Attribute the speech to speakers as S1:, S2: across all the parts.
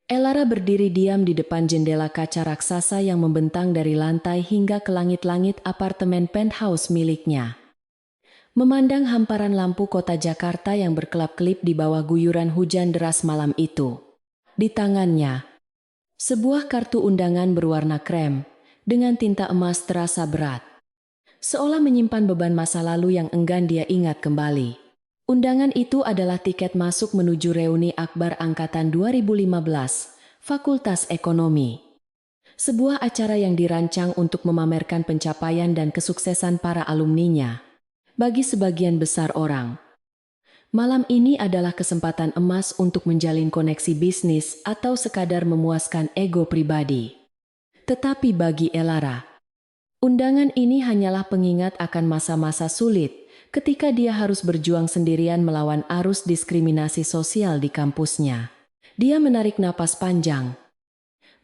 S1: Elara berdiri diam di depan jendela kaca raksasa yang membentang dari lantai hingga ke langit-langit apartemen penthouse miliknya. Memandang hamparan lampu kota Jakarta yang berkelap-kelip di bawah guyuran hujan deras malam itu. Di tangannya, sebuah kartu undangan berwarna krem, dengan tinta emas terasa berat. Seolah menyimpan beban masa lalu yang enggan dia ingat kembali. Undangan itu adalah tiket masuk menuju reuni akbar Angkatan 2015, Fakultas Ekonomi. Sebuah acara yang dirancang untuk memamerkan pencapaian dan kesuksesan para alumninya. Bagi sebagian besar orang, malam ini adalah kesempatan emas untuk menjalin koneksi bisnis atau sekadar memuaskan ego pribadi. Tetapi bagi Elara, undangan ini hanyalah pengingat akan masa-masa sulit ketika dia harus berjuang sendirian melawan arus diskriminasi sosial di kampusnya. Dia menarik napas panjang,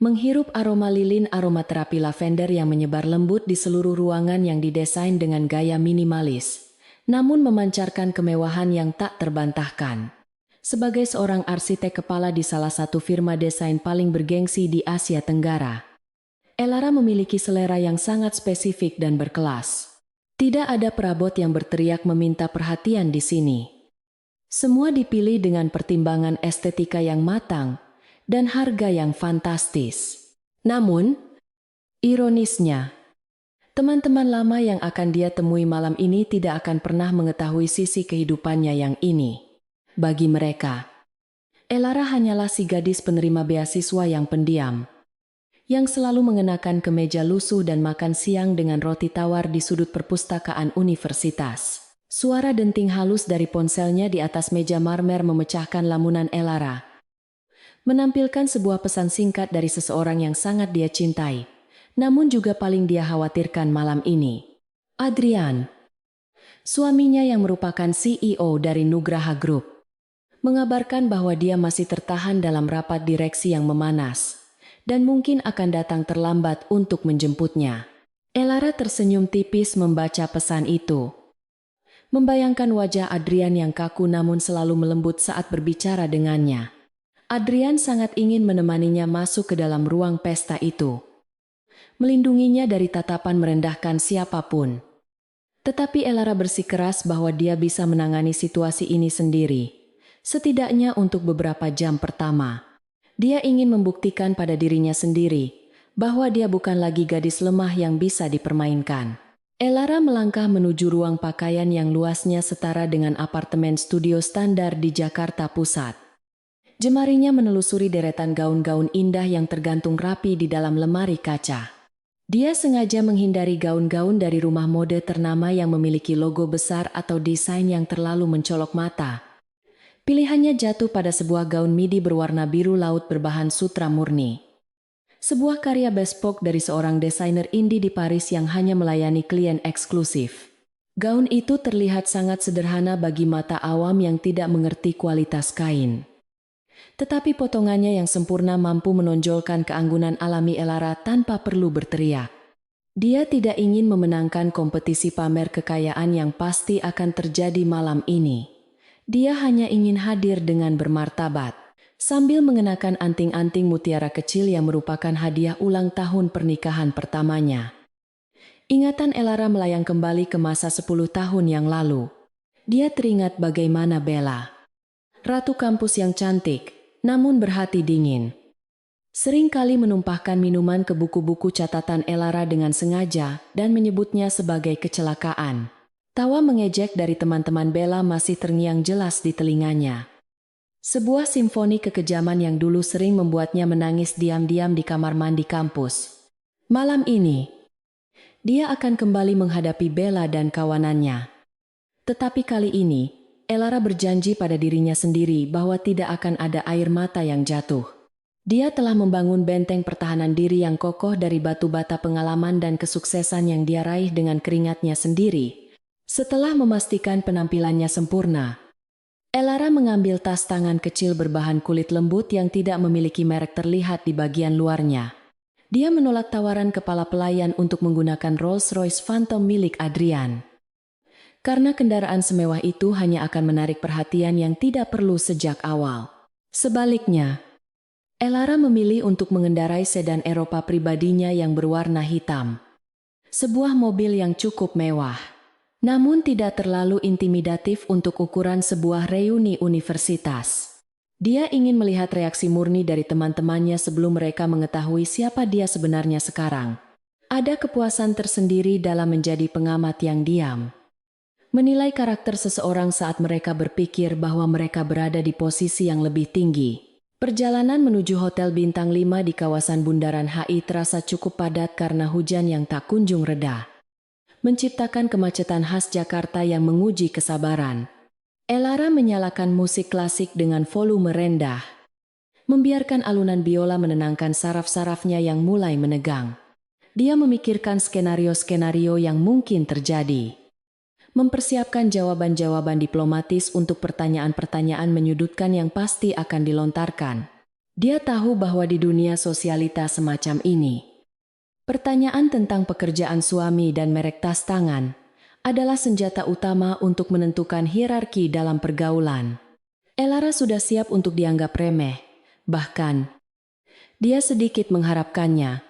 S1: menghirup aroma lilin aromaterapi lavender yang menyebar lembut di seluruh ruangan yang didesain dengan gaya minimalis, namun memancarkan kemewahan yang tak terbantahkan. Sebagai seorang arsitek kepala di salah satu firma desain paling bergengsi di Asia Tenggara, Elara memiliki selera yang sangat spesifik dan berkelas. Tidak ada perabot yang berteriak meminta perhatian di sini. Semua dipilih dengan pertimbangan estetika yang matang dan harga yang fantastis. Namun, ironisnya, teman-teman lama yang akan dia temui malam ini tidak akan pernah mengetahui sisi kehidupannya yang ini. Bagi mereka, Elara hanyalah si gadis penerima beasiswa yang pendiam, yang selalu mengenakan kemeja lusuh dan makan siang dengan roti tawar di sudut perpustakaan universitas. Suara denting halus dari ponselnya di atas meja marmer memecahkan lamunan Elara, menampilkan sebuah pesan singkat dari seseorang yang sangat dia cintai, namun juga paling dia khawatirkan malam ini. Adrian, suaminya yang merupakan CEO dari Nugraha Group, mengabarkan bahwa dia masih tertahan dalam rapat direksi yang memanas, dan mungkin akan datang terlambat untuk menjemputnya. Elara tersenyum tipis membaca pesan itu, membayangkan wajah Adrian yang kaku namun selalu melembut saat berbicara dengannya. Adrian sangat ingin menemaninya masuk ke dalam ruang pesta itu, melindunginya dari tatapan merendahkan siapapun. Tetapi Elara bersikeras bahwa dia bisa menangani situasi ini sendiri, setidaknya untuk beberapa jam pertama. Dia ingin membuktikan pada dirinya sendiri bahwa dia bukan lagi gadis lemah yang bisa dipermainkan. Elara melangkah menuju ruang pakaian yang luasnya setara dengan apartemen studio standar di Jakarta Pusat. Jemarinya menelusuri deretan gaun-gaun indah yang tergantung rapi di dalam lemari kaca. Dia sengaja menghindari gaun-gaun dari rumah mode ternama yang memiliki logo besar atau desain yang terlalu mencolok mata. Pilihannya jatuh pada sebuah gaun midi berwarna biru laut berbahan sutra murni. Sebuah karya bespoke dari seorang desainer indie di Paris yang hanya melayani klien eksklusif. Gaun itu terlihat sangat sederhana bagi mata awam yang tidak mengerti kualitas kain. Tetapi potongannya yang sempurna mampu menonjolkan keanggunan alami Elara tanpa perlu berteriak. Dia tidak ingin memenangkan kompetisi pamer kekayaan yang pasti akan terjadi malam ini. Dia hanya ingin hadir dengan bermartabat, sambil mengenakan anting-anting mutiara kecil yang merupakan hadiah ulang tahun pernikahan pertamanya. Ingatan Elara melayang kembali ke masa 10 tahun yang lalu. Dia teringat bagaimana Bella, ratu kampus yang cantik, namun berhati dingin, seringkali menumpahkan minuman ke buku-buku catatan Elara dengan sengaja dan menyebutnya sebagai kecelakaan. Tawa mengejek dari teman-teman Bella masih terngiang jelas di telinganya. Sebuah simfoni kekejaman yang dulu sering membuatnya menangis diam-diam di kamar mandi kampus. Malam ini, dia akan kembali menghadapi Bella dan kawanannya. Tetapi kali ini, Elara berjanji pada dirinya sendiri bahwa tidak akan ada air mata yang jatuh. Dia telah membangun benteng pertahanan diri yang kokoh dari batu bata pengalaman dan kesuksesan yang dia raih dengan keringatnya sendiri. Setelah memastikan penampilannya sempurna, Elara mengambil tas tangan kecil berbahan kulit lembut yang tidak memiliki merek terlihat di bagian luarnya. Dia menolak tawaran kepala pelayan untuk menggunakan Rolls-Royce Phantom milik Adrian. Karena kendaraan semewah itu hanya akan menarik perhatian yang tidak perlu sejak awal. Sebaliknya, Elara memilih untuk mengendarai sedan Eropa pribadinya yang berwarna hitam. Sebuah mobil yang cukup mewah, namun tidak terlalu intimidatif untuk ukuran sebuah reuni universitas. Dia ingin melihat reaksi murni dari teman-temannya sebelum mereka mengetahui siapa dia sebenarnya sekarang. Ada kepuasan tersendiri dalam menjadi pengamat yang diam. Menilai karakter seseorang saat mereka berpikir bahwa mereka berada di posisi yang lebih tinggi. Perjalanan menuju Hotel Bintang 5 di kawasan Bundaran HI terasa cukup padat karena hujan yang tak kunjung reda, menciptakan kemacetan khas Jakarta yang menguji kesabaran. Elara menyalakan musik klasik dengan volume rendah, membiarkan alunan biola menenangkan saraf-sarafnya yang mulai menegang. Dia memikirkan skenario-skenario yang mungkin terjadi, mempersiapkan jawaban-jawaban diplomatis untuk pertanyaan-pertanyaan menyudutkan yang pasti akan dilontarkan. Dia tahu bahwa di dunia sosialita semacam ini, pertanyaan tentang pekerjaan suami dan merek tas tangan adalah senjata utama untuk menentukan hierarki dalam pergaulan. Elara sudah siap untuk dianggap remeh, bahkan dia sedikit mengharapkannya.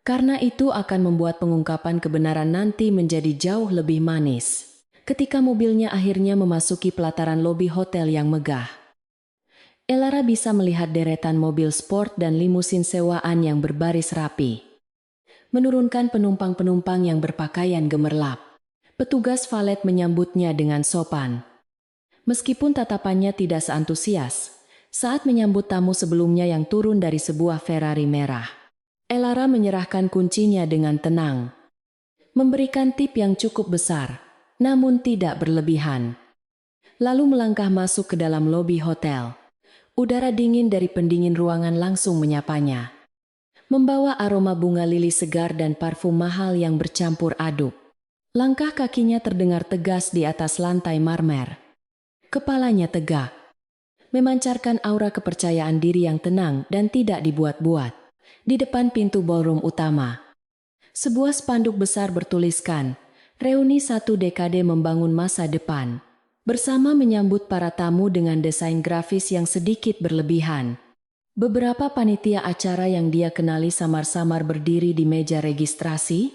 S1: Karena itu akan membuat pengungkapan kebenaran nanti menjadi jauh lebih manis. Ketika mobilnya akhirnya memasuki pelataran lobi hotel yang megah, Elara bisa melihat deretan mobil sport dan limusin sewaan yang berbaris rapi, menurunkan penumpang-penumpang yang berpakaian gemerlap. Petugas valet menyambutnya dengan sopan. Meskipun tatapannya tidak seantusias saat menyambut tamu sebelumnya yang turun dari sebuah Ferrari merah. Elara menyerahkan kuncinya dengan tenang, memberikan tip yang cukup besar, namun tidak berlebihan. Lalu melangkah masuk ke dalam lobi hotel. Udara dingin dari pendingin ruangan langsung menyapanya, membawa aroma bunga lili segar dan parfum mahal yang bercampur aduk. Langkah kakinya terdengar tegas di atas lantai marmer. Kepalanya tegak, memancarkan aura kepercayaan diri yang tenang dan tidak dibuat-buat. Di depan pintu ballroom utama, sebuah spanduk besar bertuliskan, "Reuni 1 Dekade Membangun Masa Depan." Bersama menyambut para tamu dengan desain grafis yang sedikit berlebihan. Beberapa panitia acara yang dia kenali samar-samar berdiri di meja registrasi,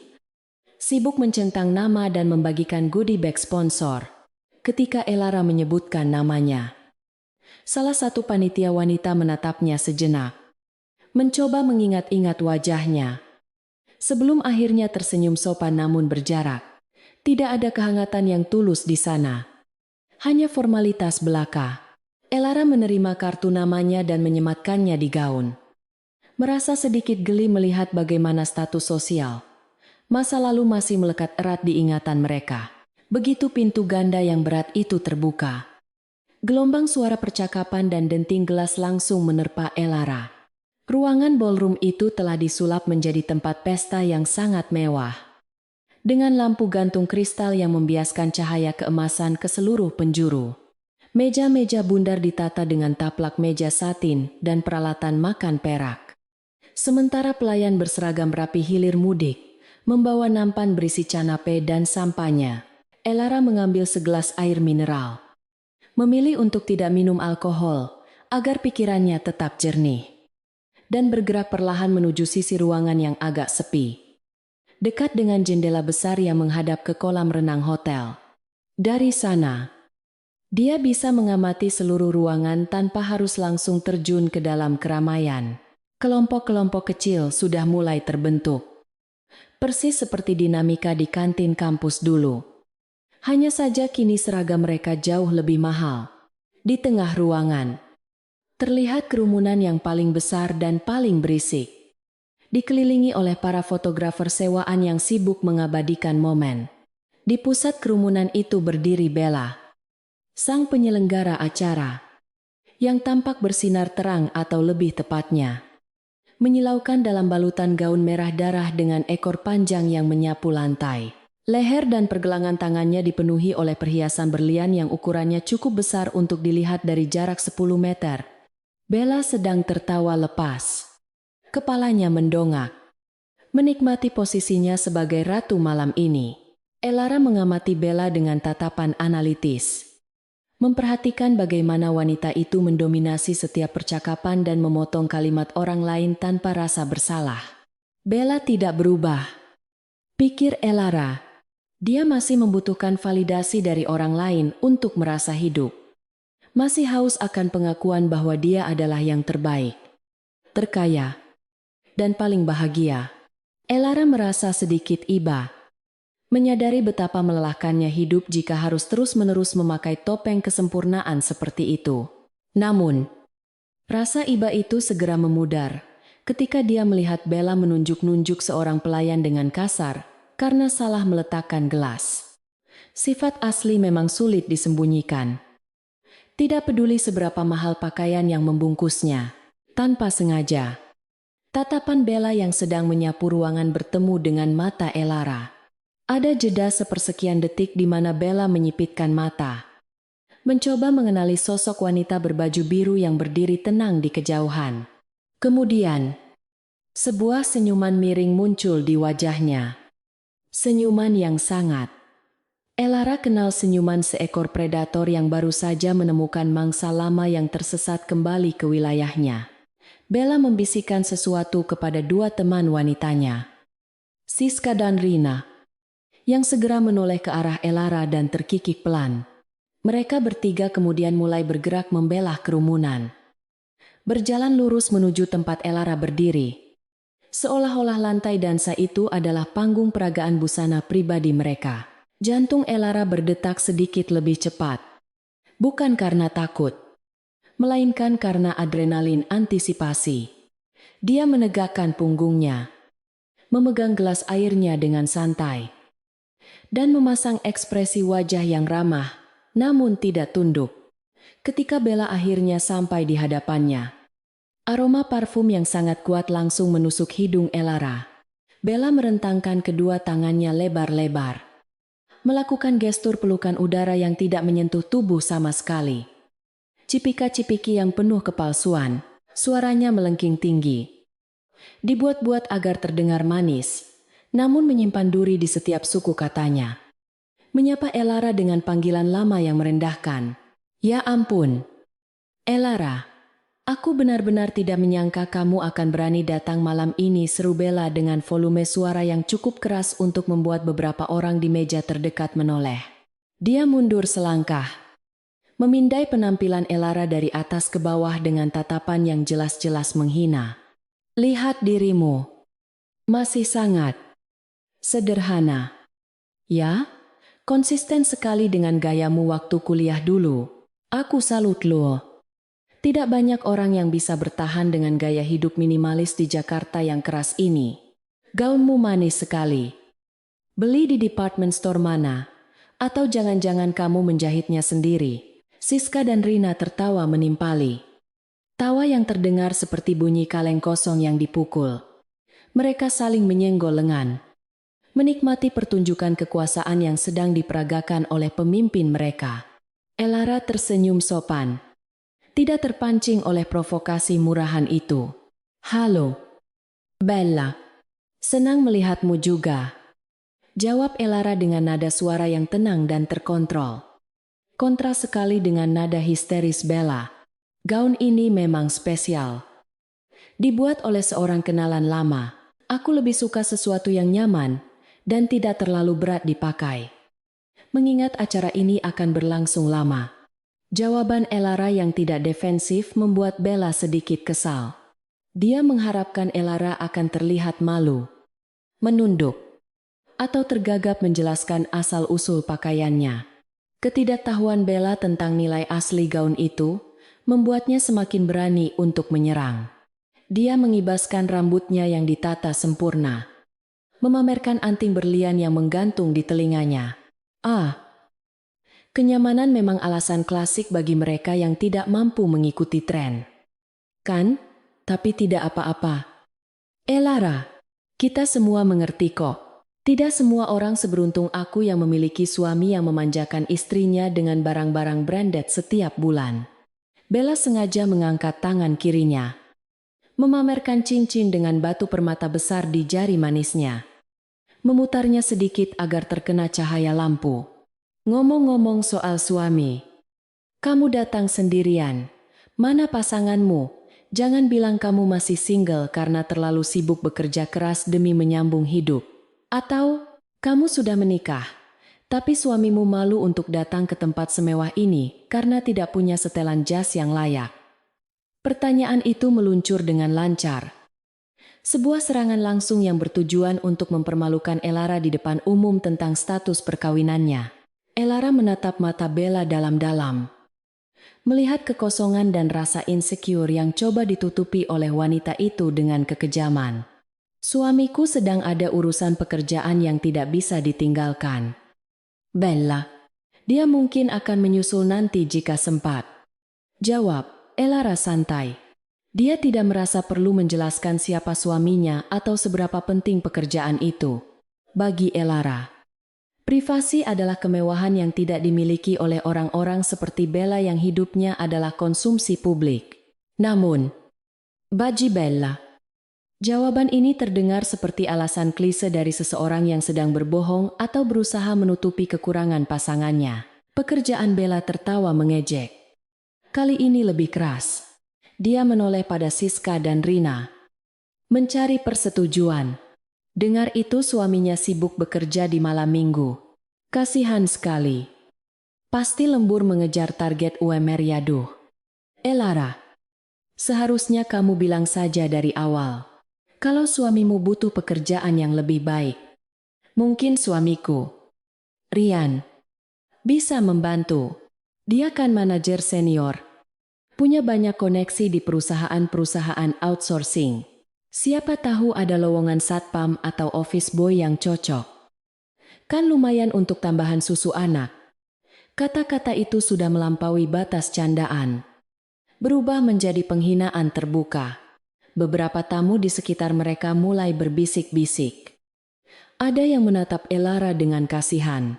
S1: sibuk mencentang nama dan membagikan goodie bag sponsor. Ketika Elara menyebutkan namanya, salah satu panitia wanita menatapnya sejenak, mencoba mengingat-ingat wajahnya. Sebelum akhirnya tersenyum sopan namun berjarak. Tidak ada kehangatan yang tulus di sana. Hanya formalitas belaka. Elara menerima kartu namanya dan menyematkannya di gaun. Merasa sedikit geli melihat bagaimana status sosial masa lalu masih melekat erat di ingatan mereka. Begitu pintu ganda yang berat itu terbuka, gelombang suara percakapan dan denting gelas langsung menerpa Elara. Ruangan ballroom itu telah disulap menjadi tempat pesta yang sangat mewah, dengan lampu gantung kristal yang membiaskan cahaya keemasan ke seluruh penjuru. Meja-meja bundar ditata dengan taplak meja satin dan peralatan makan perak. Sementara pelayan berseragam rapi hilir mudik, membawa nampan berisi canape dan sampahnya. Elara mengambil segelas air mineral, memilih untuk tidak minum alkohol agar pikirannya tetap jernih, dan bergerak perlahan menuju sisi ruangan yang agak sepi, dekat dengan jendela besar yang menghadap ke kolam renang hotel. Dari sana, dia bisa mengamati seluruh ruangan tanpa harus langsung terjun ke dalam keramaian. Kelompok-kelompok kecil sudah mulai terbentuk, persis seperti dinamika di kantin kampus dulu. Hanya saja kini seragam mereka jauh lebih mahal. Di tengah ruangan, terlihat kerumunan yang paling besar dan paling berisik, dikelilingi oleh para fotografer sewaan yang sibuk mengabadikan momen. Di pusat kerumunan itu berdiri Bella, sang penyelenggara acara, yang tampak bersinar terang atau lebih tepatnya, menyilaukan dalam balutan gaun merah darah dengan ekor panjang yang menyapu lantai. Leher dan pergelangan tangannya dipenuhi oleh perhiasan berlian yang ukurannya cukup besar untuk dilihat dari jarak 10 meter. Bella sedang tertawa lepas. Kepalanya mendongak, menikmati posisinya sebagai ratu malam ini. Elara mengamati Bella dengan tatapan analitis. memperhatikan bagaimana wanita itu mendominasi setiap percakapan dan memotong kalimat orang lain tanpa rasa bersalah. Bella tidak berubah, pikir Elara. Dia masih membutuhkan validasi dari orang lain untuk merasa hidup. Masih haus akan pengakuan bahwa dia adalah yang terbaik, terkaya, dan paling bahagia. Elara merasa sedikit iba, menyadari betapa melelahkannya hidup jika harus terus-menerus memakai topeng kesempurnaan seperti itu. Namun, rasa iba itu segera memudar ketika dia melihat Bella menunjuk-nunjuk seorang pelayan dengan kasar karena salah meletakkan gelas. Sifat asli memang sulit disembunyikan. Tidak peduli seberapa mahal pakaian yang membungkusnya, tanpa sengaja. Tatapan Bella yang sedang menyapu ruangan bertemu dengan mata Elara. Ada jeda sepersekian detik di mana Bella menyipitkan mata, mencoba mengenali sosok wanita berbaju biru yang berdiri tenang di kejauhan. Kemudian, sebuah senyuman miring muncul di wajahnya. Senyuman yang sangat. Elara kenal senyuman seekor predator yang baru saja menemukan mangsa lama yang tersesat kembali ke wilayahnya. Bella membisikkan sesuatu kepada dua teman wanitanya, Siska dan Rina, yang segera menoleh ke arah Elara dan terkikik pelan. Mereka bertiga kemudian mulai bergerak membelah kerumunan. Berjalan lurus menuju tempat Elara berdiri. Seolah-olah lantai dansa itu adalah panggung peragaan busana pribadi mereka. Jantung Elara berdetak sedikit lebih cepat. Bukan karena takut, melainkan karena adrenalin antisipasi. Dia menegakkan punggungnya, memegang gelas airnya dengan santai, dan memasang ekspresi wajah yang ramah, namun tidak tunduk. Ketika Bella akhirnya sampai di hadapannya, aroma parfum yang sangat kuat langsung menusuk hidung Elara. Bella merentangkan kedua tangannya lebar-lebar, melakukan gestur pelukan udara yang tidak menyentuh tubuh sama sekali. Cipika-cipiki yang penuh kepalsuan, suaranya melengking tinggi. Dibuat-buat agar terdengar manis, namun menyimpan duri di setiap suku katanya. Menyapa Elara dengan panggilan lama yang merendahkan. Ya ampun, Elara, aku benar-benar tidak menyangka kamu akan berani datang malam ini, seru Bella dengan volume suara yang cukup keras untuk membuat beberapa orang di meja terdekat menoleh. Dia mundur selangkah, memindai penampilan Elara dari atas ke bawah dengan tatapan yang jelas-jelas menghina. Lihat dirimu, masih sangat sederhana. Ya, konsisten sekali dengan gayamu waktu kuliah dulu. Aku salut lo. Tidak banyak orang yang bisa bertahan dengan gaya hidup minimalis di Jakarta yang keras ini. Gaunmu manis sekali. Beli di department store mana? Atau jangan-jangan kamu menjahitnya sendiri? Siska dan Rina tertawa menimpali. Tawa yang terdengar seperti bunyi kaleng kosong yang dipukul. Mereka saling menyenggol lengan, menikmati pertunjukan kekuasaan yang sedang diperagakan oleh pemimpin mereka. Elara tersenyum sopan, tidak terpancing oleh provokasi murahan itu. Halo, Bella. Senang melihatmu juga, jawab Elara dengan nada suara yang tenang dan terkontrol. Kontras sekali dengan nada histeris Bella. Gaun ini memang spesial. Dibuat oleh seorang kenalan lama. Aku lebih suka sesuatu yang nyaman dan tidak terlalu berat dipakai, mengingat acara ini akan berlangsung lama. Jawaban Elara yang tidak defensif membuat Bella sedikit kesal. Dia mengharapkan Elara akan terlihat malu, menunduk, atau tergagap menjelaskan asal-usul pakaiannya. Ketidaktahuan Bella tentang nilai asli gaun itu membuatnya semakin berani untuk menyerang. Dia mengibaskan rambutnya yang ditata sempurna, memamerkan anting berlian yang menggantung di telinganya. Kenyamanan memang alasan klasik bagi mereka yang tidak mampu mengikuti tren. Kan? Tapi tidak apa-apa. Elara, kita semua mengerti kok. Tidak semua orang seberuntung aku yang memiliki suami yang memanjakan istrinya dengan barang-barang branded setiap bulan. Bella sengaja mengangkat tangan kirinya, memamerkan cincin dengan batu permata besar di jari manisnya. Memutarnya sedikit agar terkena cahaya lampu. Ngomong-ngomong soal suami, Kamu datang sendirian. Mana pasanganmu? Jangan bilang kamu masih single karena terlalu sibuk bekerja keras demi menyambung hidup. Atau, kamu sudah menikah, tapi suamimu malu untuk datang ke tempat semewah ini karena tidak punya setelan jas yang layak. Pertanyaan itu meluncur dengan lancar. Sebuah serangan langsung yang bertujuan untuk mempermalukan Elara di depan umum tentang status perkawinannya. Elara menatap mata Bella dalam-dalam. Melihat kekosongan dan rasa insecure yang coba ditutupi oleh wanita itu dengan kekejaman. Suamiku sedang ada urusan pekerjaan yang tidak bisa ditinggalkan. Bella, dia mungkin akan menyusul nanti jika sempat. Jawab Elara santai. Dia tidak merasa perlu menjelaskan siapa suaminya atau seberapa penting pekerjaan itu. Bagi Elara, privasi adalah kemewahan yang tidak dimiliki oleh orang-orang seperti Bella yang hidupnya adalah konsumsi publik. Namun, bagi Bella, jawaban ini terdengar seperti alasan klise dari seseorang yang sedang berbohong atau berusaha menutupi kekurangan pasangannya. Pekerjaan Bella tertawa mengejek. Kali ini lebih keras. Dia menoleh pada Siska dan Rina. Mencari persetujuan. Dengar itu suaminya sibuk bekerja di malam minggu. Kasihan sekali. Pasti lembur mengejar target UMR Yaduh. Elara, seharusnya kamu bilang saja dari awal. Kalau suamimu butuh pekerjaan yang lebih baik. Mungkin suamiku, Rian, bisa membantu. Dia kan manajer senior. Punya banyak koneksi di perusahaan-perusahaan outsourcing. Siapa tahu ada lowongan satpam atau office boy yang cocok. Kan lumayan untuk tambahan susu anak. Kata-kata itu sudah melampaui batas candaan. Berubah menjadi penghinaan terbuka. Beberapa tamu di sekitar mereka mulai berbisik-bisik. Ada yang menatap Elara dengan kasihan.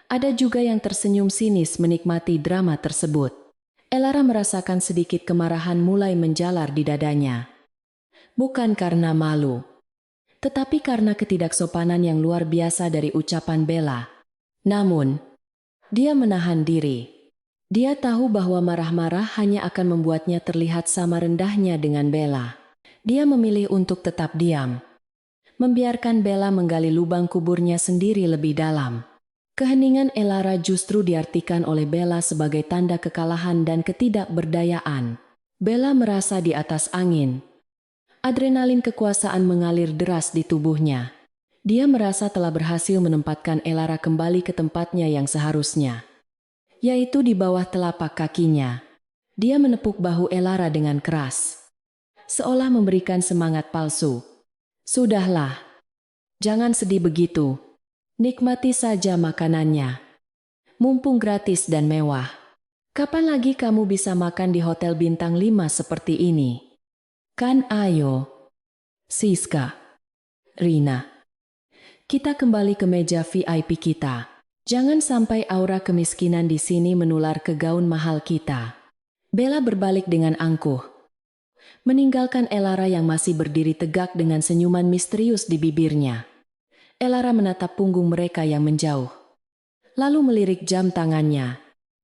S1: Ada juga yang tersenyum sinis menikmati drama tersebut. Elara merasakan sedikit kemarahan mulai menjalar di dadanya. Bukan karena malu, tetapi karena ketidaksopanan yang luar biasa dari ucapan Bella. Namun, dia menahan diri. Dia tahu bahwa marah-marah hanya akan membuatnya terlihat sama rendahnya dengan Bella. Dia memilih untuk tetap diam. Membiarkan Bella menggali lubang kuburnya sendiri lebih dalam. Keheningan Elara justru diartikan oleh Bella sebagai tanda kekalahan dan ketidakberdayaan. Bella merasa di atas angin. Adrenalin kekuasaan mengalir deras di tubuhnya. Dia merasa telah berhasil menempatkan Elara kembali ke tempatnya yang seharusnya, yaitu di bawah telapak kakinya. Dia menepuk bahu Elara dengan keras, seolah memberikan semangat palsu. Sudahlah, jangan sedih begitu. Nikmati saja makanannya. Mumpung gratis dan mewah. Kapan lagi kamu bisa makan di hotel bintang 5 seperti ini? Kan ayo. Siska, Rina. Kita kembali ke meja VIP kita. Jangan sampai aura kemiskinan di sini menular ke gaun mahal kita. Bella berbalik dengan angkuh. Meninggalkan Elara yang masih berdiri tegak dengan senyuman misterius di bibirnya. Elara menatap punggung mereka yang menjauh. Lalu melirik jam tangannya.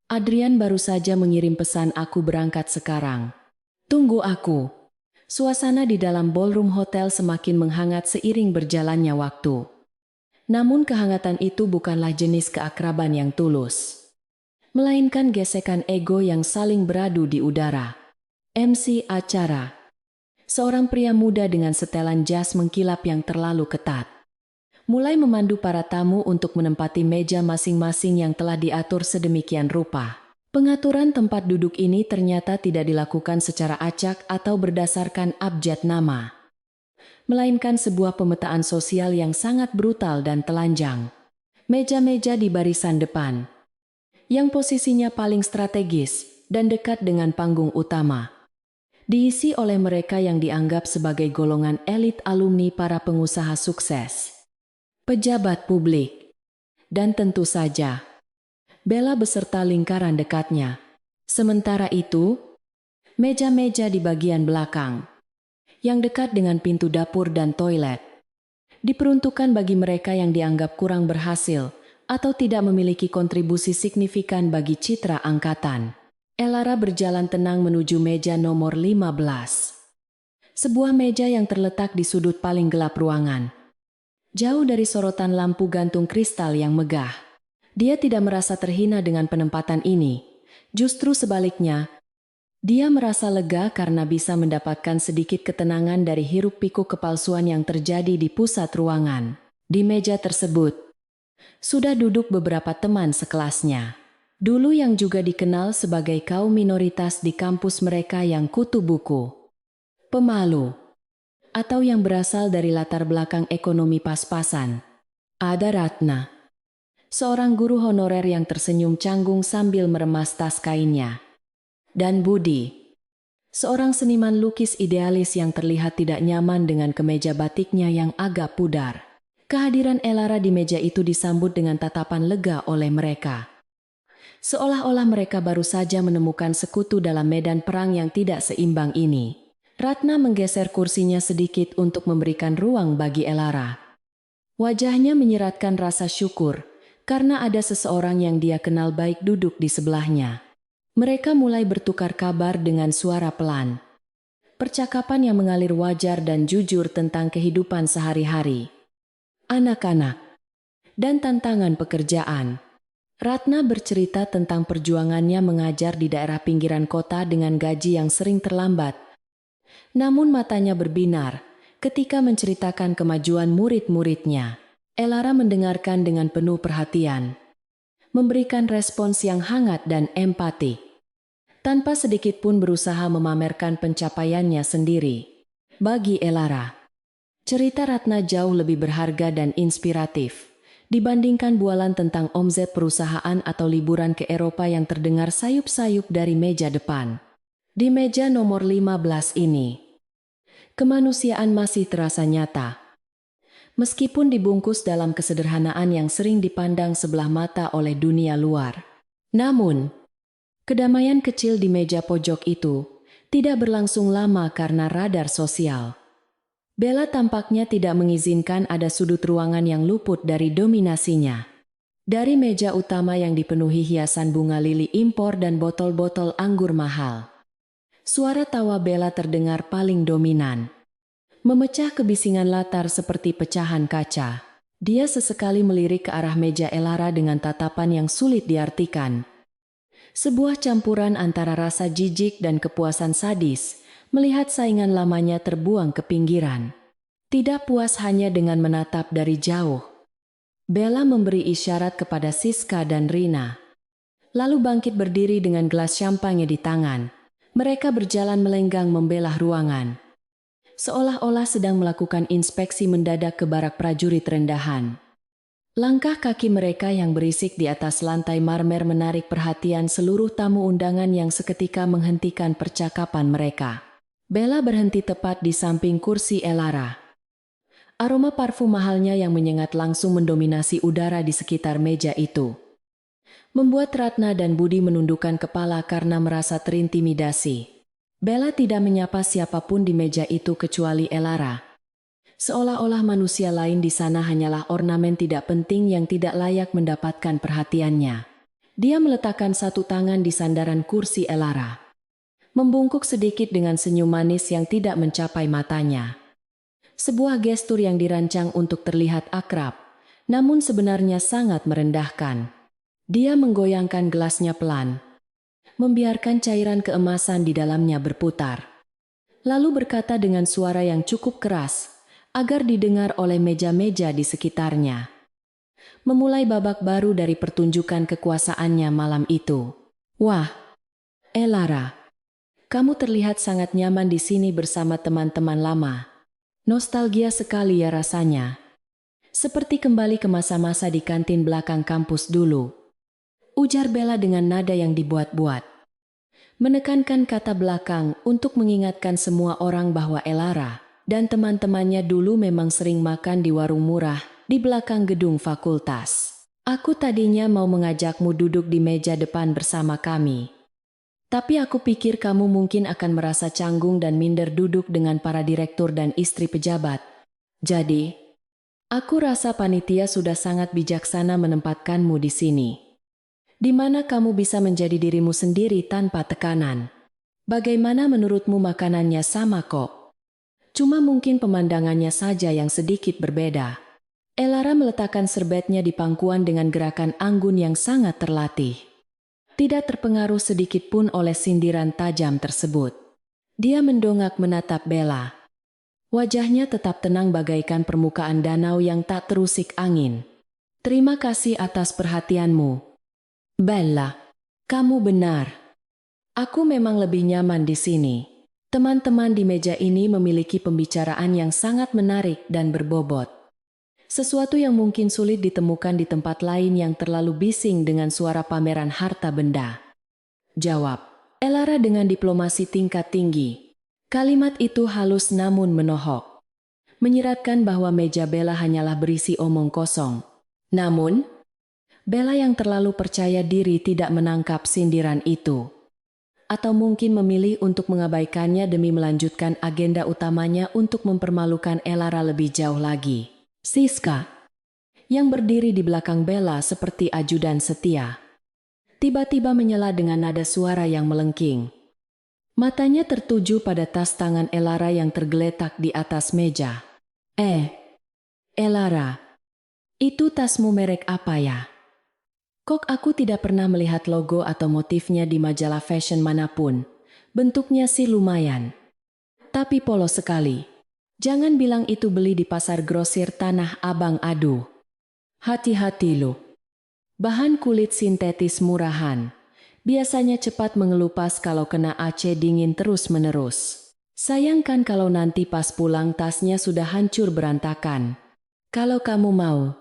S1: Adrian baru saja mengirim pesan aku berangkat sekarang. Tunggu aku. Suasana di dalam ballroom hotel semakin menghangat seiring berjalannya waktu. Namun kehangatan itu bukanlah jenis keakraban yang tulus, melainkan gesekan ego yang saling beradu di udara. MC acara. Seorang pria muda dengan setelan jas mengkilap yang terlalu ketat. Mulai memandu para tamu untuk menempati meja masing-masing yang telah diatur sedemikian rupa. Pengaturan tempat duduk ini ternyata tidak dilakukan secara acak atau berdasarkan abjad nama, melainkan sebuah pemetaan sosial yang sangat brutal dan telanjang. Meja-meja di barisan depan, yang posisinya paling strategis dan dekat dengan panggung utama, diisi oleh mereka yang dianggap sebagai golongan elit alumni para pengusaha sukses, pejabat publik, dan tentu saja Bella beserta lingkaran dekatnya. Sementara itu, meja-meja di bagian belakang, yang dekat dengan pintu dapur dan toilet, diperuntukkan bagi mereka yang dianggap kurang berhasil atau tidak memiliki kontribusi signifikan bagi citra angkatan. Elara berjalan tenang menuju meja nomor 15. Sebuah meja yang terletak di sudut paling gelap ruangan. Jauh dari sorotan lampu gantung kristal yang megah. Dia tidak merasa terhina dengan penempatan ini. Justru sebaliknya, dia merasa lega karena bisa mendapatkan sedikit ketenangan dari hiruk-pikuk kepalsuan yang terjadi di pusat ruangan. Di meja tersebut, sudah duduk beberapa teman sekelasnya. Dulu yang juga dikenal sebagai kaum minoritas di kampus mereka yang kutu buku, pemalu, atau yang berasal dari latar belakang ekonomi pas-pasan. Ada Ratna, seorang guru honorer yang tersenyum canggung sambil meremas tas kainnya. Dan Budi, seorang seniman lukis idealis yang terlihat tidak nyaman dengan kemeja batiknya yang agak pudar. Kehadiran Elara di meja itu disambut dengan tatapan lega oleh mereka. Seolah-olah mereka baru saja menemukan sekutu dalam medan perang yang tidak seimbang ini. Ratna menggeser kursinya sedikit untuk memberikan ruang bagi Elara. Wajahnya menyeratkan rasa syukur, karena ada seseorang yang dia kenal baik duduk di sebelahnya. Mereka mulai bertukar kabar dengan suara pelan. Percakapan yang mengalir wajar dan jujur tentang kehidupan sehari-hari, anak-anak, dan tantangan pekerjaan. Ratna bercerita tentang perjuangannya mengajar di daerah pinggiran kota dengan gaji yang sering terlambat. Namun matanya berbinar ketika menceritakan kemajuan murid-muridnya. Elara mendengarkan dengan penuh perhatian, memberikan respons yang hangat dan empati, tanpa sedikit pun berusaha memamerkan pencapaiannya sendiri. Bagi Elara, cerita Ratna jauh lebih berharga dan inspiratif dibandingkan bualan tentang omzet perusahaan atau liburan ke Eropa yang terdengar sayup-sayup dari meja depan. Di meja nomor 15 ini, kemanusiaan masih terasa nyata. Meskipun dibungkus dalam kesederhanaan yang sering dipandang sebelah mata oleh dunia luar. Namun, kedamaian kecil di meja pojok itu tidak berlangsung lama karena radar sosial. Bella tampaknya tidak mengizinkan ada sudut ruangan yang luput dari dominasinya. Dari meja utama yang dipenuhi hiasan bunga lili impor dan botol-botol anggur mahal, suara tawa Bella terdengar paling dominan, memecah kebisingan latar seperti pecahan kaca. Dia sesekali melirik ke arah meja Elara dengan tatapan yang sulit diartikan. Sebuah campuran antara rasa jijik dan kepuasan sadis, melihat saingan lamanya terbuang ke pinggiran. Tidak puas hanya dengan menatap dari jauh, Bella memberi isyarat kepada Siska dan Rina, lalu bangkit berdiri dengan gelas champagne di tangan. Mereka berjalan melenggang membelah ruangan, seolah-olah sedang melakukan inspeksi mendadak ke barak prajurit rendahan. Langkah kaki mereka yang berisik di atas lantai marmer menarik perhatian seluruh tamu undangan yang seketika menghentikan percakapan mereka. Bella berhenti tepat di samping kursi Elara. Aroma parfum mahalnya yang menyengat langsung mendominasi udara di sekitar meja itu, membuat Ratna dan Budi menundukkan kepala karena merasa terintimidasi. Bella tidak menyapa siapapun di meja itu kecuali Elara. Seolah-olah manusia lain di sana hanyalah ornamen tidak penting yang tidak layak mendapatkan perhatiannya. Dia meletakkan satu tangan di sandaran kursi Elara, membungkuk sedikit dengan senyum manis yang tidak mencapai matanya. Sebuah gestur yang dirancang untuk terlihat akrab, namun sebenarnya sangat merendahkan. Dia menggoyangkan gelasnya pelan, membiarkan cairan keemasan di dalamnya berputar. Lalu berkata dengan suara yang cukup keras, agar didengar oleh meja-meja di sekitarnya. Memulai babak baru dari pertunjukan kekuasaannya malam itu. Wah, Elara, kamu terlihat sangat nyaman di sini bersama teman-teman lama. Nostalgia sekali ya rasanya. Seperti kembali ke masa-masa di kantin belakang kampus dulu. Ujar Bella dengan nada yang dibuat-buat. Menekankan kata belakang untuk mengingatkan semua orang bahwa Elara dan teman-temannya dulu memang sering makan di warung murah di belakang gedung fakultas. Aku tadinya mau mengajakmu duduk di meja depan bersama kami. Tapi aku pikir kamu mungkin akan merasa canggung dan minder duduk dengan para direktur dan istri pejabat. Jadi, aku rasa panitia sudah sangat bijaksana menempatkanmu di sini. Di mana kamu bisa menjadi dirimu sendiri tanpa tekanan. Bagaimana menurutmu makanannya sama kok? Cuma mungkin pemandangannya saja yang sedikit berbeda. Elara meletakkan serbetnya di pangkuan dengan gerakan anggun yang sangat terlatih. Tidak terpengaruh sedikit pun oleh sindiran tajam tersebut. Dia mendongak menatap Bella. Wajahnya tetap tenang bagaikan permukaan danau yang tak terusik angin. Terima kasih atas perhatianmu. Bella, kamu benar. Aku memang lebih nyaman di sini. Teman-teman di meja ini memiliki pembicaraan yang sangat menarik dan berbobot. Sesuatu yang mungkin sulit ditemukan di tempat lain yang terlalu bising dengan suara pameran harta benda. Jawab Elara dengan diplomasi tingkat tinggi. Kalimat itu halus namun menohok. Menyiratkan bahwa meja Bella hanyalah berisi omong kosong. Namun, Bella yang terlalu percaya diri tidak menangkap sindiran itu. Atau mungkin memilih untuk mengabaikannya demi melanjutkan agenda utamanya untuk mempermalukan Elara lebih jauh lagi. Siska, yang berdiri di belakang Bella seperti ajudan setia, tiba-tiba menyela dengan nada suara yang melengking. Matanya tertuju pada tas tangan Elara yang tergeletak di atas meja. Elara, itu tasmu merek apa ya? Kok aku tidak pernah melihat logo atau motifnya di majalah fashion manapun. Bentuknya sih lumayan. Tapi polos sekali. Jangan bilang itu beli di pasar grosir Tanah Abang aduh. Hati-hati lo. Bahan kulit sintetis murahan. Biasanya cepat mengelupas kalau kena AC dingin terus-menerus. Sayangkan kalau nanti pas pulang tasnya sudah hancur berantakan. Kalau kamu mau,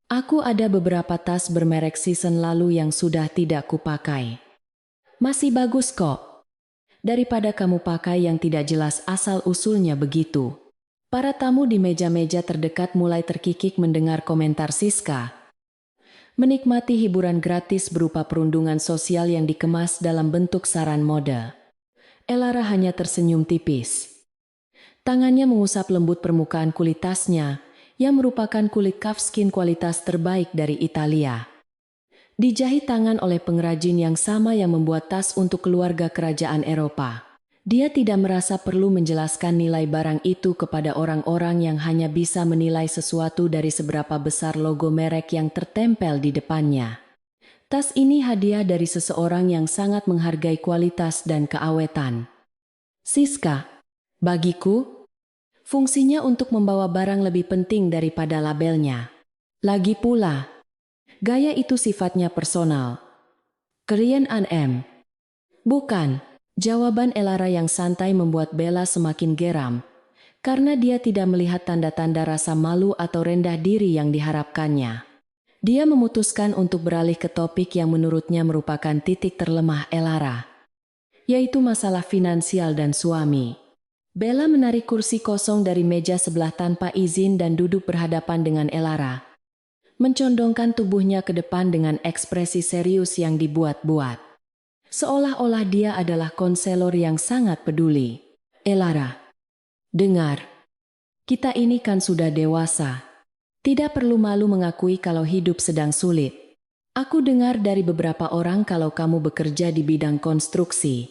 S1: aku ada beberapa tas bermerek season lalu yang sudah tidak kupakai. Masih bagus kok. Daripada kamu pakai yang tidak jelas asal-usulnya begitu. Para tamu di meja-meja terdekat mulai terkikik mendengar komentar Siska. Menikmati hiburan gratis berupa perundungan sosial yang dikemas dalam bentuk saran mode. Elara hanya tersenyum tipis. Tangannya mengusap lembut permukaan kulit tasnya, yang merupakan kulit calfskin kualitas terbaik dari Italia. Dijahit tangan oleh pengrajin yang sama yang membuat tas untuk keluarga kerajaan Eropa. Dia tidak merasa perlu menjelaskan nilai barang itu kepada orang-orang yang hanya bisa menilai sesuatu dari seberapa besar logo merek yang tertempel di depannya. Tas ini hadiah dari seseorang yang sangat menghargai kualitas dan keawetan. Siska, bagiku, fungsinya untuk membawa barang lebih penting daripada labelnya. Lagi pula, gaya itu sifatnya personal. Korean M. Bukan, jawaban Elara yang santai membuat Bella semakin geram, karena dia tidak melihat tanda-tanda rasa malu atau rendah diri yang diharapkannya. Dia memutuskan untuk beralih ke topik yang menurutnya merupakan titik terlemah Elara, yaitu masalah finansial dan suami. Bella menarik kursi kosong dari meja sebelah tanpa izin dan duduk berhadapan dengan Elara. Mencondongkan tubuhnya ke depan dengan ekspresi serius yang dibuat-buat. Seolah-olah dia adalah konselor yang sangat peduli. Elara, dengar. Kita ini kan sudah dewasa. Tidak perlu malu mengakui kalau hidup sedang sulit. Aku dengar dari beberapa orang kalau kamu bekerja di bidang konstruksi.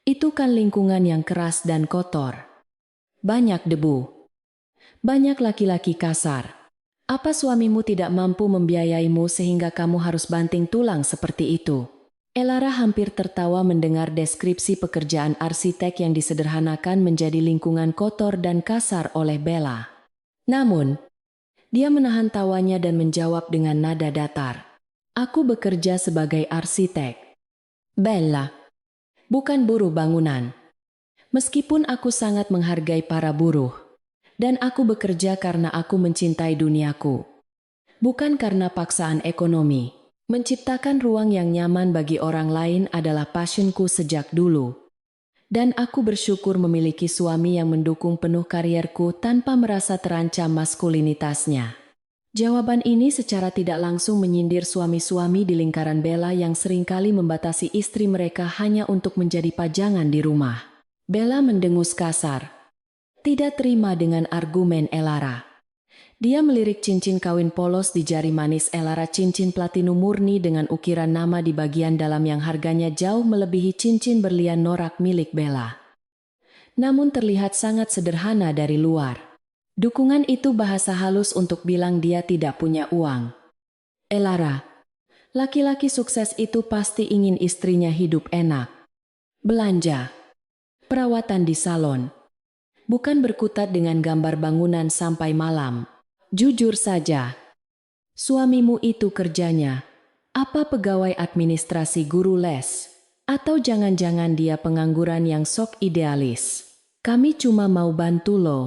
S1: Itu kan lingkungan yang keras dan kotor. Banyak debu. Banyak laki-laki kasar. Apa suamimu tidak mampu membiayaimu sehingga kamu harus banting tulang seperti itu? Elara hampir tertawa mendengar deskripsi pekerjaan arsitek yang disederhanakan menjadi lingkungan kotor dan kasar oleh Bella. Namun, dia menahan tawanya dan menjawab dengan nada datar. Aku bekerja sebagai arsitek. Bella, bukan buruh bangunan. Meskipun aku sangat menghargai para buruh. Dan aku bekerja karena aku mencintai duniaku. Bukan karena paksaan ekonomi. Menciptakan ruang yang nyaman bagi orang lain adalah passionku sejak dulu. Dan aku bersyukur memiliki suami yang mendukung penuh karierku tanpa merasa terancam maskulinitasnya. Jawaban ini secara tidak langsung menyindir suami-suami di lingkaran Bella yang seringkali membatasi istri mereka hanya untuk menjadi pajangan di rumah. Bella mendengus kasar. Tidak terima dengan argumen Elara. Dia melirik cincin kawin polos di jari manis Elara, cincin platinum murni dengan ukiran nama di bagian dalam yang harganya jauh melebihi cincin berlian norak milik Bella. Namun terlihat sangat sederhana dari luar. Dukungan itu bahasa halus untuk bilang dia tidak punya uang. Elara, laki-laki sukses itu pasti ingin istrinya hidup enak. Belanja, perawatan di salon, bukan berkutat dengan gambar bangunan sampai malam. Jujur saja, suamimu itu kerjanya apa, pegawai administrasi, guru les? Atau jangan-jangan dia pengangguran yang sok idealis? Kami cuma mau bantu lo.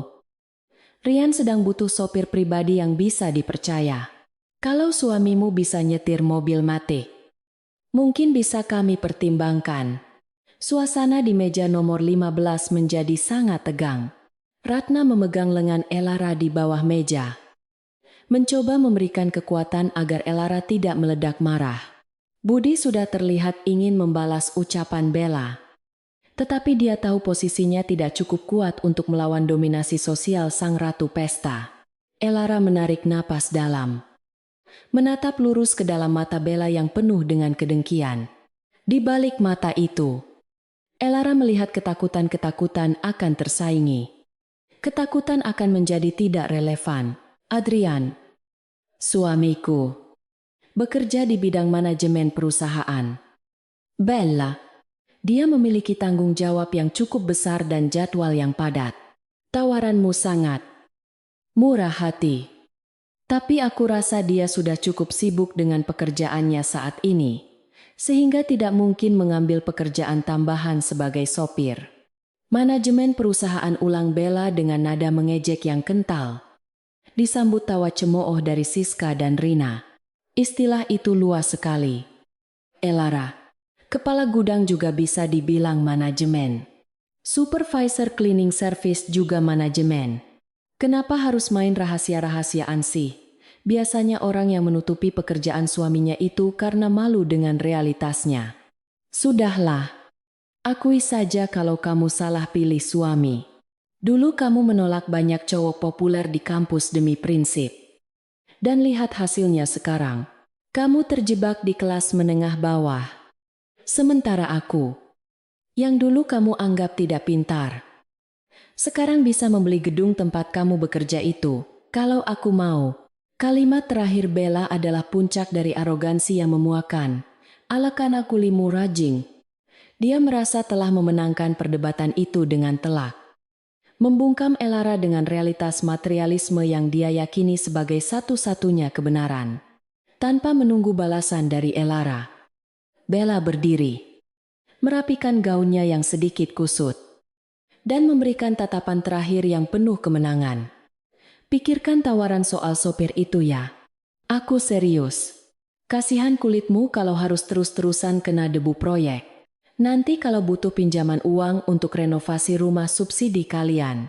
S1: Rian sedang butuh sopir pribadi yang bisa dipercaya. Kalau suamimu bisa nyetir mobil matic, mungkin bisa kami pertimbangkan. Suasana di meja nomor 15 menjadi sangat tegang. Ratna memegang lengan Elara di bawah meja, mencoba memberikan kekuatan agar Elara tidak meledak marah. Budi sudah terlihat ingin membalas ucapan Bella. Tetapi dia tahu posisinya tidak cukup kuat untuk melawan dominasi sosial sang ratu pesta. Elara menarik napas dalam, menatap lurus ke dalam mata Bella yang penuh dengan kedengkian. Di balik mata itu, Elara melihat ketakutan-ketakutan akan tersaingi. Ketakutan akan menjadi tidak relevan. Adrian, suamiku, bekerja di bidang manajemen perusahaan. Bella, dia memiliki tanggung jawab yang cukup besar dan jadwal yang padat. Tawaranmu sangat murah hati. Tapi aku rasa dia sudah cukup sibuk dengan pekerjaannya saat ini, sehingga tidak mungkin mengambil pekerjaan tambahan sebagai sopir. Manajemen perusahaan, ulang Bella dengan nada mengejek yang kental. Disambut tawa cemooh dari Siska dan Rina. Istilah itu luas sekali. Elara, kepala gudang juga bisa dibilang manajemen. Supervisor cleaning service juga manajemen. Kenapa harus main rahasia-rahasiaan sih? Biasanya orang yang menutupi pekerjaan suaminya itu karena malu dengan realitasnya. Sudahlah, akui saja kalau kamu salah pilih suami. Dulu kamu menolak banyak cowok populer di kampus demi prinsip. Dan lihat hasilnya sekarang. Kamu terjebak di kelas menengah bawah. Sementara aku, yang dulu kamu anggap tidak pintar, sekarang bisa membeli gedung tempat kamu bekerja itu. Kalau aku mau. Kalimat terakhir Bella adalah puncak dari arogansi yang memuakan. Ala-kana kulimu rajing. Dia merasa telah memenangkan perdebatan itu dengan telak. Membungkam Elara dengan realitas materialisme yang dia yakini sebagai satu-satunya kebenaran. Tanpa menunggu balasan dari Elara, Bella berdiri, merapikan gaunnya yang sedikit kusut, dan memberikan tatapan terakhir yang penuh kemenangan. Pikirkan tawaran soal sopir itu ya. Aku serius. Kasihan kulitmu kalau harus terus-terusan kena debu proyek. Nanti kalau butuh pinjaman uang untuk renovasi rumah subsidi kalian,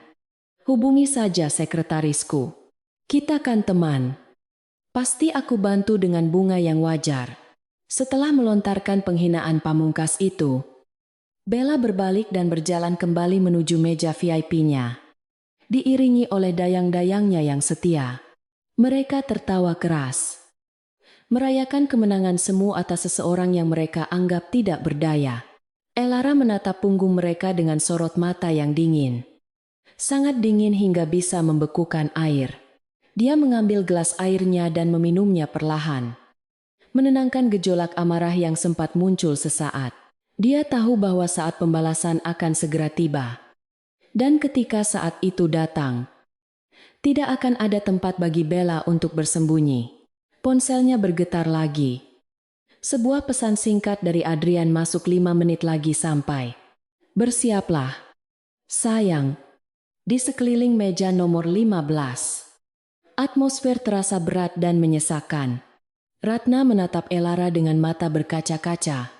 S1: hubungi saja sekretarisku. Kita kan teman. Pasti aku bantu dengan bunga yang wajar. Setelah melontarkan penghinaan pamungkas itu, Bella berbalik dan berjalan kembali menuju meja VIP-nya. Diiringi oleh dayang-dayangnya yang setia. Mereka tertawa keras, merayakan kemenangan semu atas seseorang yang mereka anggap tidak berdaya. Elara menatap punggung mereka dengan sorot mata yang dingin. Sangat dingin hingga bisa membekukan air. Dia mengambil gelas airnya dan meminumnya perlahan, menenangkan gejolak amarah yang sempat muncul sesaat. Dia tahu bahwa saat pembalasan akan segera tiba. Dan ketika saat itu datang, tidak akan ada tempat bagi Bella untuk bersembunyi. Ponselnya bergetar lagi. Sebuah pesan singkat dari Adrian masuk 5 menit lagi sampai. Bersiaplah, sayang. Di sekeliling meja nomor 15. Atmosfer terasa berat dan menyesakan. Ratna menatap Elara dengan mata berkaca-kaca.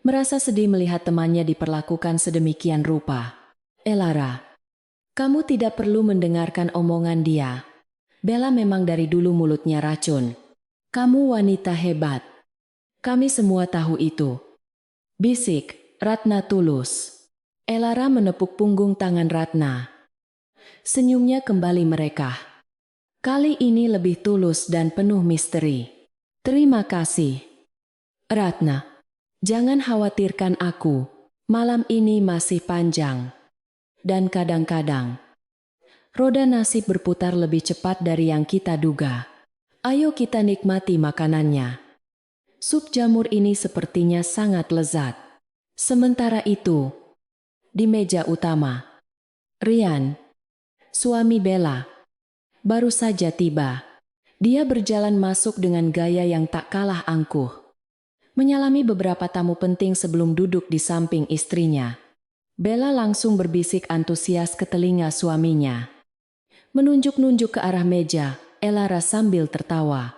S1: Merasa sedih melihat temannya diperlakukan sedemikian rupa. Elara, kamu tidak perlu mendengarkan omongan dia. Bella memang dari dulu mulutnya racun. Kamu wanita hebat. Kami semua tahu itu. Bisik Ratna tulus. Elara menepuk punggung tangan Ratna. Senyumnya kembali merekah. Kali ini lebih tulus dan penuh misteri. Terima kasih. Ratna, jangan khawatirkan aku. Malam ini masih panjang. Dan kadang-kadang, roda nasib berputar lebih cepat dari yang kita duga. Ayo kita nikmati makanannya. Sup jamur ini sepertinya sangat lezat. Sementara itu, di meja utama, Rian, suami Bella, baru saja tiba. Dia berjalan masuk dengan gaya yang tak kalah angkuh. Menyalami beberapa tamu penting sebelum duduk di samping istrinya. Bella langsung berbisik antusias ke telinga suaminya. Menunjuk-nunjuk ke arah meja, Elara sambil tertawa.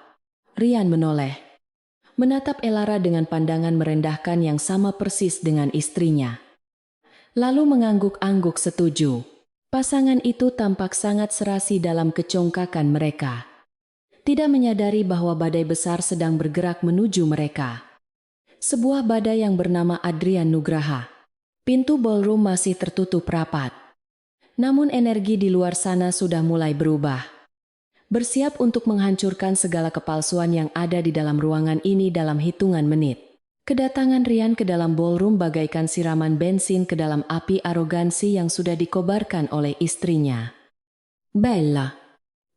S1: Rian menoleh. Menatap Elara dengan pandangan merendahkan yang sama persis dengan istrinya. Lalu mengangguk-angguk setuju. Pasangan itu tampak sangat serasi dalam kecongkakan mereka. Tidak menyadari bahwa badai besar sedang bergerak menuju mereka. Sebuah badai yang bernama Adrian Nugraha. Pintu ballroom masih tertutup rapat. Namun energi di luar sana sudah mulai berubah. Bersiap untuk menghancurkan segala kepalsuan yang ada di dalam ruangan ini dalam hitungan menit. Kedatangan Rian ke dalam ballroom bagaikan siraman bensin ke dalam api arogansi yang sudah dikobarkan oleh istrinya. Bella.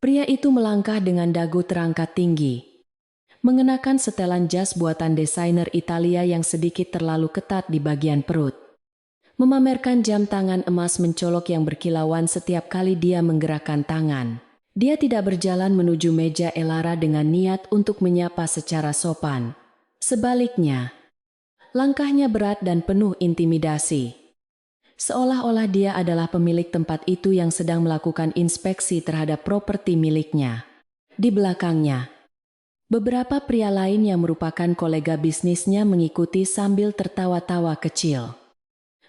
S1: Pria itu melangkah dengan dagu terangkat tinggi. Mengenakan setelan jas buatan desainer Italia yang sedikit terlalu ketat di bagian perut. Memamerkan jam tangan emas mencolok yang berkilauan setiap kali dia menggerakkan tangan. Dia tidak berjalan menuju meja Elara dengan niat untuk menyapa secara sopan. Sebaliknya, langkahnya berat dan penuh intimidasi. Seolah-olah dia adalah pemilik tempat itu yang sedang melakukan inspeksi terhadap properti miliknya. Di belakangnya, beberapa pria lain yang merupakan kolega bisnisnya mengikuti sambil tertawa-tawa kecil.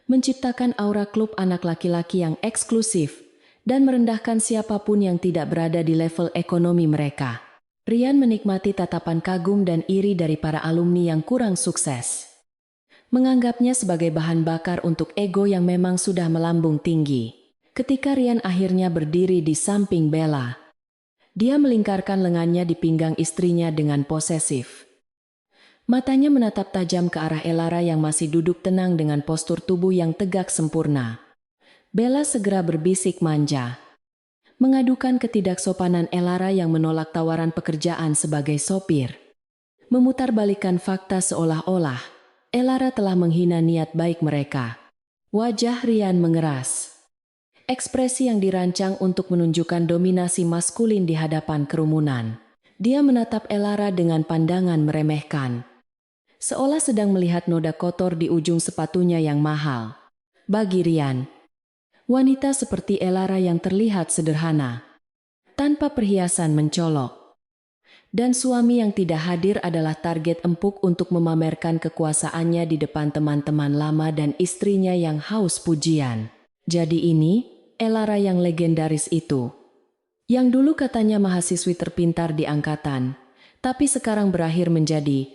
S1: Menciptakan aura klub anak laki-laki yang eksklusif dan merendahkan siapapun yang tidak berada di level ekonomi mereka. Rian menikmati tatapan kagum dan iri dari para alumni yang kurang sukses. Menganggapnya sebagai bahan bakar untuk ego yang memang sudah melambung tinggi. Ketika Rian akhirnya berdiri di samping Bella, dia melingkarkan lengannya di pinggang istrinya dengan posesif. Matanya menatap tajam ke arah Elara yang masih duduk tenang dengan postur tubuh yang tegak sempurna. Bella segera berbisik manja, mengadukan ketidaksopanan Elara yang menolak tawaran pekerjaan sebagai sopir. Memutarbalikkan fakta seolah-olah Elara telah menghina niat baik mereka. Wajah Rian mengeras. Ekspresi yang dirancang untuk menunjukkan dominasi maskulin di hadapan kerumunan. Dia menatap Elara dengan pandangan meremehkan. Seolah sedang melihat noda kotor di ujung sepatunya yang mahal. Bagi Rian, wanita seperti Elara yang terlihat sederhana, tanpa perhiasan mencolok, dan suami yang tidak hadir adalah target empuk untuk memamerkan kekuasaannya di depan teman-teman lama dan istrinya yang haus pujian. Jadi ini, Elara yang legendaris itu. Yang dulu katanya mahasiswi terpintar di angkatan, tapi sekarang berakhir menjadi,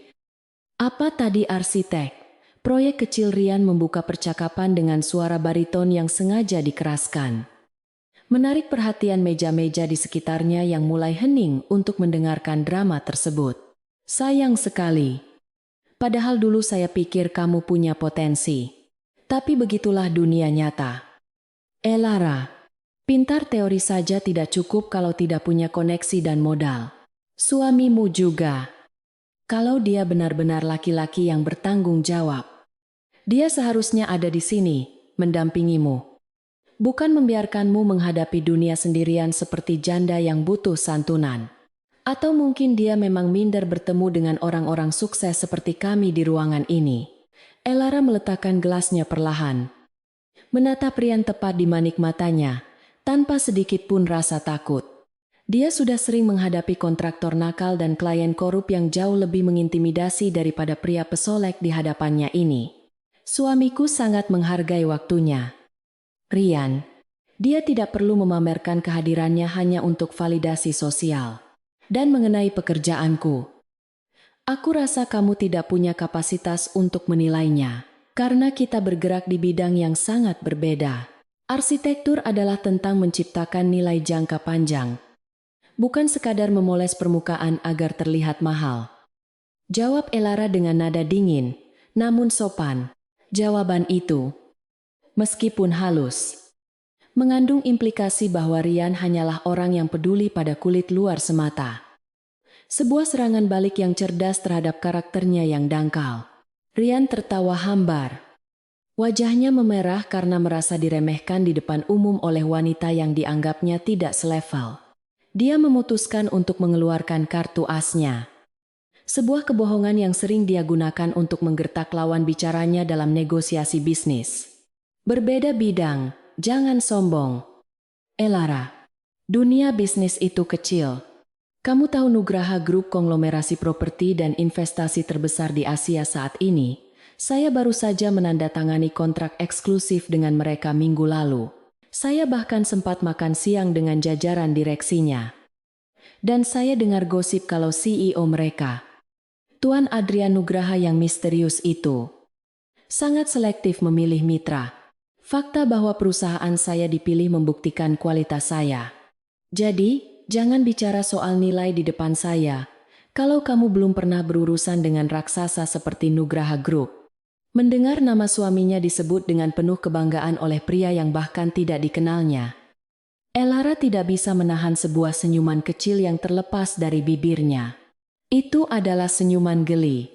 S1: apa tadi arsitek? Proyek kecil Rian membuka percakapan dengan suara bariton yang sengaja dikeraskan. Menarik perhatian meja-meja di sekitarnya yang mulai hening untuk mendengarkan drama tersebut. Sayang sekali. Padahal dulu saya pikir kamu punya potensi. Tapi begitulah dunia nyata. Elara, pintar teori saja tidak cukup kalau tidak punya koneksi dan modal. Suamimu juga. Kalau dia benar-benar laki-laki yang bertanggung jawab, dia seharusnya ada di sini, mendampingimu. Bukan membiarkanmu menghadapi dunia sendirian seperti janda yang butuh santunan. Atau mungkin dia memang minder bertemu dengan orang-orang sukses seperti kami di ruangan ini. Elara meletakkan gelasnya perlahan. Menatap Rian tepat di manik matanya, tanpa sedikit pun rasa takut. Dia sudah sering menghadapi kontraktor nakal dan klien korup yang jauh lebih mengintimidasi daripada pria pesolek di hadapannya ini. Suamiku sangat menghargai waktunya. Rian, dia tidak perlu memamerkan kehadirannya hanya untuk validasi sosial. Dan mengenai pekerjaanku, aku rasa kamu tidak punya kapasitas untuk menilainya. Karena kita bergerak di bidang yang sangat berbeda. Arsitektur adalah tentang menciptakan nilai jangka panjang. Bukan sekadar memoles permukaan agar terlihat mahal. Jawab Elara dengan nada dingin, namun sopan. Jawaban itu, meskipun halus, mengandung implikasi bahwa Rian hanyalah orang yang peduli pada kulit luar semata. Sebuah serangan balik yang cerdas terhadap karakternya yang dangkal. Rian tertawa hambar. Wajahnya memerah karena merasa diremehkan di depan umum oleh wanita yang dianggapnya tidak selevel. Dia memutuskan untuk mengeluarkan kartu asnya. Sebuah kebohongan yang sering dia gunakan untuk menggertak lawan bicaranya dalam negosiasi bisnis. Berbeda bidang, jangan sombong. Elara, dunia bisnis itu kecil. Kamu tahu Nugraha Group konglomerasi properti dan investasi terbesar di Asia saat ini? Saya baru saja menandatangani kontrak eksklusif dengan mereka minggu lalu. Saya bahkan sempat makan siang dengan jajaran direksinya. Dan saya dengar gosip kalau CEO mereka, Tuan Adrian Nugraha yang misterius itu, sangat selektif memilih mitra. Fakta bahwa perusahaan saya dipilih membuktikan kualitas saya. Jadi, jangan bicara soal nilai di depan saya, kalau kamu belum pernah berurusan dengan raksasa seperti Nugraha Group. Mendengar nama suaminya disebut dengan penuh kebanggaan oleh pria yang bahkan tidak dikenalnya, Elara tidak bisa menahan sebuah senyuman kecil yang terlepas dari bibirnya. Itu adalah senyuman geli.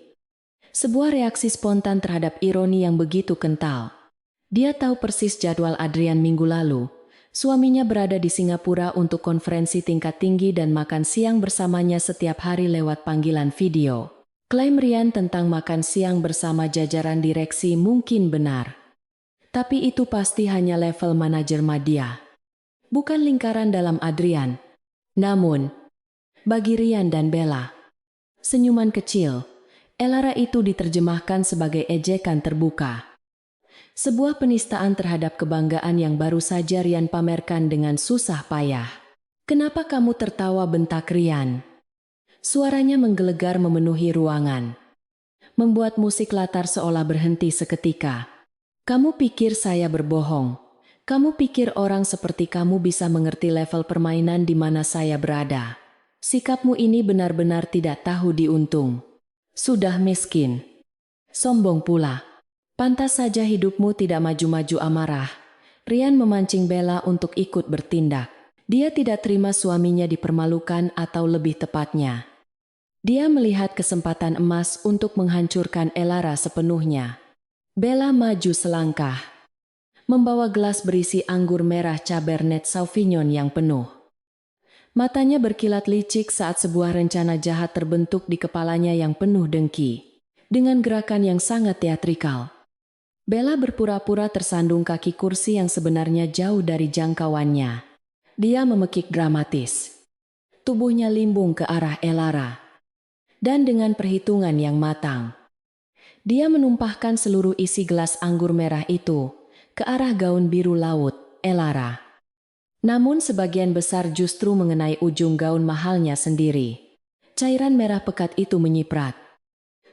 S1: Sebuah reaksi spontan terhadap ironi yang begitu kental. Dia tahu persis jadwal Adrian minggu lalu. Suaminya berada di Singapura untuk konferensi tingkat tinggi dan makan siang bersamanya setiap hari lewat panggilan video. Klaim Rian tentang makan siang bersama jajaran direksi mungkin benar. Tapi itu pasti hanya level manajer media. Bukan lingkaran dalam Adrian. Namun, bagi Rian dan Bella, senyuman kecil, Elara itu diterjemahkan sebagai ejekan terbuka. Sebuah penistaan terhadap kebanggaan yang baru saja Rian pamerkan dengan susah payah. Kenapa kamu tertawa, bentak Rian? Suaranya menggelegar memenuhi ruangan, membuat musik latar seolah berhenti seketika. Kamu pikir saya berbohong? Kamu pikir orang seperti kamu bisa mengerti level permainan di mana saya berada? Sikapmu ini benar-benar tidak tahu diuntung. Sudah miskin. Sombong pula. Pantas saja hidupmu tidak maju-maju amarah. Rian memancing Bella untuk ikut bertindak. Dia tidak terima suaminya dipermalukan atau lebih tepatnya, dia melihat kesempatan emas untuk menghancurkan Elara sepenuhnya. Bella maju selangkah, membawa gelas berisi anggur merah Cabernet Sauvignon yang penuh. Matanya berkilat licik saat sebuah rencana jahat terbentuk di kepalanya yang penuh dengki. Dengan gerakan yang sangat teatrikal, Bella berpura-pura tersandung kaki kursi yang sebenarnya jauh dari jangkauannya. Dia memekik dramatis. Tubuhnya limbung ke arah Elara. Dan dengan perhitungan yang matang, dia menumpahkan seluruh isi gelas anggur merah itu ke arah gaun biru laut Elara. Namun sebagian besar justru mengenai ujung gaun mahalnya sendiri. Cairan merah pekat itu menyiprat,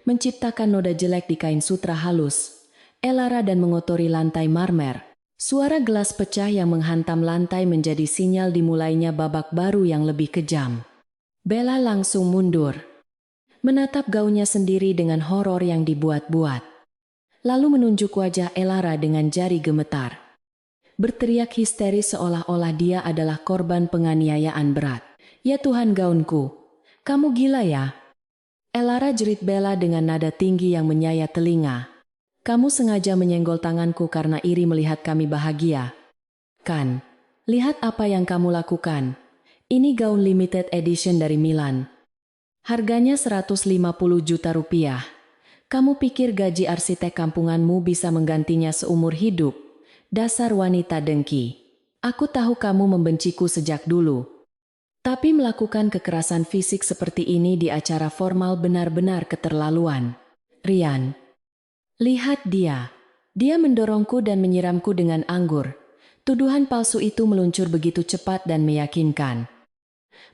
S1: menciptakan noda jelek di kain sutra halus Elara dan mengotori lantai marmer. Suara gelas pecah yang menghantam lantai menjadi sinyal dimulainya babak baru yang lebih kejam. Bella langsung mundur, menatap gaunnya sendiri dengan horor yang dibuat-buat. Lalu menunjuk wajah Elara dengan jari gemetar. Berteriak histeris seolah-olah dia adalah korban penganiayaan berat. Ya Tuhan, gaunku. Kamu gila ya? Elara, jerit Bella dengan nada tinggi yang menyayat telinga. Kamu sengaja menyenggol tanganku karena iri melihat kami bahagia, kan? Lihat apa yang kamu lakukan. Ini gaun limited edition dari Milan. Harganya 150 juta rupiah. Kamu pikir gaji arsitek kampunganmu bisa menggantinya seumur hidup? Dasar wanita dengki. Aku tahu kamu membenciku sejak dulu. Tapi melakukan kekerasan fisik seperti ini di acara formal benar-benar keterlaluan. Rian, lihat dia. Dia mendorongku dan menyiramku dengan anggur. Tuduhan palsu itu meluncur begitu cepat dan meyakinkan,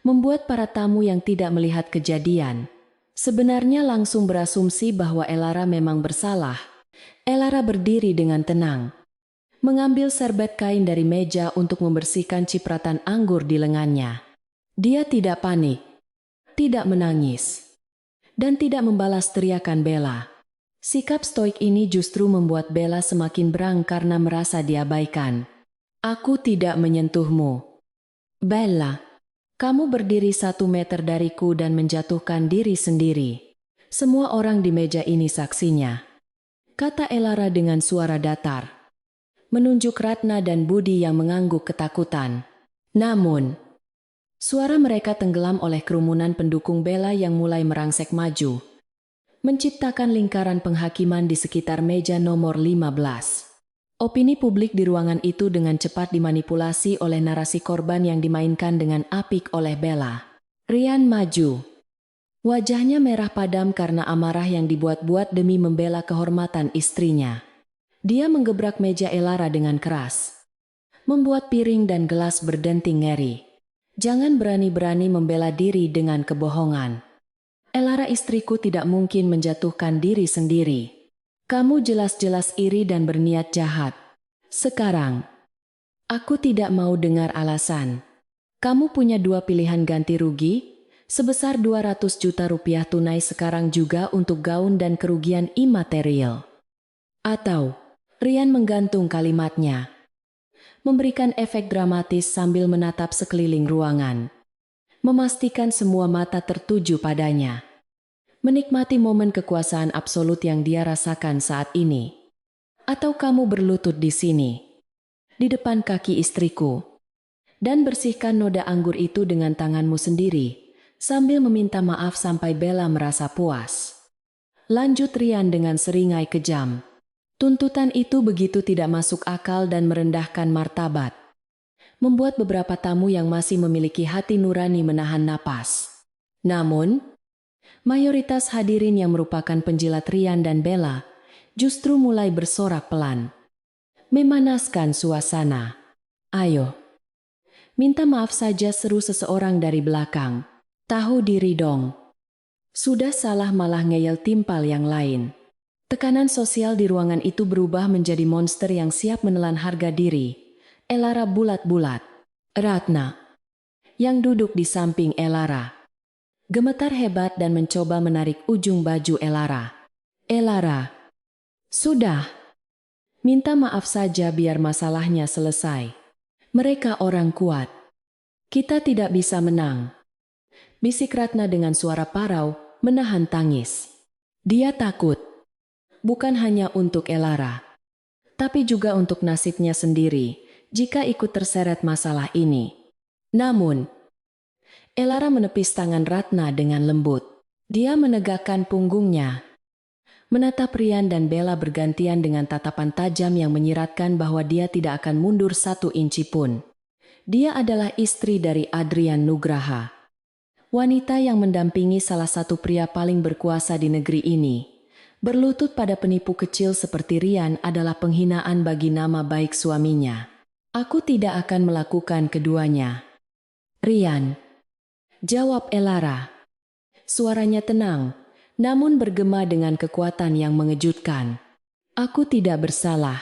S1: membuat para tamu yang tidak melihat kejadian sebenarnya langsung berasumsi bahwa Elara memang bersalah. Elara berdiri dengan tenang, mengambil serbet kain dari meja untuk membersihkan cipratan anggur di lengannya. Dia tidak panik, tidak menangis, dan tidak membalas teriakan Bella. Sikap stoik ini justru membuat Bella semakin berang karena merasa diabaikan. Aku tidak menyentuhmu. Bella, kamu berdiri 1 meter dariku dan menjatuhkan diri sendiri. Semua orang di meja ini saksinya, kata Elara dengan suara datar, menunjuk Ratna dan Budi yang mengangguk ketakutan. Namun, suara mereka tenggelam oleh kerumunan pendukung Bella yang mulai merangsek maju, menciptakan lingkaran penghakiman di sekitar meja nomor 15. Opini publik di ruangan itu dengan cepat dimanipulasi oleh narasi korban yang dimainkan dengan apik oleh Bella. Rian maju. Wajahnya merah padam karena amarah yang dibuat-buat demi membela kehormatan istrinya. Dia menggebrak meja Elara dengan keras, membuat piring dan gelas berdenting ngeri. Jangan berani-berani membela diri dengan kebohongan. Elara, istriku tidak mungkin menjatuhkan diri sendiri. Kamu jelas-jelas iri dan berniat jahat. Sekarang, aku tidak mau dengar alasan. Kamu punya 2 pilihan ganti rugi, sebesar 200 juta rupiah tunai sekarang juga untuk gaun dan kerugian imaterial. Atau, Rian menggantung kalimatnya, memberikan efek dramatis sambil menatap sekeliling ruangan, memastikan semua mata tertuju padanya. Menikmati momen kekuasaan absolut yang dia rasakan saat ini. Atau kamu berlutut di sini, di depan kaki istriku, dan bersihkan noda anggur itu dengan tanganmu sendiri, sambil meminta maaf sampai Bella merasa puas. Lanjut Rian dengan seringai kejam. Tuntutan itu begitu tidak masuk akal dan merendahkan martabat, membuat beberapa tamu yang masih memiliki hati nurani menahan napas. Namun, mayoritas hadirin yang merupakan penjilat Rian dan Bella justru mulai bersorak pelan, memanaskan suasana. Ayo, minta maaf saja, seru seseorang dari belakang. Tahu diri dong. Sudah salah malah ngeyel timpal yang lain. Tekanan sosial di ruangan itu berubah menjadi monster yang siap menelan harga diri. Elara bulat-bulat. Ratna, yang duduk di samping Elara, gemetar hebat dan mencoba menarik ujung baju Elara. Elara, sudah. Minta maaf saja biar masalahnya selesai. Mereka orang kuat. Kita tidak bisa menang. Bisik Ratna dengan suara parau, menahan tangis. Dia takut. Bukan hanya untuk Elara, tapi juga untuk nasibnya sendiri jika ikut terseret masalah ini. Namun, Elara menepis tangan Ratna dengan lembut. Dia menegakkan punggungnya, menatap Rian dan Bella bergantian dengan tatapan tajam yang menyiratkan bahwa dia tidak akan mundur 1 inci pun. Dia adalah istri dari Adrian Nugraha, wanita yang mendampingi salah satu pria paling berkuasa di negeri ini. Berlutut pada penipu kecil seperti Rian adalah penghinaan bagi nama baik suaminya. Aku tidak akan melakukan keduanya. Rian, jawab Elara. Suaranya tenang, namun bergema dengan kekuatan yang mengejutkan. Aku tidak bersalah.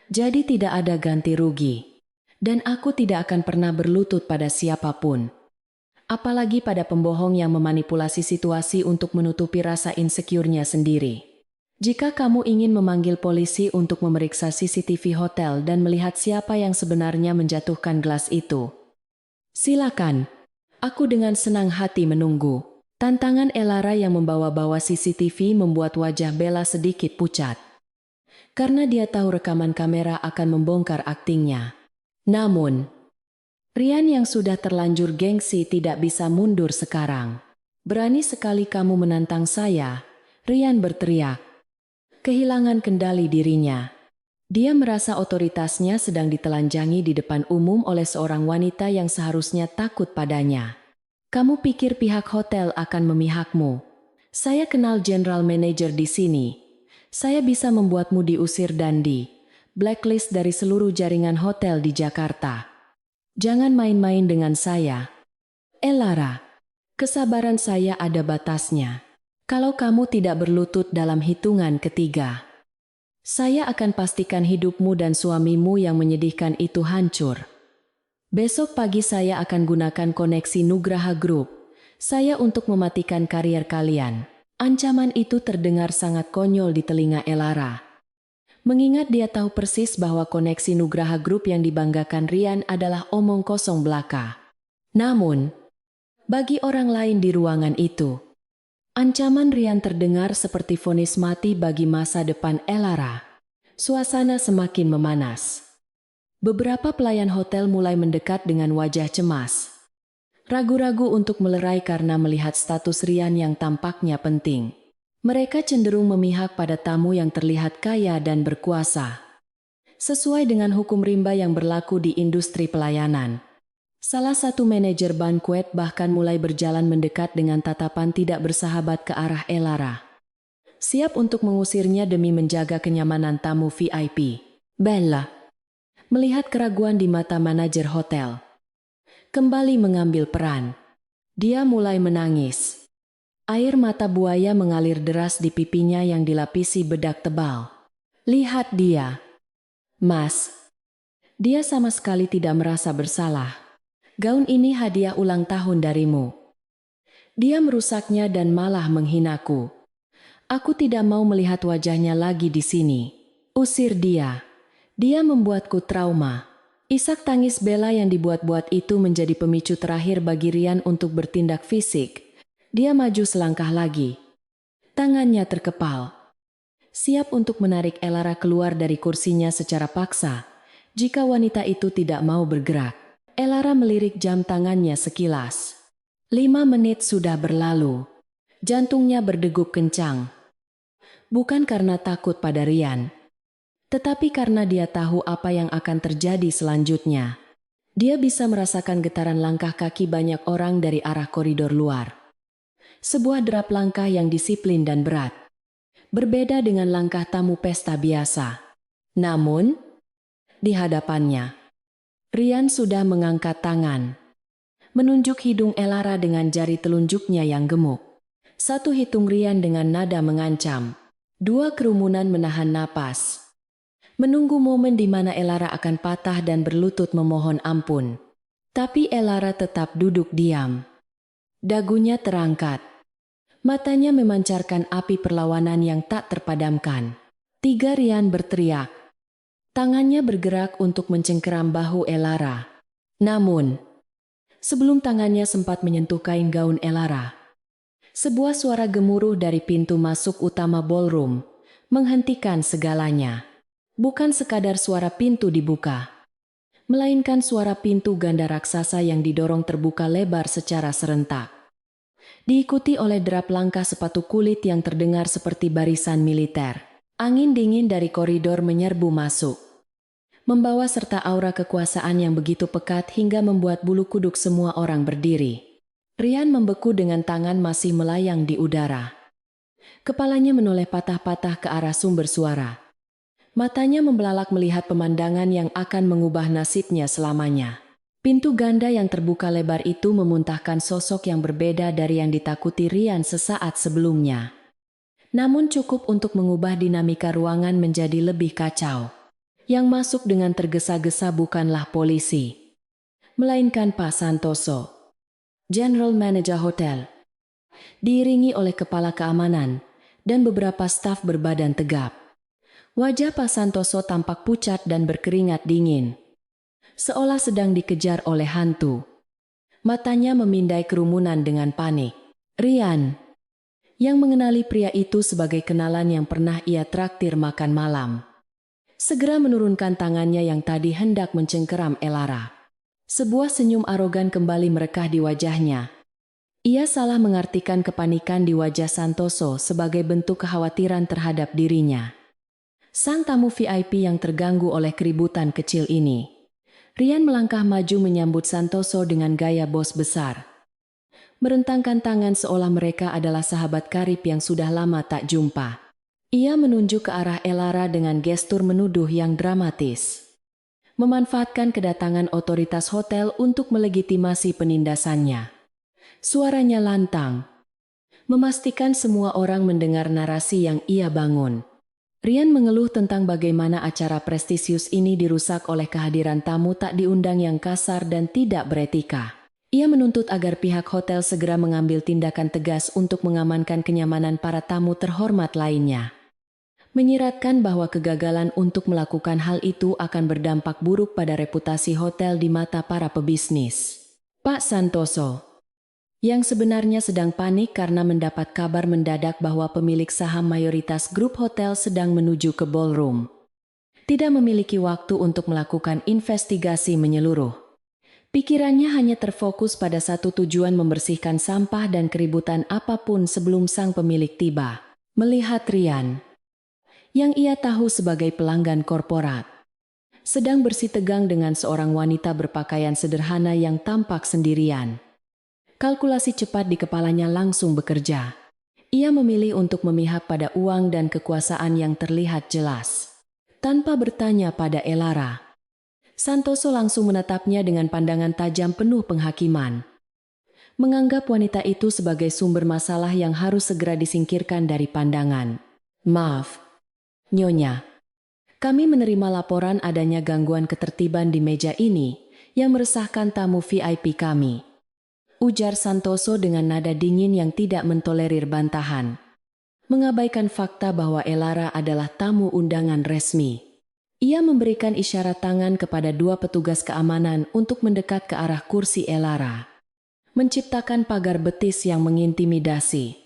S1: Jadi tidak ada ganti rugi. Dan aku tidak akan pernah berlutut pada siapapun. Apalagi pada pembohong yang memanipulasi situasi untuk menutupi rasa insecure-nya sendiri. Jika kamu ingin memanggil polisi untuk memeriksa CCTV hotel dan melihat siapa yang sebenarnya menjatuhkan gelas itu, silakan. Aku dengan senang hati menunggu. Tantangan Elara yang membawa-bawa CCTV membuat wajah Bella sedikit pucat, karena dia tahu rekaman kamera akan membongkar aktingnya. Namun, Rian yang sudah terlanjur gengsi tidak bisa mundur sekarang. Berani sekali kamu menantang saya, Rian berteriak. Kehilangan kendali dirinya. Dia merasa otoritasnya sedang ditelanjangi di depan umum oleh seorang wanita yang seharusnya takut padanya. Kamu pikir pihak hotel akan memihakmu? Saya kenal general manager di sini. Saya bisa membuatmu diusir dan blacklist dari seluruh jaringan hotel di Jakarta. Jangan main-main dengan saya. Elara, kesabaran saya ada batasnya. Kalau kamu tidak berlutut dalam hitungan ketiga, saya akan pastikan hidupmu dan suamimu yang menyedihkan itu hancur. Besok pagi saya akan gunakan koneksi Nugraha Group saya untuk mematikan karier kalian. Ancaman itu terdengar sangat konyol di telinga Elara. Mengingat dia tahu persis bahwa koneksi Nugraha Group yang dibanggakan Rian adalah omong kosong belaka. Namun, bagi orang lain di ruangan itu, ancaman Rian terdengar seperti vonis mati bagi masa depan Elara. Suasana semakin memanas. Beberapa pelayan hotel mulai mendekat dengan wajah cemas. Ragu-ragu untuk melerai karena melihat status Rian yang tampaknya penting. Mereka cenderung memihak pada tamu yang terlihat kaya dan berkuasa. Sesuai dengan hukum rimba yang berlaku di industri pelayanan. Salah satu manajer banquet bahkan mulai berjalan mendekat dengan tatapan tidak bersahabat ke arah Elara. Siap untuk mengusirnya demi menjaga kenyamanan tamu VIP. Bella, melihat keraguan di mata manajer hotel, kembali mengambil peran. Dia mulai menangis. Air mata buaya mengalir deras di pipinya yang dilapisi bedak tebal. Lihat dia. Mas. Dia sama sekali tidak merasa bersalah. Gaun ini hadiah ulang tahun darimu. Dia merusaknya dan malah menghinaku. Aku tidak mau melihat wajahnya lagi di sini. Usir dia. Dia membuatku trauma. Isak tangis Bella yang dibuat-buat itu menjadi pemicu terakhir bagi Rian untuk bertindak fisik. Dia maju selangkah lagi. Tangannya terkepal. Siap untuk menarik Elara keluar dari kursinya secara paksa. Jika wanita itu tidak mau bergerak. Elara melirik jam tangannya sekilas. 5 menit sudah berlalu. Jantungnya berdegup kencang. Bukan karena takut pada Rian. Tetapi karena dia tahu apa yang akan terjadi selanjutnya. Dia bisa merasakan getaran langkah kaki banyak orang dari arah koridor luar. Sebuah derap langkah yang disiplin dan berat. Berbeda dengan langkah tamu pesta biasa. Namun, di hadapannya, Rian sudah mengangkat tangan. Menunjuk hidung Elara dengan jari telunjuknya yang gemuk. Satu hitung Rian dengan nada mengancam. 2 kerumunan menahan napas. Menunggu momen di mana Elara akan patah dan berlutut memohon ampun. Tapi Elara tetap duduk diam. Dagunya terangkat. Matanya memancarkan api perlawanan yang tak terpadamkan. 3 Rian berteriak. Tangannya bergerak untuk mencengkeram bahu Elara. Namun, sebelum tangannya sempat menyentuh kain gaun Elara, sebuah suara gemuruh dari pintu masuk utama ballroom menghentikan segalanya. Bukan sekadar suara pintu dibuka, melainkan suara pintu ganda raksasa yang didorong terbuka lebar secara serentak. Diikuti oleh derap langkah sepatu kulit yang terdengar seperti barisan militer. Angin dingin dari koridor menyerbu masuk, membawa serta aura kekuasaan yang begitu pekat hingga membuat bulu kuduk semua orang berdiri. Rian membeku dengan tangan masih melayang di udara. Kepalanya menoleh patah-patah ke arah sumber suara. Matanya membelalak melihat pemandangan yang akan mengubah nasibnya selamanya. Pintu ganda yang terbuka lebar itu memuntahkan sosok yang berbeda dari yang ditakuti Rian sesaat sebelumnya. Namun cukup untuk mengubah dinamika ruangan menjadi lebih kacau. Yang masuk dengan tergesa-gesa bukanlah polisi, melainkan Pak Santoso, General Manager Hotel, diiringi oleh kepala keamanan dan beberapa staf berbadan tegap. Wajah Pak Santoso tampak pucat dan berkeringat dingin, seolah sedang dikejar oleh hantu. Matanya memindai kerumunan dengan panik. Rian, yang mengenali pria itu sebagai kenalan yang pernah ia traktir makan malam, segera menurunkan tangannya yang tadi hendak mencengkeram Elara. Sebuah senyum arogan kembali merekah di wajahnya. Ia salah mengartikan kepanikan di wajah Santoso sebagai bentuk kekhawatiran terhadap dirinya. Sang tamu VIP yang terganggu oleh keributan kecil ini. Rian melangkah maju menyambut Santoso dengan gaya bos besar. Merentangkan tangan seolah mereka adalah sahabat karib yang sudah lama tak jumpa. Ia menunjuk ke arah Elara dengan gestur menuduh yang dramatis. Memanfaatkan kedatangan otoritas hotel untuk melegitimasi penindasannya. Suaranya lantang, memastikan semua orang mendengar narasi yang ia bangun. Rian mengeluh tentang bagaimana acara prestisius ini dirusak oleh kehadiran tamu tak diundang yang kasar dan tidak beretika. Ia menuntut agar pihak hotel segera mengambil tindakan tegas untuk mengamankan kenyamanan para tamu terhormat lainnya. Menyiratkan bahwa kegagalan untuk melakukan hal itu akan berdampak buruk pada reputasi hotel di mata para pebisnis. Pak Santoso, yang sebenarnya sedang panik karena mendapat kabar mendadak bahwa pemilik saham mayoritas grup hotel sedang menuju ke ballroom. Tidak memiliki waktu untuk melakukan investigasi menyeluruh. Pikirannya hanya terfokus pada satu tujuan, membersihkan sampah dan keributan apapun sebelum sang pemilik tiba. Melihat Rian, yang ia tahu sebagai pelanggan korporat, sedang bersitegang dengan seorang wanita berpakaian sederhana yang tampak sendirian. Kalkulasi cepat di kepalanya langsung bekerja. Ia memilih untuk memihak pada uang dan kekuasaan yang terlihat jelas. Tanpa bertanya pada Elara, Santoso langsung menatapnya dengan pandangan tajam penuh penghakiman. Menganggap wanita itu sebagai sumber masalah yang harus segera disingkirkan dari pandangan. Maaf, Nyonya. Kami menerima laporan adanya gangguan ketertiban di meja ini yang meresahkan tamu VIP kami. Ujar Santoso dengan nada dingin yang tidak mentolerir bantahan. Mengabaikan fakta bahwa Elara adalah tamu undangan resmi. Ia memberikan isyarat tangan kepada dua petugas keamanan untuk mendekat ke arah kursi Elara. Menciptakan pagar betis yang mengintimidasi.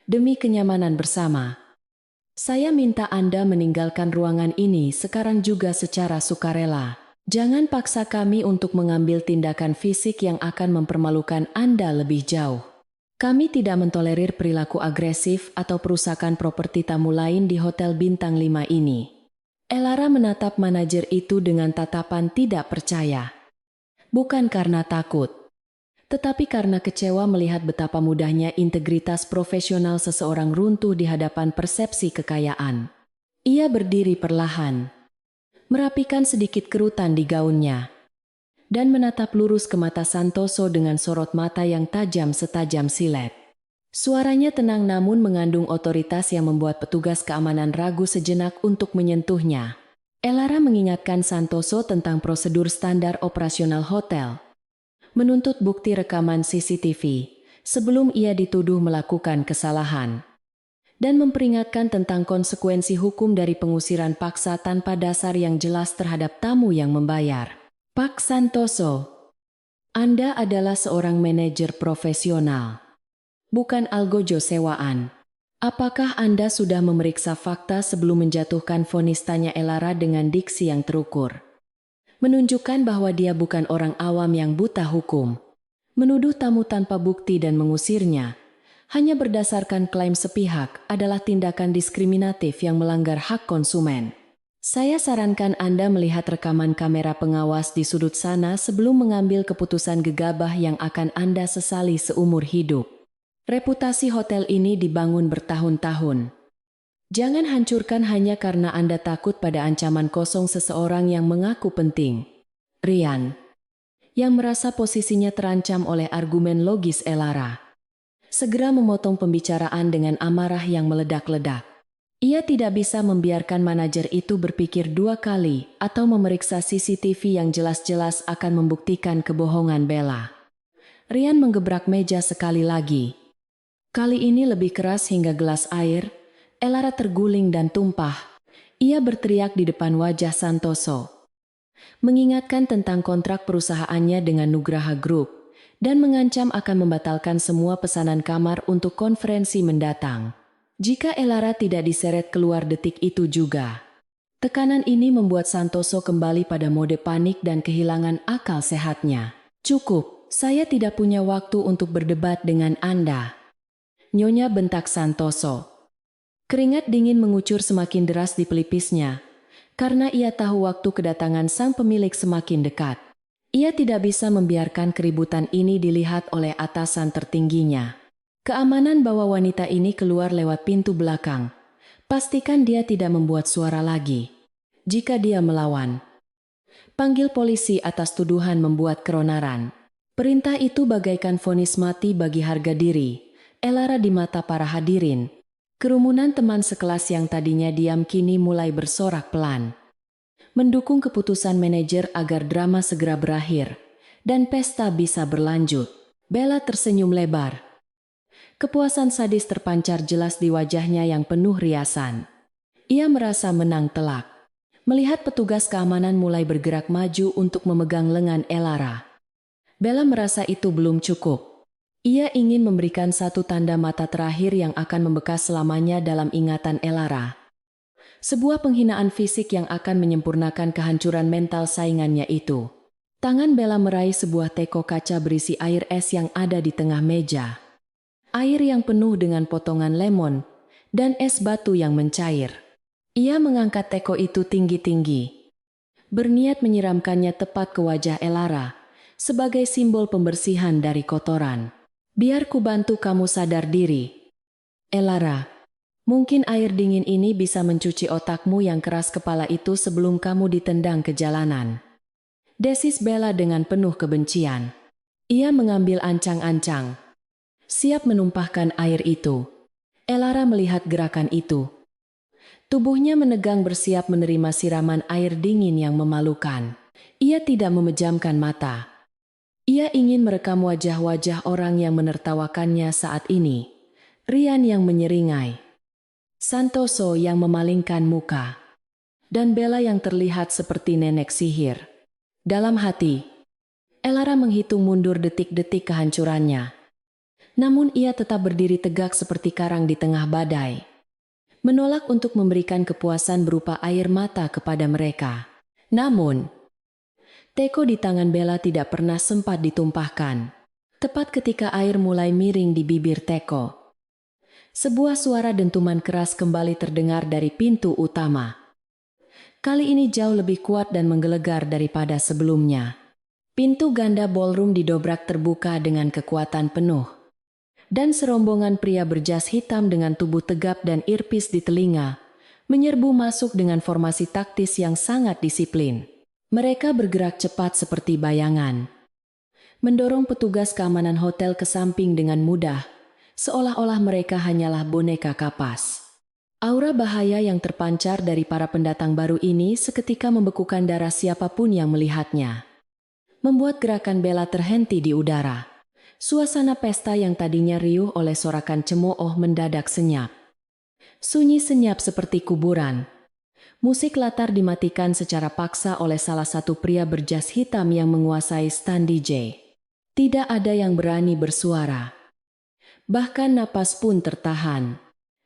S1: Demi kenyamanan bersama, saya minta Anda meninggalkan ruangan ini sekarang juga secara sukarela. Jangan paksa kami untuk mengambil tindakan fisik yang akan mempermalukan Anda lebih jauh. Kami tidak mentolerir perilaku agresif atau perusakan properti tamu lain di Hotel Bintang 5 ini. Elara menatap manajer itu dengan tatapan tidak percaya. Bukan karena takut, tetapi karena kecewa melihat betapa mudahnya integritas profesional seseorang runtuh di hadapan persepsi kekayaan. Ia berdiri perlahan, merapikan sedikit kerutan di gaunnya, dan menatap lurus ke mata Santoso dengan sorot mata yang tajam setajam silet. Suaranya tenang namun mengandung otoritas yang membuat petugas keamanan ragu sejenak untuk menyentuhnya. Elara mengingatkan Santoso tentang prosedur standar operasional hotel, menuntut bukti rekaman CCTV sebelum ia dituduh melakukan kesalahan, dan memperingatkan tentang konsekuensi hukum dari pengusiran paksa tanpa dasar yang jelas terhadap tamu yang membayar. Pak Santoso, Anda adalah seorang manajer profesional, bukan algojo sewaan. Apakah Anda sudah memeriksa fakta sebelum menjatuhkan vonis, tanya Elara dengan diksi yang terukur, menunjukkan bahwa dia bukan orang awam yang buta hukum. Menuduh tamu tanpa bukti dan mengusirnya hanya berdasarkan klaim sepihak adalah tindakan diskriminatif yang melanggar hak konsumen. Saya sarankan Anda melihat rekaman kamera pengawas di sudut sana sebelum mengambil keputusan gegabah yang akan Anda sesali seumur hidup. Reputasi hotel ini dibangun bertahun-tahun. Jangan hancurkan hanya karena Anda takut pada ancaman kosong seseorang yang mengaku penting. Rian, yang merasa posisinya terancam oleh argumen logis Elara, segera memotong pembicaraan dengan amarah yang meledak-ledak. Ia tidak bisa membiarkan manajer itu berpikir dua kali atau memeriksa CCTV yang jelas-jelas akan membuktikan kebohongan Bella. Rian menggebrak meja sekali lagi. Kali ini lebih keras hingga gelas air Elara terguling dan tumpah. Ia berteriak di depan wajah Santoso, mengingatkan tentang kontrak perusahaannya dengan Nugraha Group, dan mengancam akan membatalkan semua pesanan kamar untuk konferensi mendatang jika Elara tidak diseret keluar detik itu juga. Tekanan ini membuat Santoso kembali pada mode panik dan kehilangan akal sehatnya. Cukup, saya tidak punya waktu untuk berdebat dengan Anda, Nyonya, bentak Santoso. Keringat dingin mengucur semakin deras di pelipisnya, karena ia tahu waktu kedatangan sang pemilik semakin dekat. Ia tidak bisa membiarkan keributan ini dilihat oleh atasan tertingginya. Keamanan bawa wanita ini keluar lewat pintu belakang. Pastikan dia tidak membuat suara lagi. Jika dia melawan, panggil polisi atas tuduhan membuat keonaran. Perintah itu bagaikan vonis mati bagi harga diri Elara di mata para hadirin. Kerumunan teman sekelas yang tadinya diam kini mulai bersorak pelan, mendukung keputusan manajer agar drama segera berakhir dan pesta bisa berlanjut. Bella tersenyum lebar. Kepuasan sadis terpancar jelas di wajahnya yang penuh riasan. Ia merasa menang telak. Melihat petugas keamanan mulai bergerak maju untuk memegang lengan Elara. Bella merasa itu belum cukup. Ia ingin memberikan satu tanda mata terakhir yang akan membekas selamanya dalam ingatan Elara. Sebuah penghinaan fisik yang akan menyempurnakan kehancuran mental saingannya itu. Tangan Bella meraih sebuah teko kaca berisi air es yang ada di tengah meja. Air yang penuh dengan potongan lemon dan es batu yang mencair. Ia mengangkat teko itu tinggi-tinggi, berniat menyiramkannya tepat ke wajah Elara sebagai simbol pembersihan dari kotoran. Biar ku bantu kamu sadar diri. Elara, mungkin air dingin ini bisa mencuci otakmu yang keras kepala itu sebelum kamu ditendang ke jalanan. Desis Bella dengan penuh kebencian. Ia mengambil ancang-ancang, siap menumpahkan air itu. Elara melihat gerakan itu. Tubuhnya menegang bersiap menerima siraman air dingin yang memalukan. Ia tidak memejamkan mata. Ia ingin merekam wajah-wajah orang yang menertawakannya saat ini. Rian yang menyeringai. Santoso yang memalingkan muka. Dan Bella yang terlihat seperti nenek sihir. Dalam hati, Elara menghitung mundur detik-detik kehancurannya. Namun ia tetap berdiri tegak seperti karang di tengah badai. Menolak untuk memberikan kepuasan berupa air mata kepada mereka. Namun, teko di tangan Bella tidak pernah sempat ditumpahkan. Tepat ketika air mulai miring di bibir teko, sebuah suara dentuman keras kembali terdengar dari pintu utama. Kali ini jauh lebih kuat dan menggelegar daripada sebelumnya. Pintu ganda ballroom didobrak terbuka dengan kekuatan penuh. Dan serombongan pria berjas hitam dengan tubuh tegap dan earpiece di telinga, menyerbu masuk dengan formasi taktis yang sangat disiplin. Mereka bergerak cepat seperti bayangan, mendorong petugas keamanan hotel ke samping dengan mudah, seolah-olah mereka hanyalah boneka kapas. Aura bahaya yang terpancar dari para pendatang baru ini seketika membekukan darah siapapun yang melihatnya. Membuat gerakan Bella terhenti di udara. Suasana pesta yang tadinya riuh oleh sorakan cemooh mendadak senyap. Sunyi senyap seperti kuburan. Musik latar dimatikan secara paksa oleh salah satu pria berjas hitam yang menguasai stand DJ. Tidak ada yang berani bersuara. Bahkan napas pun tertahan.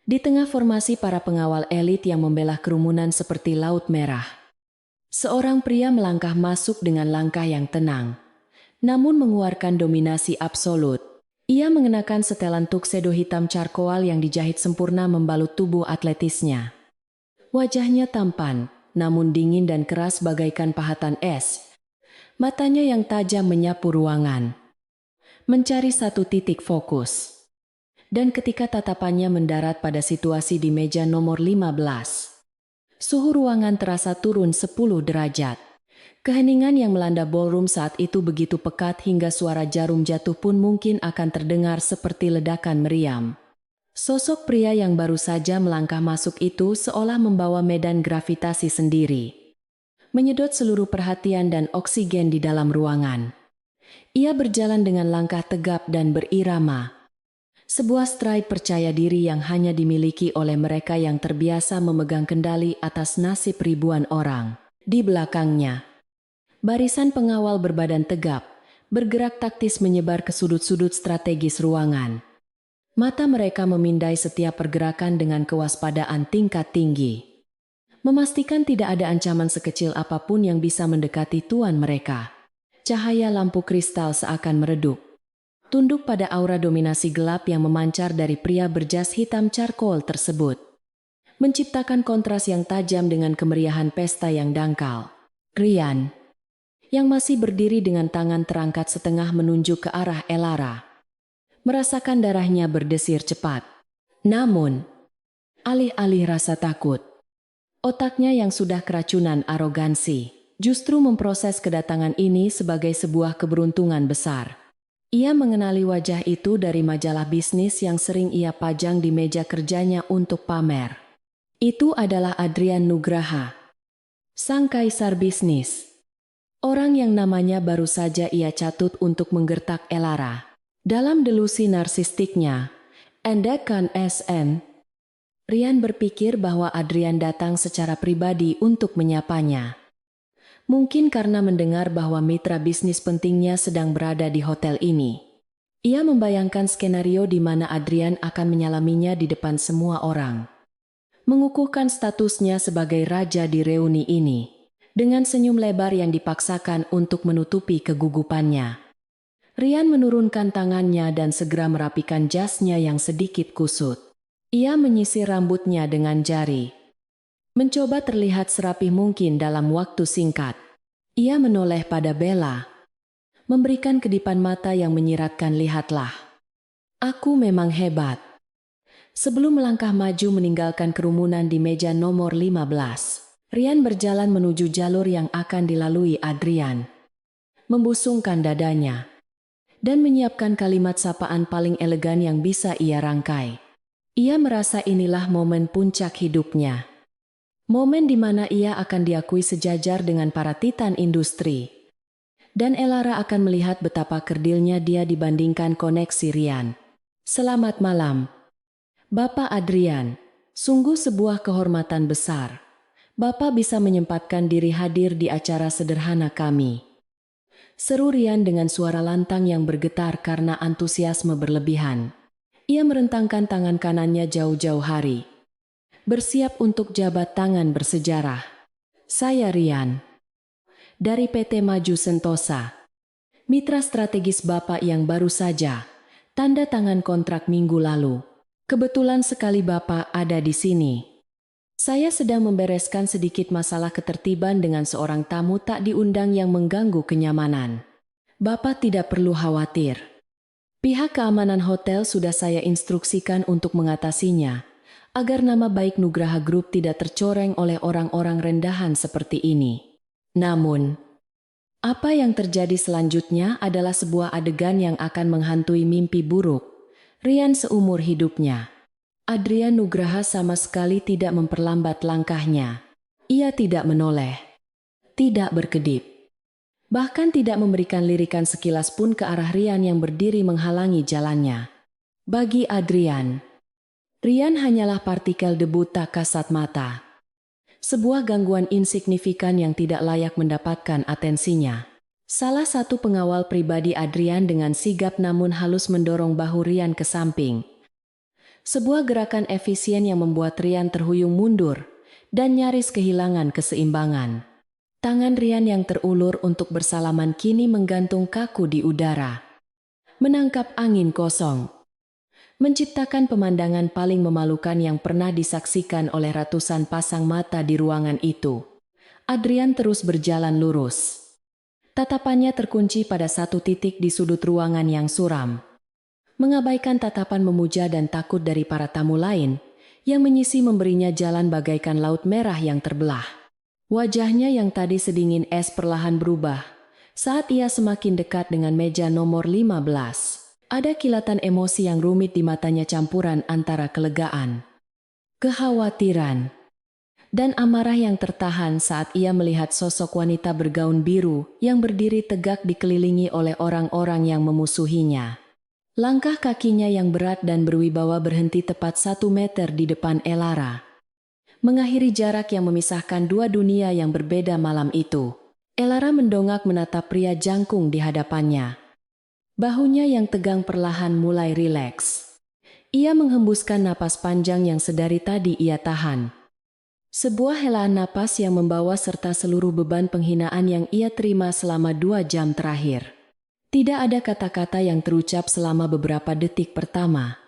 S1: Di tengah formasi para pengawal elit yang membelah kerumunan seperti laut merah. Seorang pria melangkah masuk dengan langkah yang tenang. Namun mengeluarkan dominasi absolut. Ia mengenakan setelan tuxedo hitam charcoal yang dijahit sempurna membalut tubuh atletisnya. Wajahnya tampan, namun dingin dan keras bagaikan pahatan es. Matanya yang tajam menyapu ruangan, mencari satu titik fokus. Dan ketika tatapannya mendarat pada situasi di meja nomor 15, suhu ruangan terasa turun 10 derajat. Keheningan yang melanda ballroom saat itu begitu pekat hingga suara jarum jatuh pun mungkin akan terdengar seperti ledakan meriam. Sosok pria yang baru saja melangkah masuk itu seolah membawa medan gravitasi sendiri. Menyedot seluruh perhatian dan oksigen di dalam ruangan. Ia berjalan dengan langkah tegap dan berirama. Sebuah stride percaya diri yang hanya dimiliki oleh mereka yang terbiasa memegang kendali atas nasib ribuan orang. Di belakangnya, barisan pengawal berbadan tegap, bergerak taktis menyebar ke sudut-sudut strategis ruangan. Mata mereka memindai setiap pergerakan dengan kewaspadaan tingkat tinggi. Memastikan tidak ada ancaman sekecil apapun yang bisa mendekati tuan mereka. Cahaya lampu kristal seakan meredup. Tunduk pada aura dominasi gelap yang memancar dari pria berjas hitam charcoal tersebut. Menciptakan kontras yang tajam dengan kemeriahan pesta yang dangkal. Rian, yang masih berdiri dengan tangan terangkat setengah menunjuk ke arah Elara, merasakan darahnya berdesir cepat. Namun, alih-alih rasa takut, otaknya yang sudah keracunan arogansi, justru memproses kedatangan ini sebagai sebuah keberuntungan besar. Ia mengenali wajah itu dari majalah bisnis yang sering ia pajang di meja kerjanya untuk pamer. Itu adalah Adrian Nugraha, sang kaisar bisnis. Orang yang namanya baru saja ia catut untuk menggertak Elara. Dalam delusi narsistiknya, Endekan SN, Rian berpikir bahwa Adrian datang secara pribadi untuk menyapanya. Mungkin karena mendengar bahwa mitra bisnis pentingnya sedang berada di hotel ini. Ia membayangkan skenario di mana Adrian akan menyalaminya di depan semua orang. Mengukuhkan statusnya sebagai raja di reuni ini. Dengan senyum lebar yang dipaksakan untuk menutupi kegugupannya. Rian menurunkan tangannya dan segera merapikan jasnya yang sedikit kusut. Ia menyisir rambutnya dengan jari. Mencoba terlihat serapih mungkin dalam waktu singkat. Ia menoleh pada Bella. Memberikan kedipan mata yang menyiratkan, lihatlah. Aku memang hebat. Sebelum melangkah maju meninggalkan kerumunan di meja nomor 15, Rian berjalan menuju jalur yang akan dilalui Adrian. Membusungkan dadanya. Dan menyiapkan kalimat sapaan paling elegan yang bisa ia rangkai. Ia merasa inilah momen puncak hidupnya. Momen di mana ia akan diakui sejajar dengan para titan industri. Dan Elara akan melihat betapa kerdilnya dia dibandingkan koneksi Rian. Selamat malam, Bapak Adrian. Sungguh sebuah kehormatan besar. Bapak bisa menyempatkan diri hadir di acara sederhana kami. Seru Rian dengan suara lantang yang bergetar karena antusiasme berlebihan. Ia merentangkan tangan kanannya jauh-jauh hari. Bersiap untuk jabat tangan bersejarah. Saya Rian. Dari PT Maju Sentosa. Mitra strategis Bapak yang baru saja tanda tangan kontrak minggu lalu. Kebetulan sekali Bapak ada di sini. Saya sedang membereskan sedikit masalah ketertiban dengan seorang tamu tak diundang yang mengganggu kenyamanan. Bapak tidak perlu khawatir. Pihak keamanan hotel sudah saya instruksikan untuk mengatasinya, agar nama baik Nugraha Group tidak tercoreng oleh orang-orang rendahan seperti ini. Namun, apa yang terjadi selanjutnya adalah sebuah adegan yang akan menghantui mimpi buruk Rian seumur hidupnya. Adrian Nugraha sama sekali tidak memperlambat langkahnya. Ia tidak menoleh, tidak berkedip, bahkan tidak memberikan lirikan sekilas pun ke arah Rian yang berdiri menghalangi jalannya. Bagi Adrian, Rian hanyalah partikel debu tak kasat mata. Sebuah gangguan insignifikan yang tidak layak mendapatkan atensinya. Salah satu pengawal pribadi Adrian dengan sigap namun halus mendorong bahu Rian ke samping. Sebuah gerakan efisien yang membuat Rian terhuyung mundur dan nyaris kehilangan keseimbangan. Tangan Rian yang terulur untuk bersalaman kini menggantung kaku di udara. Menangkap angin kosong. Menciptakan pemandangan paling memalukan yang pernah disaksikan oleh ratusan pasang mata di ruangan itu. Adrian terus berjalan lurus. Tatapannya terkunci pada satu titik di sudut ruangan yang suram. Mengabaikan tatapan memuja dan takut dari para tamu lain, yang menyisi memberinya jalan bagaikan laut merah yang terbelah. Wajahnya yang tadi sedingin es perlahan berubah, saat ia semakin dekat dengan meja nomor 15. Ada kilatan emosi yang rumit di matanya campuran antara kelegaan, kekhawatiran, dan amarah yang tertahan saat ia melihat sosok wanita bergaun biru yang berdiri tegak dikelilingi oleh orang-orang yang memusuhinya. Langkah kakinya yang berat dan berwibawa berhenti tepat 1 meter di depan Elara. Mengakhiri jarak yang memisahkan dua dunia yang berbeda malam itu. Elara mendongak menatap pria jangkung di hadapannya. Bahunya yang tegang perlahan mulai rileks. Ia menghembuskan napas panjang yang sedari tadi ia tahan. Sebuah helaan napas yang membawa serta seluruh beban penghinaan yang ia terima selama 2 jam terakhir. Tidak ada kata-kata yang terucap selama beberapa detik pertama.